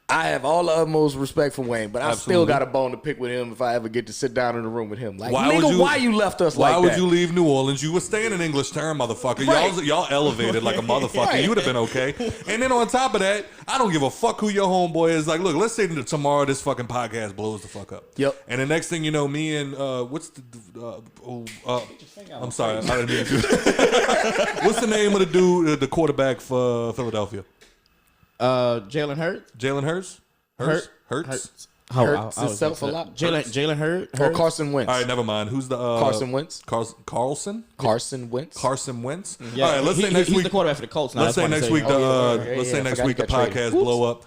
Speaker 4: I have all the utmost respect for Wayne, but I still got a bone to pick with him if I ever get to sit down in the room with him. Like, why you left us like that?
Speaker 2: Why would you leave New Orleans? You were staying in English term, motherfucker.
Speaker 4: Right.
Speaker 2: Y'all elevated like a motherfucker.
Speaker 4: Right.
Speaker 2: You would have been okay. And then on top of that, I don't give a fuck who your homeboy is. Like, look, let's say that tomorrow this fucking podcast blows the fuck up.
Speaker 4: Yep.
Speaker 2: And the next thing you know, me and I'm sorry, I didn't mean to. What's the name of the dude, the quarterback for Philadelphia?
Speaker 3: Jalen Hurts.
Speaker 2: Jalen Hurts. Hurts.
Speaker 4: Hurts himself a lot.
Speaker 3: Jalen Hurts.
Speaker 4: Or Carson Wentz.
Speaker 2: All right, never mind. Who's the
Speaker 4: Carson Wentz?
Speaker 2: Carlson?
Speaker 4: Carson Wentz.
Speaker 2: Carson Wentz.
Speaker 3: Yeah,
Speaker 2: all right, let's say next
Speaker 3: he's
Speaker 2: week.
Speaker 3: the quarterback for the Colts. Now.
Speaker 2: Let's say next week. Let's say next week the podcast blow up.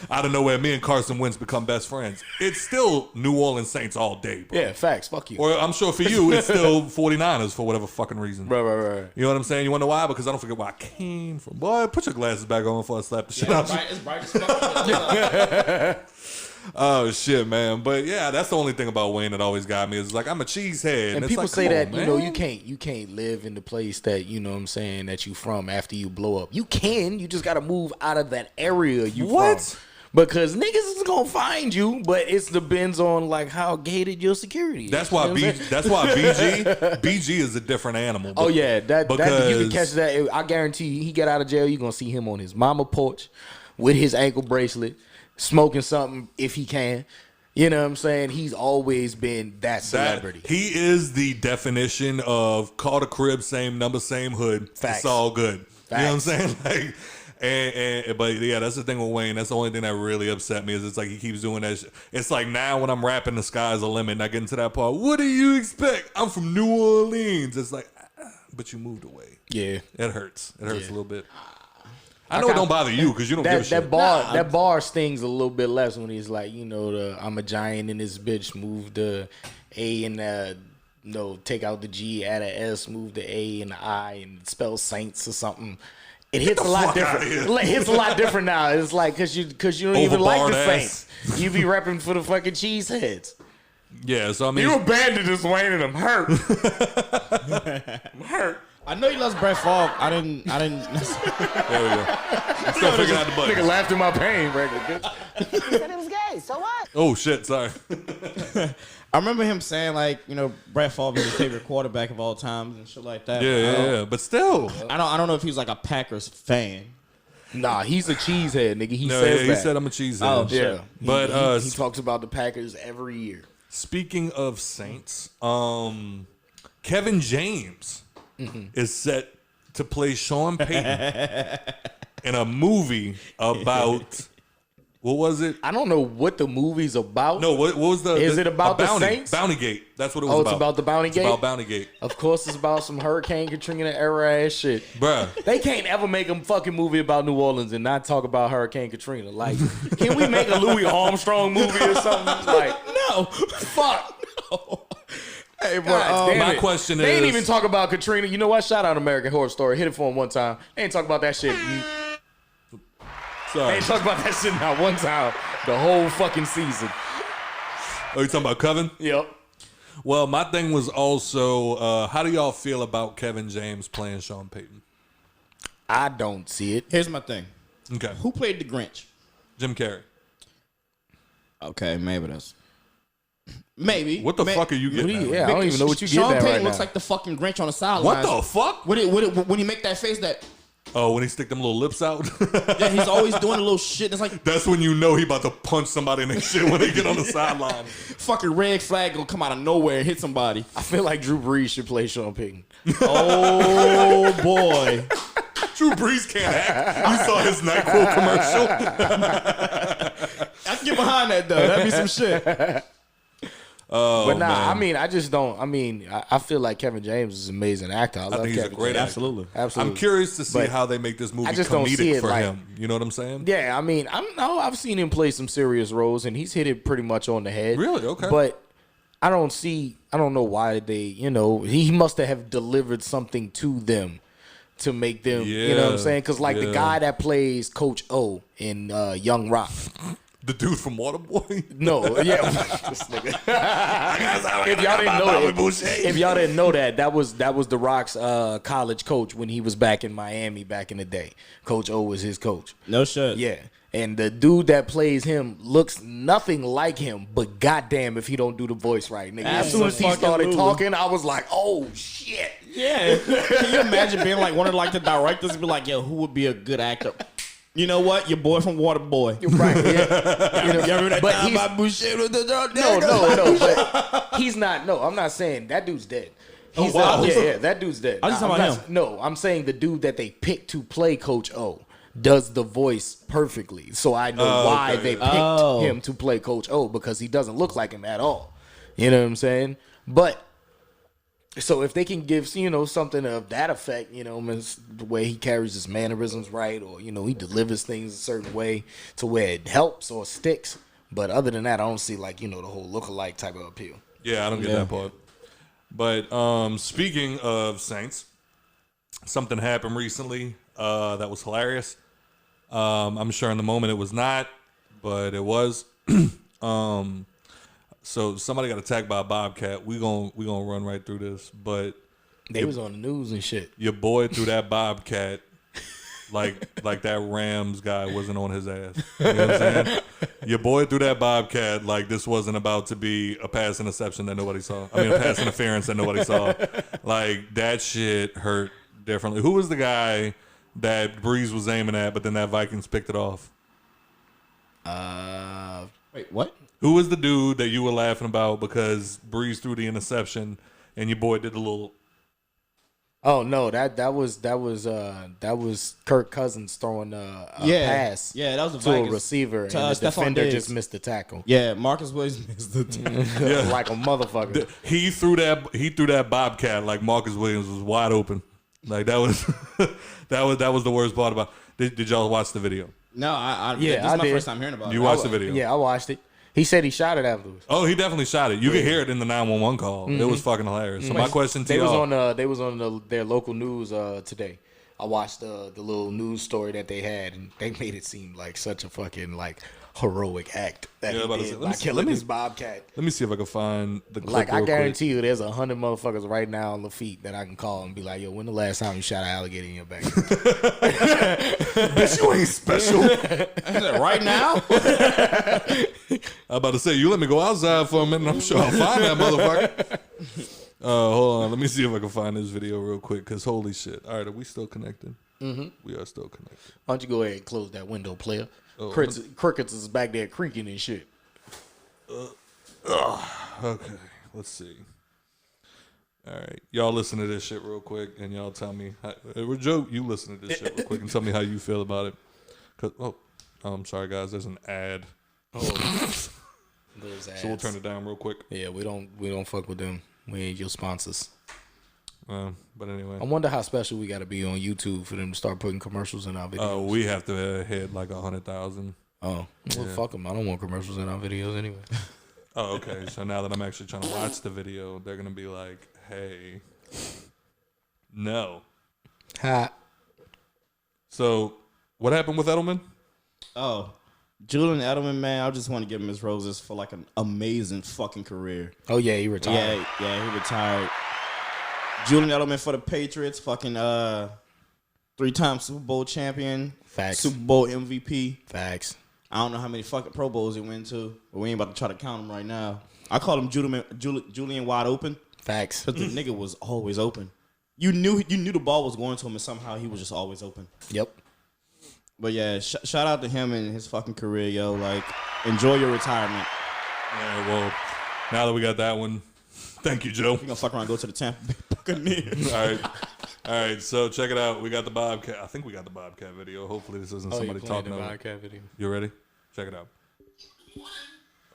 Speaker 2: Out of nowhere, me and Carson Wentz become best friends. It's still New Orleans Saints all day, bro.
Speaker 4: Yeah, facts. Fuck you.
Speaker 2: Or I'm sure for you, it's still 49ers for whatever fucking reason.
Speaker 4: Right.
Speaker 2: You know what I'm saying? You want to know why? Because I don't forget where I came from. Boy, put your glasses back on before I slap the shit out you.
Speaker 3: It's bright as fuck.
Speaker 2: Oh shit, man! But yeah, that's the only thing about Wayne that always got me is like I'm a cheesehead,
Speaker 4: And
Speaker 2: it's
Speaker 4: people
Speaker 2: like,
Speaker 4: say
Speaker 2: come
Speaker 4: that
Speaker 2: on,
Speaker 4: you know
Speaker 2: man.
Speaker 4: you can't live in the place that you know what I'm saying that you from after you blow up. You can. You just got to move out of that area you from. Because niggas is gonna find you, but it depends on like how gated your security is.
Speaker 2: That's why BG is a different animal.
Speaker 4: Oh yeah, that you can catch that. I guarantee you, he get out of jail, you gonna see him on his mama porch with his ankle bracelet, smoking something if he can. You know what I'm saying? He's always been that celebrity.
Speaker 2: He is the definition of call the crib, same number, same hood.
Speaker 4: Facts.
Speaker 2: It's all good.
Speaker 4: Facts.
Speaker 2: You know what I'm saying? Like, but yeah, that's the thing with Wayne. That's the only thing that really upset me is it's like he keeps doing that shit. It's like now when I'm rapping the sky's the limit and I get into that part, what do you expect? I'm from New Orleans. It's like, but you moved away.
Speaker 4: Yeah.
Speaker 2: It hurts. It hurts a little bit. I know it don't bother you because you don't give a shit.
Speaker 4: That bar stings a little bit less when he's like, you know, I'm a giant and this bitch, move the A and take out the G, add an S, move the A and the I and spell Saints or something. It hits a lot different. It hits a lot different now. It's like because you don't even like the Saints. You be repping for the fucking cheeseheads.
Speaker 2: Yeah, so I mean,
Speaker 4: you abandoned this Wayne and I'm hurt. I'm hurt.
Speaker 3: I know you lost Brett Favre. I didn't.
Speaker 2: There we go. I'm still figuring out the button.
Speaker 4: Nigga laughed in my pain, regular bitch.
Speaker 7: He said it was gay. So what?
Speaker 2: Oh shit! Sorry.
Speaker 3: I remember him saying like, you know, Brett Favre is his favorite quarterback of all times and shit like that.
Speaker 2: Yeah. But still,
Speaker 3: I don't know if he's like a Packers fan.
Speaker 4: Nah, he's a cheesehead, nigga. He
Speaker 2: said I'm a cheesehead.
Speaker 3: Oh,
Speaker 4: yeah.
Speaker 2: But
Speaker 4: he talks about the Packers every year.
Speaker 2: Speaking of Saints, Kevin James is set to play Sean Payton in a movie about what was it?
Speaker 4: I don't know what the movie's about.
Speaker 2: No, what was the?
Speaker 4: Is it about the
Speaker 2: Bounty,
Speaker 4: Saints?
Speaker 2: Bountygate. That's what it was
Speaker 4: Oh,
Speaker 2: about.
Speaker 4: it's about the Bountygate?
Speaker 2: It's about Bountygate.
Speaker 4: Of course, it's about some Hurricane Katrina era ass shit.
Speaker 2: Bruh.
Speaker 4: They can't ever make a fucking movie about New Orleans and not talk about Hurricane Katrina. Like, can we make a Louis Armstrong movie or something? Like,
Speaker 3: No,
Speaker 4: fuck.
Speaker 3: no. Hey, bro.
Speaker 2: My question
Speaker 4: They ain't
Speaker 2: is-
Speaker 4: even talk about Katrina. You know what? Shout out American Horror Story. Hit it for him one time. They ain't talk about that shit. They
Speaker 2: Sorry.
Speaker 4: ain't talk about that shit not one time. The whole fucking season.
Speaker 2: Oh, you talking about Kevin?
Speaker 4: Yep.
Speaker 2: Well, my thing was also, how do y'all feel about Kevin James playing Sean Payton?
Speaker 4: I don't see it.
Speaker 3: Here's my thing.
Speaker 2: Okay.
Speaker 3: Who played the Grinch?
Speaker 2: Jim Carrey.
Speaker 3: Okay, maybe that's. Maybe.
Speaker 2: What the fuck are you getting at?
Speaker 4: Yeah, I don't even know what you
Speaker 3: Sean
Speaker 4: getting at
Speaker 3: Payton
Speaker 4: right
Speaker 3: looks
Speaker 4: now.
Speaker 3: like the fucking Grinch on the sidelines.
Speaker 2: What the fuck?
Speaker 3: When he make that face, that
Speaker 2: Oh, when he stick them little lips out?
Speaker 3: yeah, he's always doing a little shit. It's like
Speaker 2: That's when you know he about to punch somebody in the shit when they get on the sideline.
Speaker 3: fucking red flag gonna come out of nowhere and hit somebody.
Speaker 4: I feel like Drew Brees should play Sean Payton.
Speaker 3: Oh boy.
Speaker 2: Drew Brees can't act. You saw his NyQuil commercial?
Speaker 3: I can get behind that though. That'd be some shit.
Speaker 4: But nah,
Speaker 2: man.
Speaker 4: I mean, I just don't. I mean, I feel like Kevin James is an amazing actor. I love
Speaker 2: think he's a
Speaker 4: Kevin
Speaker 2: great
Speaker 4: James.
Speaker 2: actor.
Speaker 4: Absolutely.
Speaker 2: I'm curious to see
Speaker 4: But
Speaker 2: how they make this movie
Speaker 4: I just don't see
Speaker 2: comedic
Speaker 4: it
Speaker 2: for
Speaker 4: like-
Speaker 2: him. You know what I'm saying?
Speaker 4: Yeah, I mean, I've seen him play some serious roles, and he's hit it pretty much on the head.
Speaker 2: Really? Okay.
Speaker 4: But I don't know why they, he must have delivered something to them to make them, you know what I'm saying? Because like the
Speaker 2: Yeah.
Speaker 4: guy that plays Coach O in Young Rock.
Speaker 2: The dude from Waterboy?
Speaker 4: No, yeah. This nigga. If y'all didn't know that, if y'all didn't know that was The Rock's college coach when he was back in Miami back in the day. Coach O was his coach.
Speaker 3: No shit.
Speaker 4: Yeah. And the dude that plays him looks nothing like him, but goddamn if he don't do the voice right, nigga. As soon as he started
Speaker 3: Absolutely.
Speaker 4: talking, I was like, oh shit.
Speaker 3: Yeah. Can you imagine being like one of like the directors and be like, yo, who would be a good actor? You know what? Your boy from Waterboy.
Speaker 4: Right, yeah.
Speaker 3: You remember that
Speaker 4: But
Speaker 3: time
Speaker 4: he's-
Speaker 3: I bullshit with the
Speaker 4: No, but he's not. No, I'm not saying that dude's dead. He's
Speaker 3: wow.
Speaker 4: yeah, that dude's dead.
Speaker 3: I was just
Speaker 4: I'm
Speaker 3: talking
Speaker 4: not-
Speaker 3: about him.
Speaker 4: No, I'm saying the dude that they picked to play Coach O does the voice perfectly. So I know why
Speaker 2: okay.
Speaker 4: they picked him to play Coach O, because he doesn't look like him at all. You know what I'm saying? But so if they can give, something of that effect, the way he carries his mannerisms right, or, he delivers things a certain way to where it helps or sticks. But other than that, I don't see the whole look-alike type of appeal.
Speaker 2: Yeah, I don't get that part. But speaking of Saints, something happened recently that was hilarious. I'm sure in the moment it was not, but it was. So somebody got attacked by a bobcat. We gonna run right through this, but
Speaker 4: They was on the news and shit.
Speaker 2: your boy threw that bobcat like that Rams guy wasn't on his ass. You know what I'm saying? Your boy threw that bobcat like this wasn't about to be a pass interception that nobody saw. I mean, a pass interference that nobody saw. Like that shit hurt differently. Who was the guy that Breeze was aiming at, but then that Vikings picked it off?
Speaker 3: Wait, what?
Speaker 2: Who was the dude that you were laughing about because Breeze threw the interception and your boy did the little?
Speaker 4: Oh no, that was Kirk Cousins throwing a pass.
Speaker 3: Yeah, that was the
Speaker 4: to a
Speaker 3: Vikings.
Speaker 4: receiver, and
Speaker 3: To,
Speaker 4: the
Speaker 3: Stephon
Speaker 4: defender
Speaker 3: Diggs.
Speaker 4: just missed the tackle.
Speaker 3: Yeah, Marcus Williams missed the tackle.
Speaker 4: Like a motherfucker.
Speaker 2: He threw that bobcat like Marcus Williams was wide open. Like that was that was the worst part about. Did y'all watch the video?
Speaker 3: No, I
Speaker 4: Yeah,
Speaker 3: this is
Speaker 4: I
Speaker 3: my
Speaker 4: did.
Speaker 3: first time hearing about
Speaker 2: You
Speaker 3: it.
Speaker 2: watched the video?
Speaker 4: Yeah, I watched it. He said he shot it afterwards.
Speaker 2: Oh, he definitely shot it. You could hear it in the 911 call. It was fucking hilarious. So my question to
Speaker 4: They was
Speaker 2: y'all,
Speaker 4: on their local news today. I watched the little news story that they had, and they made it seem like such a fucking heroic act that
Speaker 2: Yeah, I'm about to
Speaker 4: he
Speaker 2: say,
Speaker 4: did
Speaker 2: let
Speaker 4: by
Speaker 2: me see-
Speaker 4: killing
Speaker 2: let me-
Speaker 4: this bobcat.
Speaker 2: let me see if I can find the clip.
Speaker 4: Like I
Speaker 2: real
Speaker 4: guarantee
Speaker 2: quick.
Speaker 4: you, there's 100 motherfuckers right now on the feet that I can call and be like, "Yo, when the last time you shot an alligator in your back?"
Speaker 2: Bitch, you ain't special.
Speaker 3: Right now?
Speaker 2: I'm about to say, you let me go outside for a minute. I'm sure I'll find that motherfucker. Hold on. Let me see if I can find this video real quick, because holy shit. All right, are we still connected? Mm-hmm. We are still connected.
Speaker 4: Why don't you go ahead and close that window, player?
Speaker 2: Oh,
Speaker 4: Crickets is back there creaking and shit.
Speaker 2: Okay, let's see. All right. Y'all listen to this shit real quick, and y'all tell me. Joe, you listen to this shit real quick and tell me how you feel about it. I'm sorry, guys. There's an ad.
Speaker 4: Those
Speaker 2: So we'll
Speaker 4: ads.
Speaker 2: turn it down real quick.
Speaker 4: Yeah, we don't fuck with them. We ain't your sponsors.
Speaker 2: But anyway.
Speaker 4: I wonder how special we got to be on YouTube for them to start putting commercials in our videos.
Speaker 2: We have to hit like 100,000.
Speaker 4: Well, fuck them. I don't want commercials in our videos anyway.
Speaker 2: Oh, okay. So now that I'm actually trying to watch the video, they're gonna be like, "Hey, no."
Speaker 4: Ha.
Speaker 2: So, what happened with Edelman?
Speaker 3: Oh, Julian Edelman, man, I just want to give him his roses for like an amazing fucking career.
Speaker 4: Oh yeah, he retired.
Speaker 3: Yeah, he retired. Julian Edelman for the Patriots, fucking 3-time Super Bowl champion,
Speaker 4: Facts.
Speaker 3: Super Bowl MVP.
Speaker 4: Facts.
Speaker 3: I don't know how many fucking Pro Bowls he went to, but we ain't about to try to count them right now. I call him Julian wide open.
Speaker 4: Facts.
Speaker 3: Because the nigga was always open. You knew the ball was going to him, and somehow he was just always open.
Speaker 4: Yep.
Speaker 3: But yeah, shout out to him and his fucking career, yo. Like, enjoy your retirement.
Speaker 2: Yeah, well, now that we got that one, thank you, Joe.
Speaker 3: You gonna fuck around and go to the Tampa Bay Buccaneers.
Speaker 2: All right. So check it out. We got the Bobcat. I think we got the Bobcat video. Hopefully this isn't somebody talking about it.
Speaker 4: video.
Speaker 2: You ready? Check it out.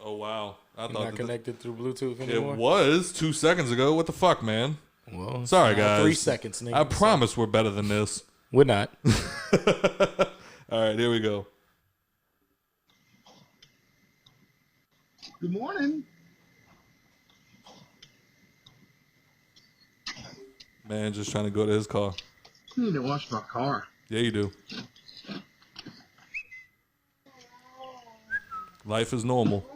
Speaker 2: Oh wow! I thought
Speaker 4: Not connected through Bluetooth
Speaker 2: it
Speaker 4: anymore.
Speaker 2: was 2 seconds ago. What the fuck, man?
Speaker 4: Well,
Speaker 2: Sorry, guys.
Speaker 4: 3 seconds, nigga.
Speaker 2: I promise we're better than this.
Speaker 4: We're not.
Speaker 2: All right, here we go.
Speaker 8: Good morning.
Speaker 2: Man, just trying to go to his car.
Speaker 8: You need to wash my car.
Speaker 2: Yeah, you do. Life is normal.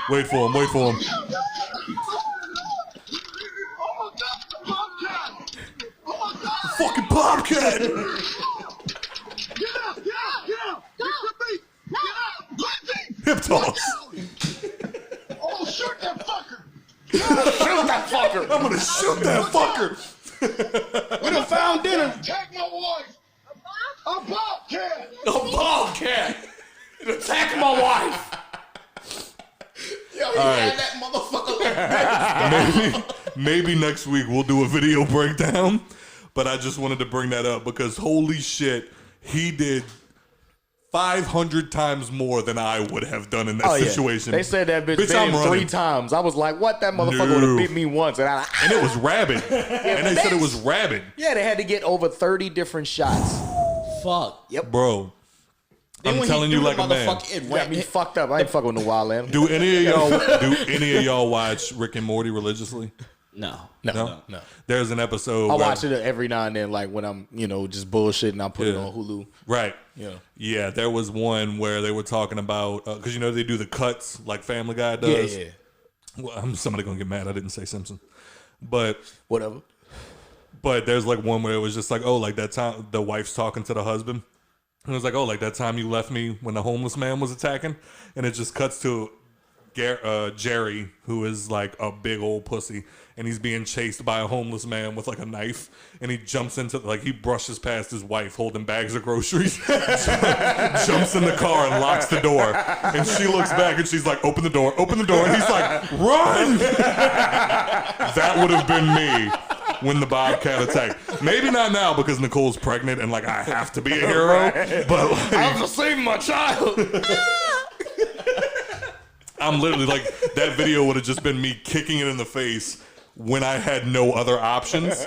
Speaker 2: Wait for him. Fucking Bobcat!
Speaker 8: Get out!
Speaker 2: Hip toss.
Speaker 8: Oh, shoot that fucker!
Speaker 2: I'm gonna shoot that fucker.
Speaker 3: We done found dinner.
Speaker 8: Attack my wife! A bobcat!
Speaker 2: A Bobcat. Attack my wife.
Speaker 3: Yo, he had that motherfucker.
Speaker 2: Maybe next week we'll do a video breakdown. But I just wanted to bring that up because holy shit, he did 500 times more than I would have done in that situation.
Speaker 4: They said that bitch bit
Speaker 2: I'm
Speaker 4: him
Speaker 2: running.
Speaker 4: 3 times. I was like, what? That motherfucker would have bit me once. And
Speaker 2: And it was rabid. And they said it was rabid.
Speaker 4: yeah, they had to get over 30 different shots.
Speaker 3: Fuck.
Speaker 4: Yep.
Speaker 2: Bro,
Speaker 3: Then
Speaker 2: I'm
Speaker 3: when
Speaker 2: telling
Speaker 3: he
Speaker 2: you
Speaker 3: threw
Speaker 2: like
Speaker 3: the
Speaker 2: a man.
Speaker 3: motherfucker, it
Speaker 4: Got me fucked up. I ain't fucking with no wild animal.
Speaker 2: Do any of y'all watch Rick and Morty religiously?
Speaker 3: No.
Speaker 4: No.
Speaker 2: There's an episode
Speaker 4: I
Speaker 2: where-
Speaker 4: watch it every now and then, like when I'm, just bullshitting. I put it on Hulu.
Speaker 2: Right.
Speaker 4: Yeah.
Speaker 2: Yeah, there was one where they were talking about, because they do the cuts like Family Guy does.
Speaker 4: Yeah.
Speaker 2: Well, I'm somebody gonna get mad. I didn't say Simpson. But
Speaker 4: Whatever.
Speaker 2: there's like one where it was just like, oh, like that time the wife's talking to the husband. And it was like, oh, like that time you left me when the homeless man was attacking. And it just cuts to Jerry, who is like a big old pussy. And he's being chased by a homeless man with like a knife. And he jumps into, he brushes past his wife holding bags of groceries. Jumps in the car and locks the door. And she looks back and she's like, open the door. And he's like, run! That would have been me when the Bobcat attacked. Maybe not now because Nicole's pregnant and like I have to be a hero. Right. But like,
Speaker 4: I'm just saving my child.
Speaker 2: I'm literally like, that video would have just been me kicking it in the face when I had no other options,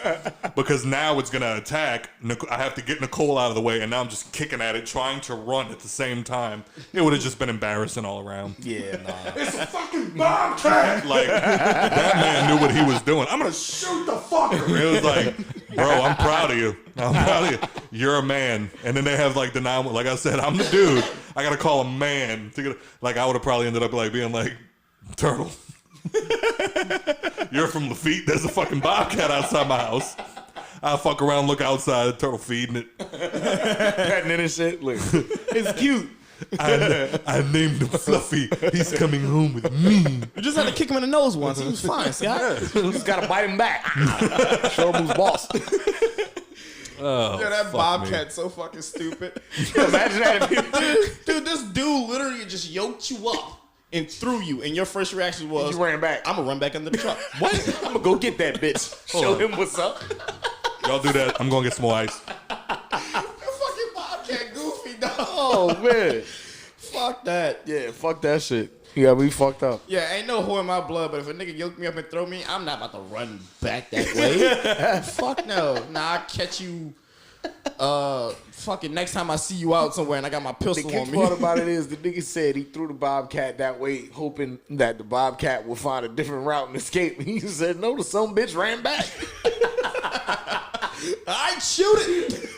Speaker 2: because now it's gonna attack. I have to get Nicole out of the way, and now I'm just kicking at it, trying to run at the same time. It would have just been embarrassing all around.
Speaker 4: Yeah, nah.
Speaker 2: It's a fucking Bobcat! Like, that man knew what he was doing. I'm gonna shoot the fucker! It was like, bro, I'm proud of you. You're a man. And then they have like the like I said, I'm the dude. I gotta call a man to get. Like, I would have probably ended up like being like, Turtle. You're from Lafitte. There's a fucking Bobcat outside my house. I'll fuck around, look outside, Turtle feeding it.
Speaker 4: Petting it and shit. Look, it's cute.
Speaker 2: I named him Fluffy. He's coming home with me.
Speaker 3: You just had to kick him in the nose once. He was fine. See,
Speaker 4: You just gotta bite him back. Show him who's boss.
Speaker 2: Oh,
Speaker 3: yeah, that
Speaker 2: fuck
Speaker 3: Bobcat's so fucking stupid.
Speaker 4: Imagine that.
Speaker 3: Dude, this dude literally just yoked you up and threw you, and your first reaction was,
Speaker 4: You ran back.
Speaker 3: I'm gonna run back under the truck.
Speaker 4: What? I'm gonna go get that bitch. Show him what's up.
Speaker 2: Y'all do that. I'm gonna get some more ice.
Speaker 3: That fucking Bobcat goofy, dog.
Speaker 4: Oh, man.
Speaker 3: Fuck that.
Speaker 4: Yeah, fuck that shit. You got me fucked up.
Speaker 3: Yeah, ain't no whore in my blood, but if a nigga yoke me up and throw me, I'm not about to run back that way. Fuck no. Nah, I catch you Fucking next time I see you out somewhere and I got my
Speaker 4: The
Speaker 3: pistol
Speaker 4: kid
Speaker 3: on me.
Speaker 4: part about it is the nigga said he threw the Bobcat that way, hoping that the Bobcat would find a different route and escape. He said, no, the son bitch ran back.
Speaker 3: I'd shoot it.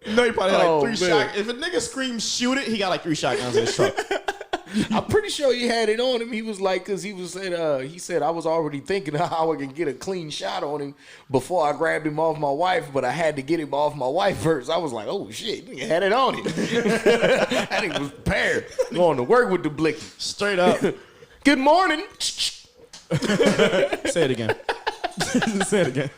Speaker 3: No, he probably had like 3 shots. If a nigga screams shoot it, he got like 3 shotguns in his truck.
Speaker 4: I'm pretty sure he had it on him. He was like, because he said I was already thinking how I can get a clean shot on him before I grabbed him off my wife, but I had to get him off my wife first. I was like, oh shit, he had it on him. That nigga was prepared, going to work with the blicky.
Speaker 3: Straight up.
Speaker 4: Good morning.
Speaker 3: Say it again. Say it again.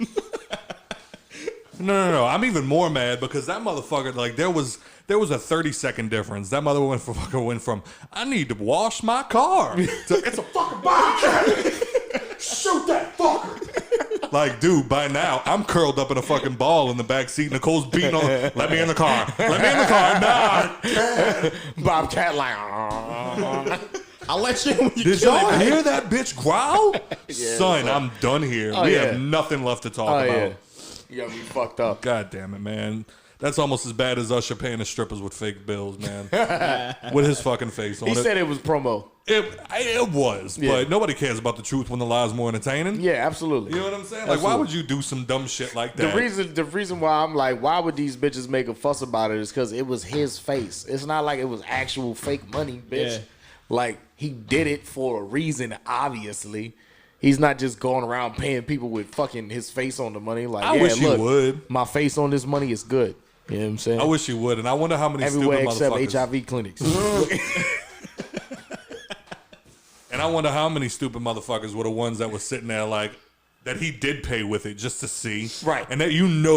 Speaker 2: No. I'm even more mad because that motherfucker, like, there was a 30-second difference. That motherfucker went from, I need to wash my car, to, it's a fucking Bobcat. Shoot that fucker. Like, dude, by now, I'm curled up in a fucking ball in the back seat. Nicole's beating on, let me in the car. Let me in the car. Nah.
Speaker 4: Bobcat like,
Speaker 3: I'll let you in when you
Speaker 2: Did
Speaker 3: kill
Speaker 2: y'all
Speaker 3: it,
Speaker 2: hear that bitch growl? Son, I'm done here. We have nothing left to talk about.
Speaker 4: Yeah. You got me fucked up.
Speaker 2: God damn it, man. That's almost as bad as Usher paying the strippers with fake bills, man. With his fucking face on it.
Speaker 4: He said it was promo.
Speaker 2: It was, but nobody cares about the truth when the lie's more entertaining.
Speaker 4: Yeah, absolutely.
Speaker 2: You know what I'm saying? Like, why would you do some dumb shit like that?
Speaker 4: The reason why I'm like, why would these bitches make a fuss about it is because it was his face. It's not like it was actual fake money, bitch.
Speaker 3: Yeah.
Speaker 4: Like, he did it for a reason, obviously. He's not just going around paying people with fucking his face on the money. Like,
Speaker 2: I wish he would.
Speaker 4: My face on this money is good. You know what I'm saying?
Speaker 2: I wish he would, and I wonder how many
Speaker 4: everywhere
Speaker 2: stupid
Speaker 4: except
Speaker 2: motherfuckers.
Speaker 4: HIV clinics.
Speaker 2: And I wonder how many stupid motherfuckers were the ones that were sitting there like, that he did pay with it just to see.
Speaker 4: Right.
Speaker 2: And that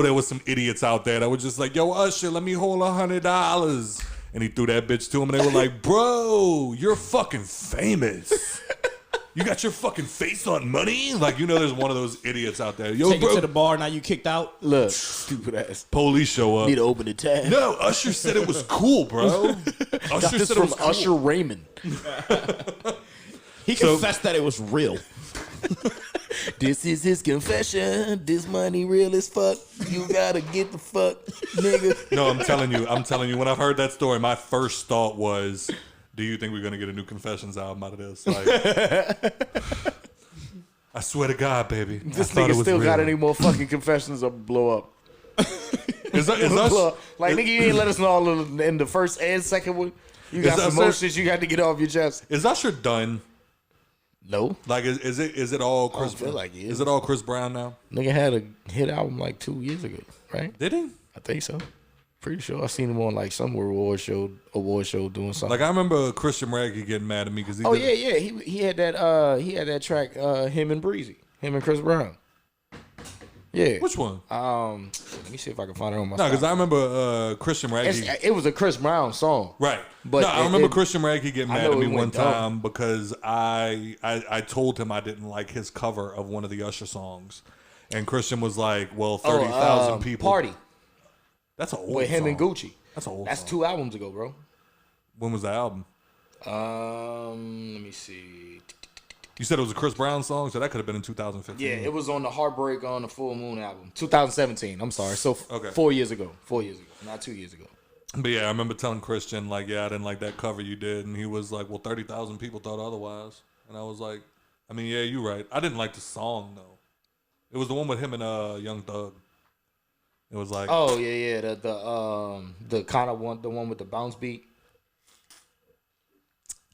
Speaker 2: there was some idiots out there that were just like, yo, Usher, let me hold $100. And he threw that bitch to him, and they were like, bro, you're fucking famous. You got your fucking face on money? Like, there's one of those idiots out there. Yo,
Speaker 3: Take
Speaker 2: bro.
Speaker 3: it to the bar, now you kicked out.
Speaker 4: Look, stupid ass.
Speaker 2: Police show up.
Speaker 4: Need to open the tab.
Speaker 2: No, Usher said it was cool, bro.
Speaker 4: Got
Speaker 2: Usher
Speaker 4: this
Speaker 2: said it
Speaker 4: from
Speaker 2: was cool.
Speaker 4: Usher Raymond.
Speaker 3: He confessed that it was real.
Speaker 4: This is his confession. This money real as fuck. You gotta get the fuck, nigga.
Speaker 2: No, I'm telling you, when I heard that story, my first thought was, do you think we're going to get a new Confessions album out of this? Like, I swear to God, baby.
Speaker 4: This nigga still got any more fucking confessions or blow up.
Speaker 2: Is Usher,
Speaker 4: like, nigga, you didn't let us know all in the first and second one. You got some more shit you got to get off your chest.
Speaker 2: Is Usher done?
Speaker 4: No.
Speaker 2: Like, is it all Chris?
Speaker 4: I don't feel like he is.
Speaker 2: Is it all Chris Brown now?
Speaker 4: Nigga had a hit album like 2 years ago, right?
Speaker 2: Did he?
Speaker 4: I think so. Pretty sure I seen him on like some award show doing something.
Speaker 2: Like, I remember Christian Raggy getting mad at me because
Speaker 4: he had that track, him and Breezy, him and Chris Brown. Yeah.
Speaker 2: Which one?
Speaker 4: Let me see if I can find it on my.
Speaker 2: No, because I rember Christian Raggy.
Speaker 4: It was a Chris Brown song,
Speaker 2: Right.
Speaker 4: But
Speaker 2: I remember Christian Raggy getting mad at me one
Speaker 4: dumb.
Speaker 2: time because I told him I didn't like his cover of one of the Usher songs, and Christian was like, "Well, 30,000 people."
Speaker 4: Party
Speaker 2: That's an old
Speaker 4: with him
Speaker 2: song.
Speaker 4: and Gucci.
Speaker 2: That's an old.
Speaker 4: That's
Speaker 2: song.
Speaker 4: 2 albums ago, bro.
Speaker 2: When was the album?
Speaker 4: Let me see.
Speaker 2: You said it was a Chris Brown song, so that could have been in 2015.
Speaker 4: Yeah, it was on the Heartbreak on the Full Moon album, 2017. I'm sorry, so
Speaker 2: Okay.
Speaker 4: 4 years ago. 4 years ago, not 2 years ago.
Speaker 2: But yeah, I remember telling Christian, like, yeah, I didn't like that cover you did. And he was like, well, 30,000 people thought otherwise. And I was like, I mean, yeah, you're right. I didn't like the song, though. It was the one with him and Young Thug. It was like,
Speaker 4: Oh yeah, the kind of one, the one with the bounce beat.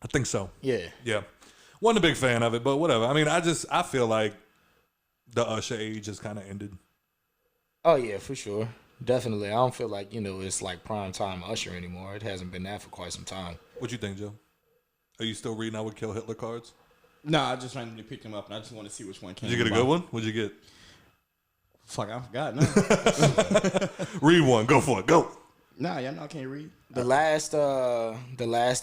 Speaker 2: I think so.
Speaker 4: Yeah.
Speaker 2: Yeah. Wasn't a big fan of it, but whatever. I mean, I feel like the Usher age has kind of ended.
Speaker 4: Oh yeah, for sure. Definitely. I don't feel like, it's like prime time Usher anymore. It hasn't been that for quite some time.
Speaker 2: What you think, Joe? Are you still reading I Would Kill Hitler cards?
Speaker 3: Nah, I just randomly picked them up, and I just want to see which one came.
Speaker 2: Did you get a good one? What'd you get?
Speaker 3: Fuck, I forgot now.
Speaker 2: Read one. Go for it. Go.
Speaker 3: Nah, y'all know I can't read.
Speaker 4: The last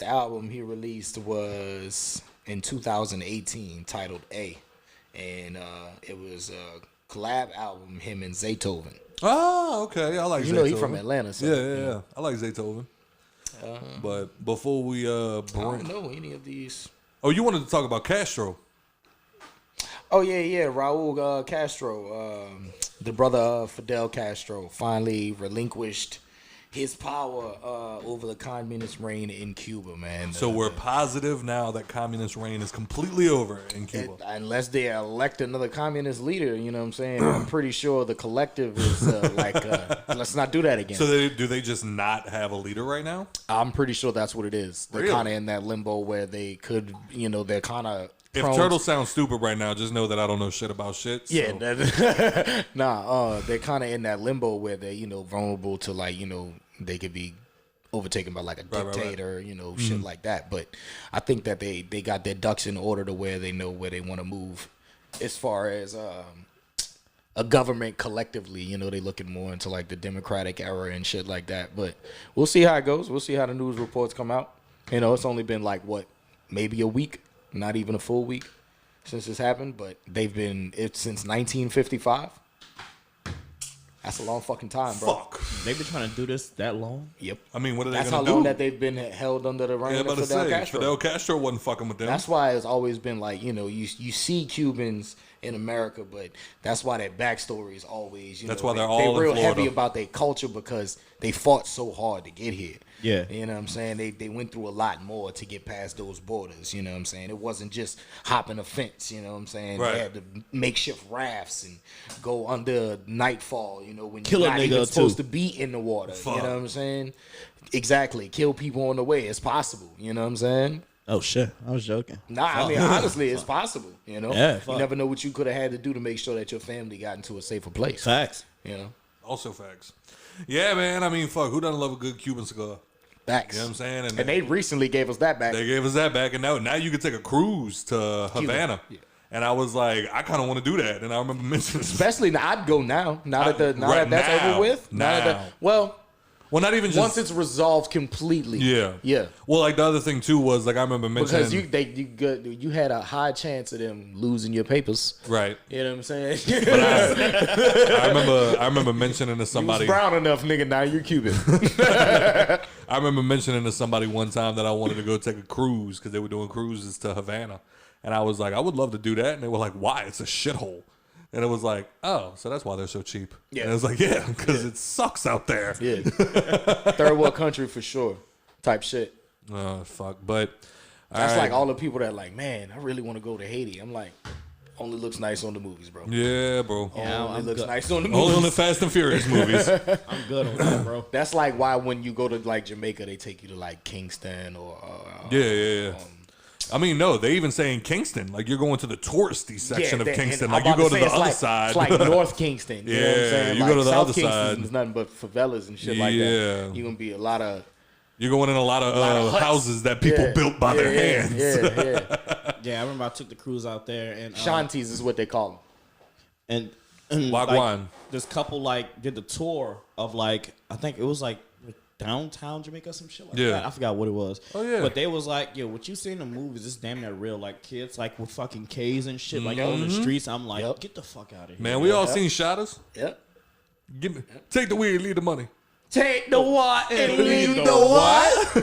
Speaker 4: album he released was in 2018, titled A, and it was a collab album, him and Zaytoven.
Speaker 2: Oh, okay. I like Zaytoven.
Speaker 4: He from Atlanta. So,
Speaker 2: Yeah. I like Zaytoven. But before we
Speaker 4: I don't know any of these.
Speaker 2: Oh, you wanted to talk about Castro.
Speaker 4: Oh yeah. Raul Castro, the brother of Fidel Castro, finally relinquished his power over the communist reign in Cuba, man.
Speaker 2: So we're positive now that communist reign is completely over in Cuba.
Speaker 4: Unless they elect another communist leader, you know what I'm saying? I'm pretty sure the collective is let's not do that again.
Speaker 2: So do they just not have a leader right now?
Speaker 4: I'm pretty sure that's what it is. They're
Speaker 2: Really?
Speaker 4: kind of in that limbo where they could, they're kind of.
Speaker 2: If Turtle sounds stupid right now, just know that I don't know shit about shit. So.
Speaker 4: Yeah, they're kind of in that limbo where they're, vulnerable to they could be overtaken by like a dictator, shit like that. But I think that they got their ducks in order to where they know where they want to move as far as a government collectively. They looking more into like the democratic era and shit like that. But we'll see how it goes. We'll see how the news reports come out. It's only been like maybe a week. Not even a full week since this happened, but they've been since 1955. That's a long fucking time, bro.
Speaker 2: Fuck.
Speaker 3: They've been trying to do this that long?
Speaker 4: Yep.
Speaker 2: I mean, what are they
Speaker 4: That's
Speaker 2: going to do?
Speaker 4: how long that they've been held under the reign of Fidel Castro.
Speaker 2: Fidel Castro wasn't fucking with them.
Speaker 4: That's why it's always been like, you see Cubans in America, but that's why that backstory is always,
Speaker 2: that's why they're all
Speaker 4: real
Speaker 2: in Florida.
Speaker 4: heavy about their culture because they fought so hard to get here.
Speaker 3: Yeah.
Speaker 4: You know what I'm saying? They went through a lot more to get past those borders, you know what I'm saying? It wasn't just hopping a fence, you know what I'm saying?
Speaker 2: Right.
Speaker 4: They had to makeshift rafts and go under nightfall, when
Speaker 3: Kill
Speaker 4: you're
Speaker 3: a
Speaker 4: not
Speaker 3: nigga
Speaker 4: even
Speaker 3: or
Speaker 4: supposed
Speaker 3: two.
Speaker 4: to be in the water.
Speaker 2: Fuck.
Speaker 4: You know what I'm saying? Exactly. Kill people on the way. It's possible, you know what I'm saying?
Speaker 3: Oh, shit. I was joking.
Speaker 4: Nah, I mean, honestly, it's possible,
Speaker 3: Yeah,
Speaker 4: You
Speaker 3: fuck.
Speaker 4: never know what you could have had to do to make sure that your family got into a safer place.
Speaker 3: Facts.
Speaker 2: Also facts. Yeah, man. I mean, fuck. Who doesn't love a good Cuban cigar?
Speaker 4: Facts.
Speaker 2: You know what I'm saying?
Speaker 4: And they recently gave us that back.
Speaker 2: They gave us that back, and now you can take a cruise to Havana.
Speaker 4: Yeah.
Speaker 2: And I was like, I kind of want to do that. And I remember mentioning,
Speaker 4: Especially now, I'd go now. Now that
Speaker 2: Right
Speaker 4: that's
Speaker 2: now.
Speaker 4: over with.
Speaker 2: Now.
Speaker 4: Well,
Speaker 2: well, not even just
Speaker 4: once it's resolved completely.
Speaker 2: yeah.
Speaker 4: Yeah.
Speaker 2: Well, like the other thing too was like I remember mentioning
Speaker 4: Because you had a high chance of them losing your papers.
Speaker 2: right.
Speaker 4: You know what I'm saying?
Speaker 2: I remember mentioning to
Speaker 4: You
Speaker 2: somebody.
Speaker 4: was brown enough, nigga. Now you're Cuban.
Speaker 2: I remember mentioning to somebody one time that I wanted to go take a cruise because they were doing cruises to Havana, and I was like, I would love to do that, and they were like, why? It's a shithole. And it was like, oh, so that's why they're so cheap.
Speaker 4: Yeah.
Speaker 2: And I was like, yeah, because it sucks out there.
Speaker 4: Yeah. Third world country for sure. Type shit.
Speaker 2: Oh, fuck. But
Speaker 4: That's
Speaker 2: all right.
Speaker 4: like all the people that like, man, I really want to go to Haiti. I'm like, only looks nice on the movies, bro.
Speaker 2: Yeah, bro.
Speaker 3: Yeah,
Speaker 4: Only
Speaker 3: I'm
Speaker 4: looks
Speaker 3: good.
Speaker 4: nice on the movies.
Speaker 2: Only on the Fast and Furious movies.
Speaker 3: I'm good on that, bro.
Speaker 4: That's like why when you go to like Jamaica, they take you to like Kingston or
Speaker 2: Yeah. I mean, no, they even say in Kingston, like you're going to the touristy section of Kingston. Like you go to the other side.
Speaker 4: It's like North Kingston. You know what I'm
Speaker 2: Yeah,
Speaker 4: saying?
Speaker 2: you
Speaker 4: like
Speaker 2: go to the
Speaker 4: South
Speaker 2: other
Speaker 4: Kingston
Speaker 2: side.
Speaker 4: is nothing but favelas and shit like
Speaker 2: Yeah.
Speaker 4: that. You're gonna be a lot of
Speaker 2: You're going in a lot of
Speaker 4: huts.
Speaker 2: houses that people built by their hands.
Speaker 4: Yeah.
Speaker 3: Yeah, I remember I took the cruise out there and
Speaker 4: Shanties is what they call them.
Speaker 3: and
Speaker 2: Wagwan.
Speaker 3: like, this couple like did the tour of like I think it was like downtown Jamaica, some shit like
Speaker 2: Yeah.
Speaker 3: that. I forgot what it was.
Speaker 2: Oh, yeah.
Speaker 3: But they was like, yo, what you see in the movies is damn near real. Like kids like with fucking K's and shit like on the streets. I'm like,
Speaker 4: Yep.
Speaker 3: get the fuck out of here.
Speaker 2: Man, we all seen Shotters.
Speaker 4: Yep.
Speaker 2: Give me, take the weed, leave the money.
Speaker 4: Take the what and leave the what?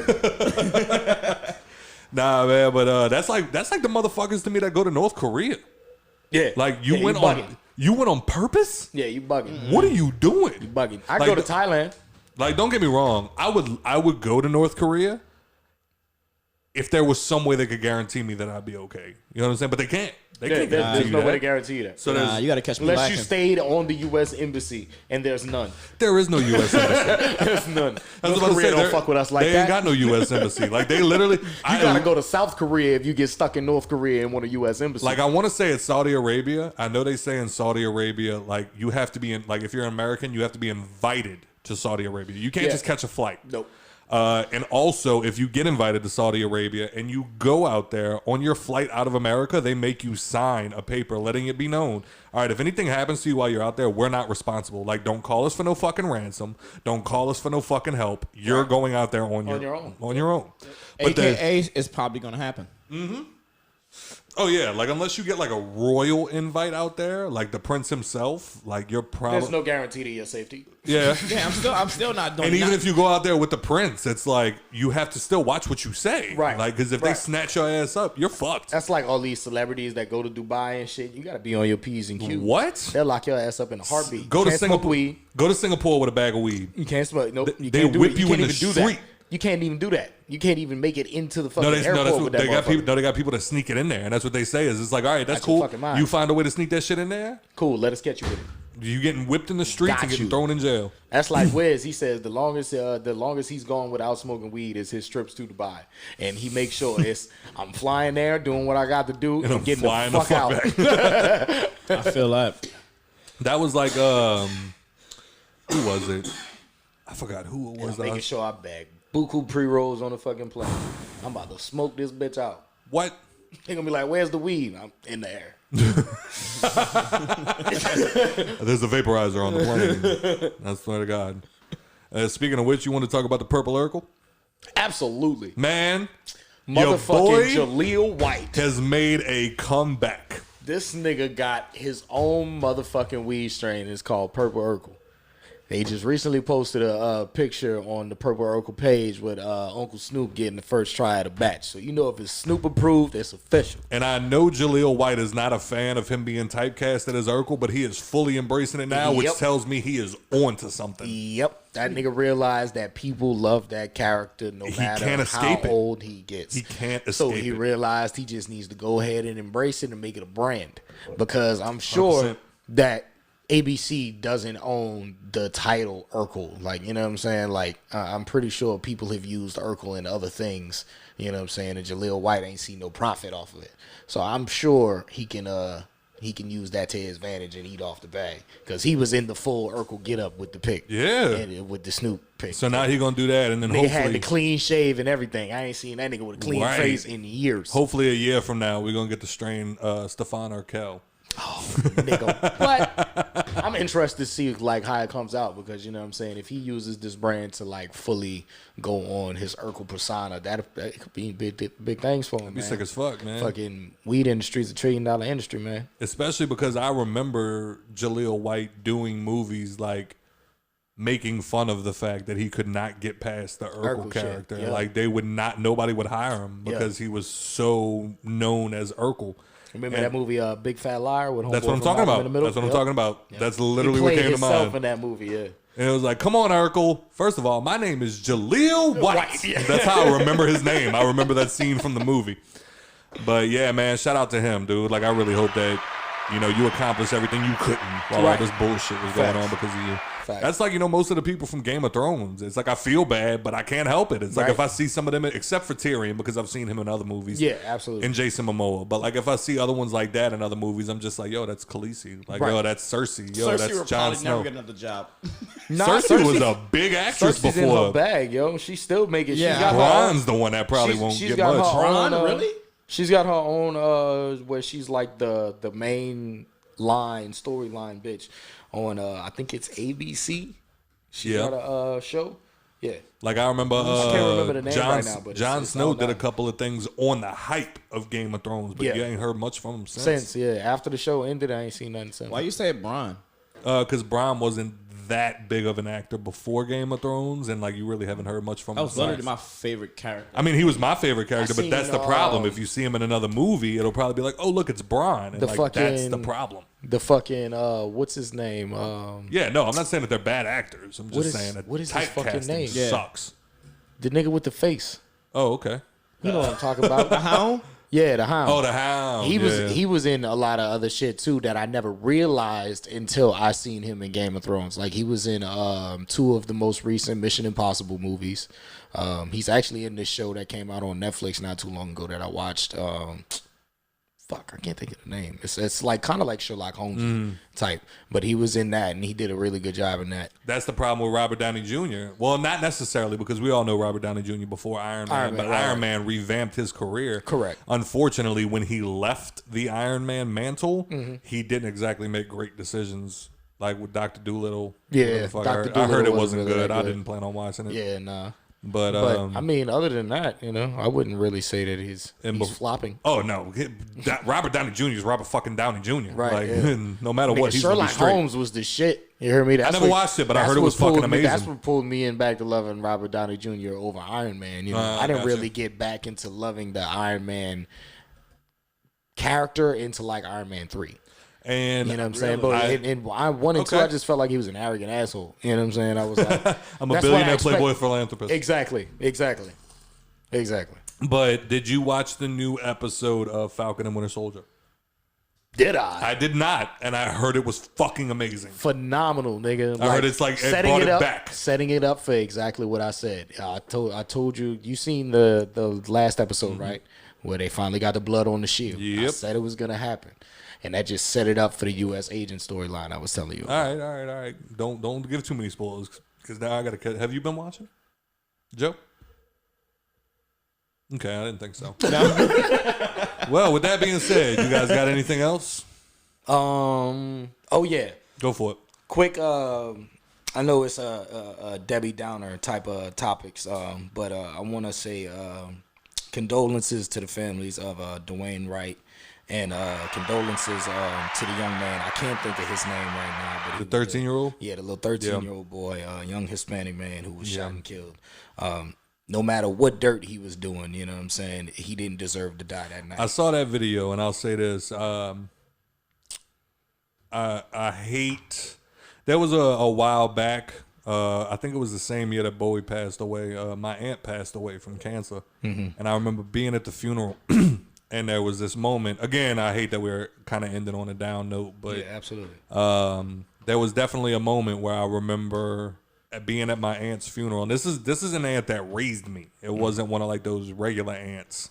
Speaker 2: Nah, man, but that's like the motherfuckers to me that go to North Korea.
Speaker 4: Yeah.
Speaker 2: Like you
Speaker 4: Yeah,
Speaker 2: went
Speaker 4: bugging.
Speaker 2: you went on purpose.
Speaker 4: Yeah, you bugging.
Speaker 2: What are you doing?
Speaker 4: You bugging. I
Speaker 2: Like
Speaker 4: go to
Speaker 2: the-
Speaker 4: Thailand.
Speaker 2: Like, don't get me wrong. I would go to North Korea if there was some way they could guarantee me that I'd be okay. You know what I'm saying? But they can't. They can't guarantee
Speaker 4: There's
Speaker 2: you
Speaker 4: no way to
Speaker 2: that.
Speaker 4: guarantee that.
Speaker 2: So
Speaker 3: Nah, you gotta catch me
Speaker 4: Unless you
Speaker 3: lacking.
Speaker 4: stayed on the U.S. Embassy, and there's none.
Speaker 2: there is no U.S. embassy.
Speaker 4: There's none.
Speaker 2: I was
Speaker 4: North
Speaker 2: about to
Speaker 4: Korea
Speaker 2: say,
Speaker 4: don't
Speaker 2: they're-
Speaker 4: fuck with us like
Speaker 2: they
Speaker 4: that.
Speaker 2: ain't got no U.S. embassy. Like they literally.
Speaker 4: You gotta go to South Korea if you get stuck in North Korea and want a U.S. embassy.
Speaker 2: Like I want to say it's Saudi Arabia. I know they say in Saudi Arabia, like you have to be in. Like if you're an American, you have to be invited to Saudi Arabia. You can't
Speaker 4: Yeah.
Speaker 2: just catch a flight.
Speaker 4: Nope.
Speaker 2: And also, if you get invited to Saudi Arabia and you go out there on your flight out of America, they make you sign a paper letting it be known. All right, if anything happens to you while you're out there, we're not responsible. Like, don't call us for no fucking ransom. Don't call us for no fucking help. You're going out there on your
Speaker 4: your own.
Speaker 2: On your own. But then,
Speaker 3: AKA is probably gonna happen.
Speaker 2: Oh yeah, like unless you get like a royal invite out there, like the prince himself, like you're probably
Speaker 4: There's no guarantee to your safety.
Speaker 2: yeah.
Speaker 3: Yeah, I'm still not doing.
Speaker 2: And even if you go out there with the prince, it's like you have to still watch what you say,
Speaker 4: Right.
Speaker 2: Like because if they snatch your ass up, you're fucked.
Speaker 4: That's like all these celebrities that go to Dubai and shit. You gotta be on your P's and Q's.
Speaker 2: What?
Speaker 4: They'll lock your ass up in a heartbeat.
Speaker 2: Go
Speaker 4: You
Speaker 2: to
Speaker 4: can't smoke
Speaker 2: Singapore.
Speaker 4: weed.
Speaker 2: Go to Singapore with a bag of weed.
Speaker 4: You can't smoke. Nope. You
Speaker 2: They
Speaker 4: can't do
Speaker 2: whip
Speaker 4: it.
Speaker 2: you
Speaker 4: can't
Speaker 2: in the
Speaker 4: even do that.
Speaker 2: street.
Speaker 4: You can't even do that. You can't even make it into the fucking
Speaker 2: No,
Speaker 4: airport with that
Speaker 2: they got
Speaker 4: motherfucker.
Speaker 2: people. No, they got people that sneak it in there, and that's what they say. Is it's like, all right, that's
Speaker 4: Out your
Speaker 2: cool.
Speaker 4: fucking mind.
Speaker 2: You find a way to sneak that shit in there.
Speaker 4: Cool. Let us catch you with it.
Speaker 2: You getting whipped in the streets
Speaker 4: Got
Speaker 2: and getting
Speaker 4: you.
Speaker 2: thrown in jail.
Speaker 4: That's like Wiz. He says the longest he's gone without smoking weed is his trips to Dubai, and he makes sure it's I'm flying there, doing what I got to do, and
Speaker 2: I'm
Speaker 4: getting
Speaker 2: flying
Speaker 4: the fuck out.
Speaker 3: I feel that.
Speaker 2: That was like, who was it? I forgot who it was.
Speaker 4: Making sure I bag buku pre-rolls on the fucking plane. I'm about to smoke this bitch out.
Speaker 2: What?
Speaker 4: They're gonna be like, "Where's the weed?" I'm in the air.
Speaker 2: There's a vaporizer on the plane. I swear to God. Speaking of which, you want to talk about the Purple Urkel?
Speaker 4: Absolutely,
Speaker 2: Man, your
Speaker 4: motherfucking
Speaker 2: boy
Speaker 4: Jaleel White.
Speaker 2: has made a comeback.
Speaker 4: This nigga got his own motherfucking weed strain. It's called Purple Urkel. They just recently posted a picture on the Purple Urkel page with Uncle Snoop getting the first try at a batch. So you know if it's Snoop approved, it's official.
Speaker 2: And I know Jaleel White is not a fan of him being typecasted as Urkel, but he is fully embracing it now, which
Speaker 4: Yep.
Speaker 2: tells me he is on to something.
Speaker 4: Yep, that nigga realized that people love that character no matter
Speaker 2: can't
Speaker 4: how
Speaker 2: escape it.
Speaker 4: old he gets.
Speaker 2: He can't
Speaker 4: So
Speaker 2: escape
Speaker 4: he
Speaker 2: it.
Speaker 4: realized he just needs to go ahead and embrace it and make it a brand. Because I'm sure
Speaker 2: 100%.
Speaker 4: that ABC doesn't own the title Urkel. Like, you know what I'm saying? Like, I'm pretty sure people have used Urkel in other things. You know what I'm saying? And Jaleel White ain't seen no profit off of it. So I'm sure he can use that to his advantage and eat off the bag. Because he was in the full Urkel get up with the pick.
Speaker 2: Yeah.
Speaker 4: And with the Snoop pick.
Speaker 2: So now he gonna do that, and then
Speaker 4: Nigga had the
Speaker 2: hopefully,
Speaker 4: clean shave and everything. I ain't seen that nigga with a clean
Speaker 2: Right.
Speaker 4: face in years.
Speaker 2: hopefully a year from now, we're gonna get the strain Stefan Urkel.
Speaker 4: Nigga. But I'm interested to see like how it comes out because you know what I'm saying if he uses this brand to like fully go on his Urkel persona, that could be big things for him.
Speaker 2: Be
Speaker 4: Man.
Speaker 2: sick as fuck, man.
Speaker 4: Fucking weed industry is a $1 trillion industry, man.
Speaker 2: Especially because I remember Jaleel White doing movies like making fun of the fact that he could not get past the Urkel
Speaker 4: Urkel shit,
Speaker 2: character.
Speaker 4: yeah.
Speaker 2: Like nobody would hire him because he was so known as Urkel.
Speaker 4: Remember that movie, Big Fat Liar? With
Speaker 2: That's
Speaker 4: Homeboy
Speaker 2: what I'm
Speaker 4: from
Speaker 2: talking
Speaker 4: Malcolm
Speaker 2: about.
Speaker 4: in the Middle?
Speaker 2: That's what I'm
Speaker 4: Yep.
Speaker 2: talking about.
Speaker 4: Yep.
Speaker 2: That's
Speaker 4: He
Speaker 2: literally what
Speaker 4: played
Speaker 2: came to
Speaker 4: himself
Speaker 2: mind.
Speaker 4: in that movie, yeah.
Speaker 2: And it was like, come on, Urkel. First of all, my name is Jaleel White. That's how I remember his name. I remember that scene from the movie. But yeah, man, shout out to him, dude. Like, I really hope that, you accomplished everything you couldn't while all this bullshit was going on because of you.
Speaker 4: Facts.
Speaker 2: That's like, most of the people from Game of Thrones. It's like I feel bad, but I can't help it. It's like
Speaker 4: Right.
Speaker 2: if I see some of them, except for Tyrion, because I've seen him in other movies.
Speaker 4: Yeah, absolutely.
Speaker 2: And Jason Momoa. But like if I see other ones like that in other movies, I'm just like, yo, that's Khaleesi. Like,
Speaker 4: Right.
Speaker 2: yo, that's Cersei. Yo,
Speaker 3: Cersei
Speaker 2: that's
Speaker 3: will
Speaker 2: Jon
Speaker 3: probably
Speaker 2: Snow.
Speaker 3: never get another job.
Speaker 4: Nah,
Speaker 2: Cersei was a big actress
Speaker 4: Cersei's in her
Speaker 2: before.
Speaker 4: bag, yo. She's still making.
Speaker 3: Yeah.
Speaker 4: She got her
Speaker 2: Bron's the one that probably
Speaker 4: She's-
Speaker 2: won't
Speaker 4: she's
Speaker 2: get
Speaker 4: got
Speaker 2: much.
Speaker 4: her
Speaker 3: Bron,
Speaker 4: own,
Speaker 3: really?
Speaker 4: She's got her own where she's like the main storyline bitch on I think it's ABC. She
Speaker 2: Yeah.
Speaker 4: got a show. Yeah.
Speaker 2: Like I remember,
Speaker 4: can't remember the name
Speaker 2: Jon,
Speaker 4: right now, but
Speaker 2: Jon
Speaker 4: it's
Speaker 2: Snow
Speaker 4: all
Speaker 2: did a
Speaker 4: down.
Speaker 2: couple of things on the hype of Game of Thrones, but
Speaker 4: Yeah.
Speaker 2: you ain't heard much from him since.
Speaker 4: Since after the show ended, I ain't seen nothing since.
Speaker 3: Why you say Bron?
Speaker 2: Because Bron wasn't that big of an actor before Game of Thrones, and like you really haven't heard much from
Speaker 3: That
Speaker 2: him
Speaker 3: was literally
Speaker 2: since.
Speaker 3: my favorite character.
Speaker 2: I mean, he was my favorite character, but
Speaker 4: seen,
Speaker 2: that's the problem. If you see him in another movie, it'll probably be like, oh, look, it's Bron. And
Speaker 4: The
Speaker 2: like,
Speaker 4: fucking-
Speaker 2: that's the problem.
Speaker 4: The fucking what's his name?
Speaker 2: Yeah, no, I'm not saying that they're bad actors. I'm
Speaker 4: What
Speaker 2: just
Speaker 4: is-
Speaker 2: saying that
Speaker 4: what is his fucking
Speaker 2: typecasting
Speaker 4: name?
Speaker 3: Yeah.
Speaker 2: sucks.
Speaker 4: The nigga with the face.
Speaker 2: Oh, okay.
Speaker 4: You know what I'm talking about?
Speaker 3: The Hound?
Speaker 4: Yeah, the Hound.
Speaker 2: Oh, the Hound.
Speaker 4: He was in a lot of other shit too that I never realized until I seen him in Game of Thrones. Like he was in 2 of the most recent Mission Impossible movies. He's actually in this show that came out on Netflix not too long ago that I watched. Fuck, I can't think of the name. It's like kind of like Sherlock Holmes type, but he was in that and he did a really good job in that.
Speaker 2: That's the problem with Robert Downey Jr. Well, not necessarily because we all know Robert Downey Jr. before Iron Man, but
Speaker 4: right,
Speaker 2: Iron
Speaker 4: right.
Speaker 2: Man revamped his career.
Speaker 4: Correct.
Speaker 2: Unfortunately, when he left the Iron Man mantle,
Speaker 4: Mm-hmm.
Speaker 2: he didn't exactly make great decisions. Like with Dr. Dolittle.
Speaker 4: Yeah,
Speaker 2: Whatever the fuck
Speaker 4: Dr.
Speaker 2: I heard it
Speaker 4: Dolittle
Speaker 2: wasn't
Speaker 4: wasn't really
Speaker 2: good.
Speaker 4: that
Speaker 2: I
Speaker 4: good.
Speaker 2: didn't plan on watching it.
Speaker 4: Yeah, nah.
Speaker 2: But
Speaker 4: I mean, other than that, I wouldn't really say that he's flopping.
Speaker 2: Oh no, Robert Downey Jr. is Robert fucking Downey Jr.
Speaker 4: Right.
Speaker 2: Like,
Speaker 4: Yeah.
Speaker 2: no matter what, he's
Speaker 4: Sherlock
Speaker 2: gonna be straight.
Speaker 4: Holmes was the shit. You heard me?
Speaker 2: I never watched it, but I heard it was fucking amazing.
Speaker 4: That's what pulled me in back to loving Robert Downey Jr. over Iron Man. I didn't really get back into loving the Iron Man character until like Iron Man 3.
Speaker 2: And
Speaker 4: you know what I'm saying? But in 1 and 2, I just felt like he was an arrogant asshole. You know what I'm saying? I was like,
Speaker 2: I'm a billionaire playboy philanthropist.
Speaker 4: Exactly.
Speaker 2: But did you watch the new episode of Falcon and Winter Soldier?
Speaker 4: Did I?
Speaker 2: I did not, and I heard it was fucking amazing.
Speaker 4: Phenomenal, nigga.
Speaker 2: I heard it's like it brought it back.
Speaker 4: Setting it up for exactly what I said. I told you seen the last episode, right? Where they finally got the blood on the shield.
Speaker 2: Yep.
Speaker 4: I said it was gonna happen. And that just set it up for the U.S. agent storyline I was telling you about.
Speaker 2: All right. Don't give too many spoilers, because now I got to cut. Have you been watching, Joe? Okay, I didn't think so. Well, with that being said, you guys got anything else?
Speaker 4: Oh yeah.
Speaker 2: Go for it.
Speaker 4: Quick. I know it's a Debbie Downer type of topics, but I want to say condolences to the families of Dwayne Wright. And condolences to the young man. I can't think of his name right now. But
Speaker 2: the 13-year-old?
Speaker 4: Yeah, the little 13-year-old boy, young Hispanic man who was shot and killed. No matter what dirt he was doing, you know what I'm saying, he didn't deserve to die that night.
Speaker 2: I saw that video, and I'll say this. I hate... There was a while back, I think it was the same year that Bowie passed away. My aunt passed away from cancer. And I remember being at the funeral... And there was this moment. Again, I hate that we're kind of ending on a down note, but
Speaker 4: yeah, absolutely.
Speaker 2: There was definitely a moment where I remember being at my aunt's funeral. And this is an aunt that raised me. It wasn't one of like those regular aunts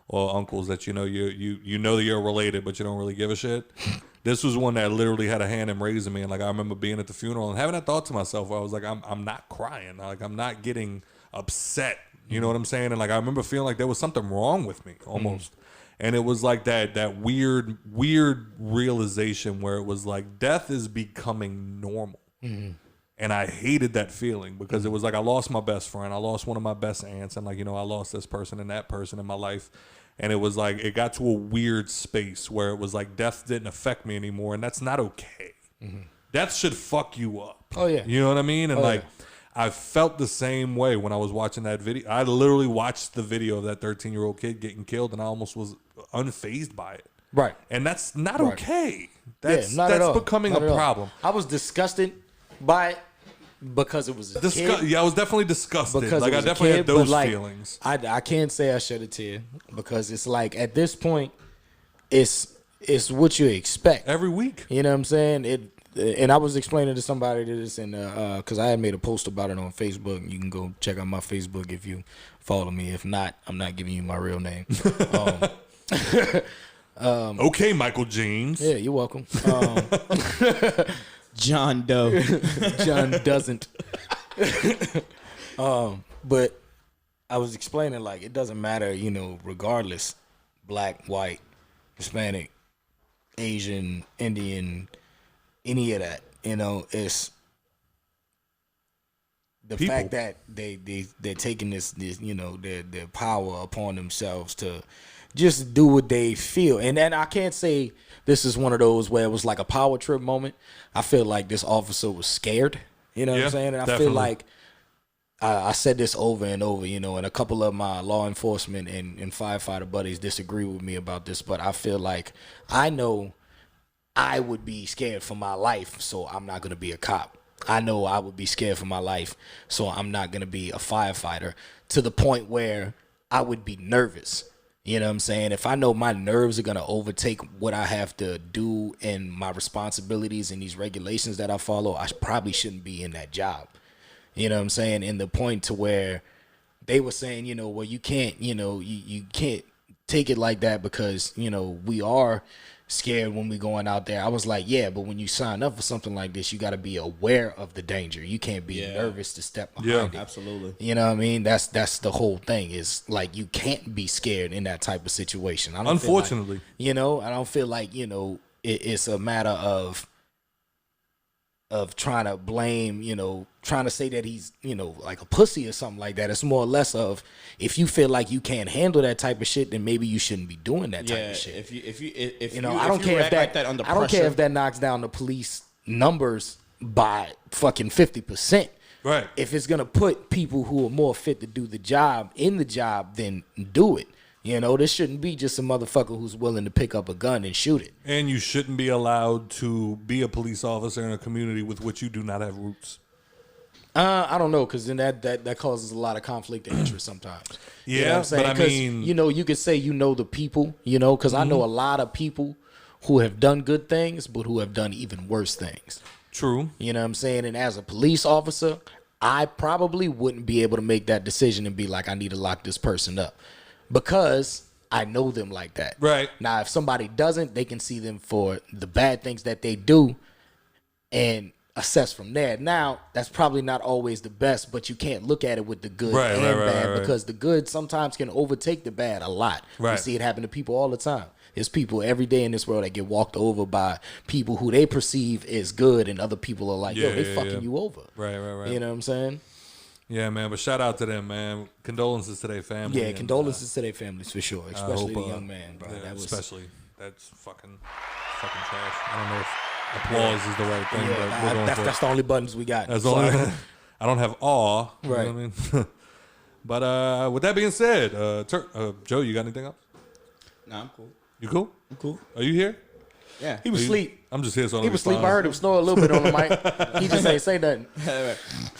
Speaker 2: or uncles that you know you're related, but you don't really give a shit. This was one that literally had a hand in raising me. And like I remember being at the funeral and having that thought to myself where I was like, I'm not crying. Like I'm not getting upset. You know what I'm saying? And like I remember feeling like there was something wrong with me almost. And it was like that weird realization where it was like death is becoming normal. And I hated that feeling because it was like I lost my best friend. I lost one of my best aunts. And like, I lost this person and that person in my life. And it was like it got to a weird space where it was like death didn't affect me anymore. And that's not okay. Death should fuck you up.
Speaker 4: Oh, yeah.
Speaker 2: You know what I mean? And I felt the same way when I was watching that video. I literally watched the video of that 13-year-old kid getting killed, and I almost was unfazed by it.
Speaker 4: Right.
Speaker 2: And that's not okay. That's becoming
Speaker 4: not
Speaker 2: a problem.
Speaker 4: I was disgusted by it because it was a kid.
Speaker 2: Yeah, I was definitely disgusted.
Speaker 4: Because
Speaker 2: like I definitely had those feelings.
Speaker 4: I can't say I shed a tear because it's like at this point, it's what you expect
Speaker 2: every week.
Speaker 4: You know what I'm saying? And I was explaining to somebody this, and because I had made a post about it on Facebook. You can go check out my Facebook if you follow me. If not, I'm not giving you my real name.
Speaker 2: Okay, Michael James.
Speaker 4: Yeah, you're welcome.
Speaker 3: John Doe.
Speaker 4: John doesn't. But I was explaining like it doesn't matter, regardless, black, white, Hispanic, Asian, Indian, any of that, it's the fact that they're taking this their power upon themselves to just do what they feel. And I can't say this is one of those where it was like a power trip moment. I feel like this officer was scared. You know what I'm saying? And I feel like I said this over and over, and a couple of my law enforcement and firefighter buddies disagree with me about this, but I feel like I know I would be scared for my life, so I'm not going to be a cop. I know I would be scared for my life, so I'm not going to be a firefighter, to the point where I would be nervous. You know what I'm saying? If I know my nerves are going to overtake what I have to do and my responsibilities and these regulations that I follow, I probably shouldn't be in that job. You know what I'm saying? And the point to where they were saying, well, you can't, you can't take it like that because, we are scared when we going out there. I was like, yeah, but when you sign up for something like this, you got to be aware of the danger. You can't be nervous to step behind it.
Speaker 3: Absolutely.
Speaker 4: You know what I mean? That's the whole thing, is like you can't be scared in that type of situation.
Speaker 2: Unfortunately.
Speaker 4: I don't feel like, it's a matter of trying to blame, trying to say that he's, like a pussy or something like that. It's more or less of, if you feel like you can't handle that type of shit, then maybe you shouldn't be doing that type of shit. I don't care if that knocks down the police numbers by fucking 50%.
Speaker 2: Right.
Speaker 4: If it's gonna put people who are more fit to do the job in the job, then do it. This shouldn't be just a motherfucker who's willing to pick up a gun and shoot it.
Speaker 2: And you shouldn't be allowed to be a police officer in a community with which you do not have roots.
Speaker 4: I don't know, because then that causes a lot of conflict of interest sometimes.
Speaker 2: Yeah,
Speaker 4: you know what I'm saying?
Speaker 2: but I mean,
Speaker 4: you could say the people, because I know a lot of people who have done good things, but who have done even worse things.
Speaker 2: True.
Speaker 4: You know what I'm saying? And as a police officer, I probably wouldn't be able to make that decision and be like, I need to lock this person up, because I know them like that.
Speaker 2: Right.
Speaker 4: Now, if somebody doesn't, they can see them for the bad things that they do and assess from there. Now, that's probably not always the best, but you can't look at it with the good and bad, because the good sometimes can overtake the bad a lot.
Speaker 2: Right.
Speaker 4: You see it happen to people all the time. There's people every day in this world that get walked over by people who they perceive as good, and other people are like, they fucking you over.
Speaker 2: Right.
Speaker 4: You know what I'm saying?
Speaker 2: Yeah, man, but shout out to them, man. Condolences to their family.
Speaker 4: Yeah, condolences to their families for sure, especially the young man, bro.
Speaker 2: Yeah, that's fucking trash. I don't know if applause is the right thing, but
Speaker 4: that's the only buttons we got.
Speaker 2: That's the only. I don't have awe.
Speaker 4: Right.
Speaker 2: You know what I mean? But with that being said, Joe, you got anything else?
Speaker 3: Nah, I'm cool.
Speaker 2: You cool?
Speaker 3: I'm cool.
Speaker 2: Are you here?
Speaker 3: Yeah.
Speaker 4: He was asleep.
Speaker 2: I'm just here so I don't
Speaker 4: He was asleep.
Speaker 2: respond.
Speaker 4: I heard him snore a little bit on the mic. He just ain't say nothing.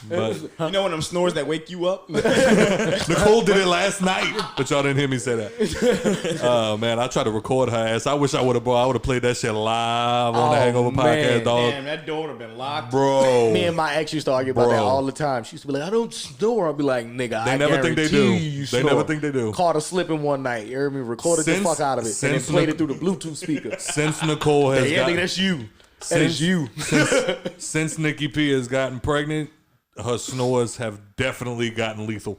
Speaker 2: But
Speaker 3: You know one of them snores that wake you up?
Speaker 2: Nicole did it last night, but y'all didn't hear me say that. Oh man, I tried to record her ass. I wish I would have, bro. I would have played that shit live on the Hangover podcast, dog.
Speaker 3: Damn, that door would have been locked.
Speaker 2: Bro.
Speaker 4: Me and my ex used to argue about that all the time. She used to be like, I don't snore. I'll be like, nigga,
Speaker 2: They
Speaker 4: I
Speaker 2: never think they
Speaker 4: guarantee
Speaker 2: do.
Speaker 4: you
Speaker 2: They
Speaker 4: snore.
Speaker 2: never think they do.
Speaker 4: Caught her slipping one night. You heard me? Recorded the fuck out of it. And then played it through the Bluetooth speaker.
Speaker 2: Since Nicole has
Speaker 4: Yeah, nigga, that's you. That is
Speaker 2: Since-
Speaker 4: you.
Speaker 2: since Nikki P has gotten pregnant, her snores have definitely gotten lethal.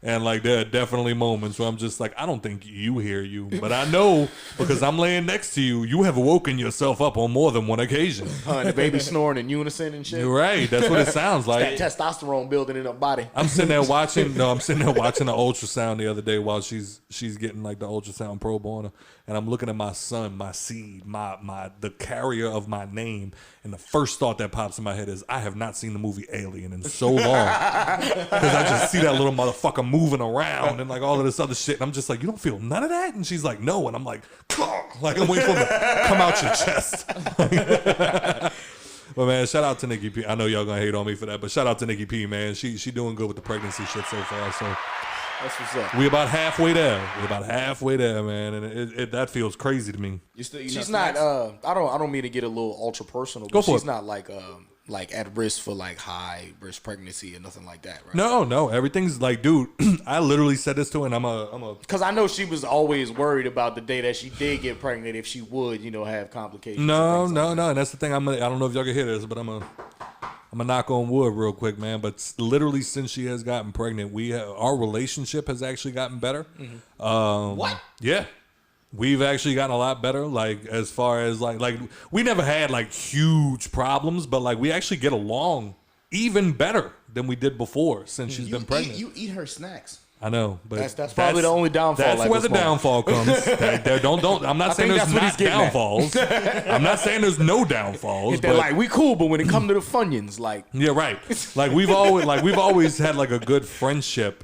Speaker 2: And like there are definitely moments where I'm just like, I don't think you hear you, but I know because I'm laying next to you, you have woken yourself up on more than one occasion.
Speaker 4: And the baby snoring in unison and shit.
Speaker 2: You're right. That's what it sounds like.
Speaker 4: That testosterone building in her body.
Speaker 2: I'm sitting there watching. No, I'm sitting there watching the ultrasound the other day while she's getting like the ultrasound probe on her, and I'm looking at my son, my seed, the carrier of my name, and the first thought that pops in my head is I have not seen the movie Alien in so long because I just see that little motherfucker moving around and like all of this other shit, and I'm just like, you don't feel none of that? And she's like, no, and I'm like I'm waiting for him to come out your chest. But man, shout out to Nikki P. I know y'all gonna hate on me for that, but shout out to Nikki P, man. She doing good with the pregnancy shit so far. So
Speaker 4: That's what's up.
Speaker 2: we about halfway there. We're about halfway there, man, and that feels crazy to me.
Speaker 3: You still eating
Speaker 4: She's
Speaker 3: snacks?
Speaker 4: not. I don't mean to get a little ultra personal, but
Speaker 2: Go for
Speaker 4: she's
Speaker 2: it.
Speaker 4: not like at risk for like high risk pregnancy or nothing like that, right?
Speaker 2: No, everything's like, dude. I literally said this to her, and I'm a.
Speaker 4: Because I know she was always worried about the day that she did get pregnant, if she would, have complications.
Speaker 2: No,
Speaker 4: and things like that.
Speaker 2: and that's the thing. I don't know if y'all can hear this, but I'm gonna knock on wood real quick, man. But literally, since she has gotten pregnant, our relationship has actually gotten better.
Speaker 3: What?
Speaker 2: Yeah. We've actually gotten a lot better, like as far as like we never had like huge problems, but like we actually get along even better than we did before since she's been pregnant.
Speaker 3: You eat her snacks.
Speaker 2: I know, but
Speaker 4: That's probably the only downfall.
Speaker 2: That's
Speaker 4: at
Speaker 2: where
Speaker 4: this
Speaker 2: the
Speaker 4: point.
Speaker 2: downfall comes. Don't. I'm not saying
Speaker 4: think
Speaker 2: there's
Speaker 4: that's what
Speaker 2: not
Speaker 4: he's getting at.
Speaker 2: downfalls. I'm not saying there's no downfalls.
Speaker 4: They're
Speaker 2: But
Speaker 4: like, we cool, but when it come to the Funyuns, like,
Speaker 2: yeah, right. Like we've always had like a good friendship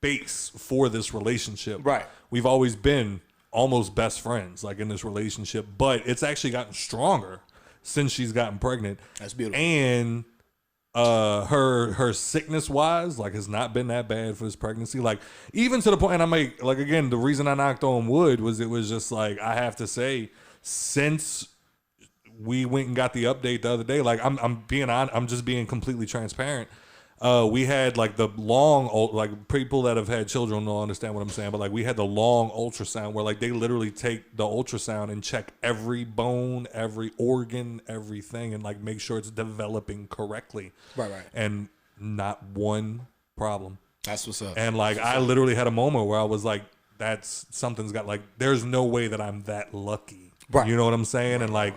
Speaker 2: base for this relationship.
Speaker 4: Right.
Speaker 2: We've always been almost best friends, like in this relationship, but it's actually gotten stronger since she's gotten pregnant.
Speaker 4: That's beautiful.
Speaker 2: And her sickness wise, like, has not been that bad for this pregnancy. Like, even to the point, and I make like again, the reason I knocked on wood was it was just like I have to say, since we went and got the update the other day, like I'm just being completely transparent. We had like the long, like people that have had children will understand what I'm saying, but like we had the long ultrasound where like they literally take the ultrasound and check every bone, every organ, everything, and like make sure it's developing correctly.
Speaker 4: Right.
Speaker 2: And not one problem.
Speaker 4: That's what's up.
Speaker 2: And like I literally had a moment where I was like, something's got like, there's no way that I'm that lucky.
Speaker 4: Right.
Speaker 2: You know what I'm saying? And like,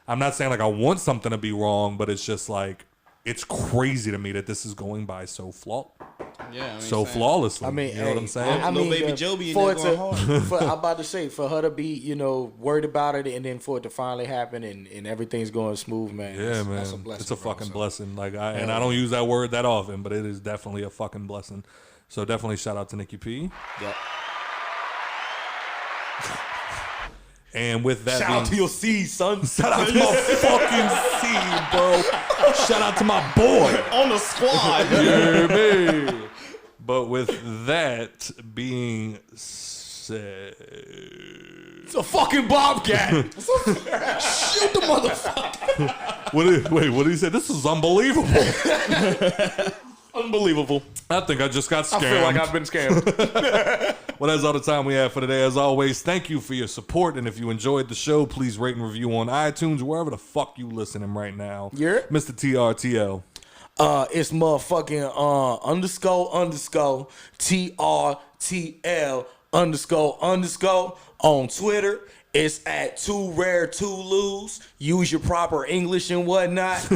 Speaker 2: I'm not saying like I want something to be wrong, but it's just like it's crazy to me that this is going by so flawlessly.
Speaker 4: I mean,
Speaker 2: you know what I'm saying?
Speaker 3: I mean, Baby Joe be in there going hard.
Speaker 4: I'm about to say, for her to be, you know, worried about it, and then for it to finally happen, and everything's going smooth, man.
Speaker 2: Yeah, man.
Speaker 4: That's a blessing,
Speaker 2: it's a
Speaker 4: bro,
Speaker 2: fucking
Speaker 4: so.
Speaker 2: blessing. Like, I don't use that word that often, but it is definitely a fucking blessing. So definitely shout out to Nikki P.
Speaker 4: Yep.
Speaker 2: And with that,
Speaker 4: Shout out to your seed, son.
Speaker 2: Shout out to my fucking seed, bro. Shout out to my boy
Speaker 3: On the squad.
Speaker 2: Yeah, man. But with that being said,
Speaker 4: It's a fucking bobcat. Shoot the motherfucker.
Speaker 2: What did he say? This is unbelievable.
Speaker 4: Unbelievable.
Speaker 2: I think I just got scammed.
Speaker 4: I feel like I've been scammed.
Speaker 2: Well, that's all the time we have for today. As always, thank you for your support. And if you enjoyed the show, please rate and review on iTunes, wherever the fuck you listening right now.
Speaker 4: Yeah.
Speaker 2: Mr. TRTL.
Speaker 4: It's motherfucking _TRTL__ on Twitter. It's at 2rare2lose. Use your proper English and whatnot.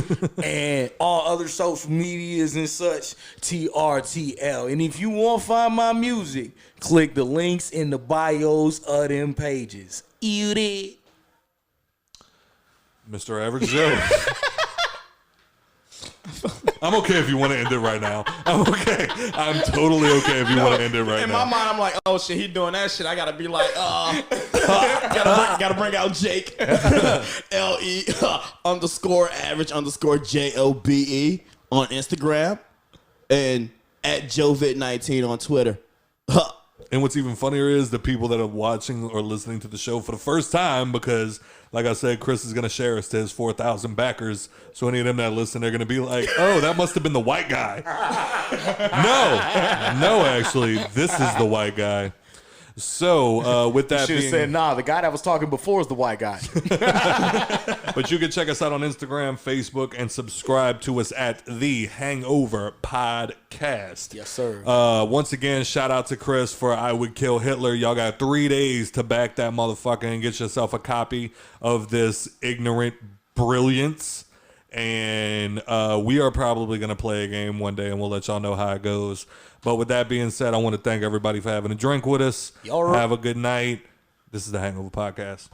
Speaker 4: And all other social medias and such, TRTL. And if you want to find my music, click the links in the bios of them pages. You did.
Speaker 2: Mr. Average Joe. I'm okay if you want to end it right now. I'm okay. I'm totally okay if you want to end it right now.
Speaker 3: In my mind, I'm like, oh shit, he doing that shit. I gotta be like, gotta bring out Jake. LE_average_JOBE on Instagram and at JoeVit19 on Twitter.
Speaker 2: And what's even funnier is the people that are watching or listening to the show for the first time, because, like I said, Chris is going to share us to his 4,000 backers. So any of them that listen, they're going to be like, oh, that must have been the white guy. No, actually, this is the white guy. So with that
Speaker 4: Should have said, nah, the guy that was talking before is the white guy.
Speaker 2: But you can check us out on Instagram, Facebook, and subscribe to us at The Hangover Podcast.
Speaker 4: Yes, sir.
Speaker 2: Once again, shout out to Chris for I Would Kill Hitler. Y'all got 3 days to back that motherfucker and get yourself a copy of this ignorant brilliance. And we are probably going to play a game one day, and we'll let y'all know how it goes. But with that being said, I want to thank everybody for having a drink with us.
Speaker 4: Y'all right.
Speaker 2: Have a good night. This is the Hangover Podcast.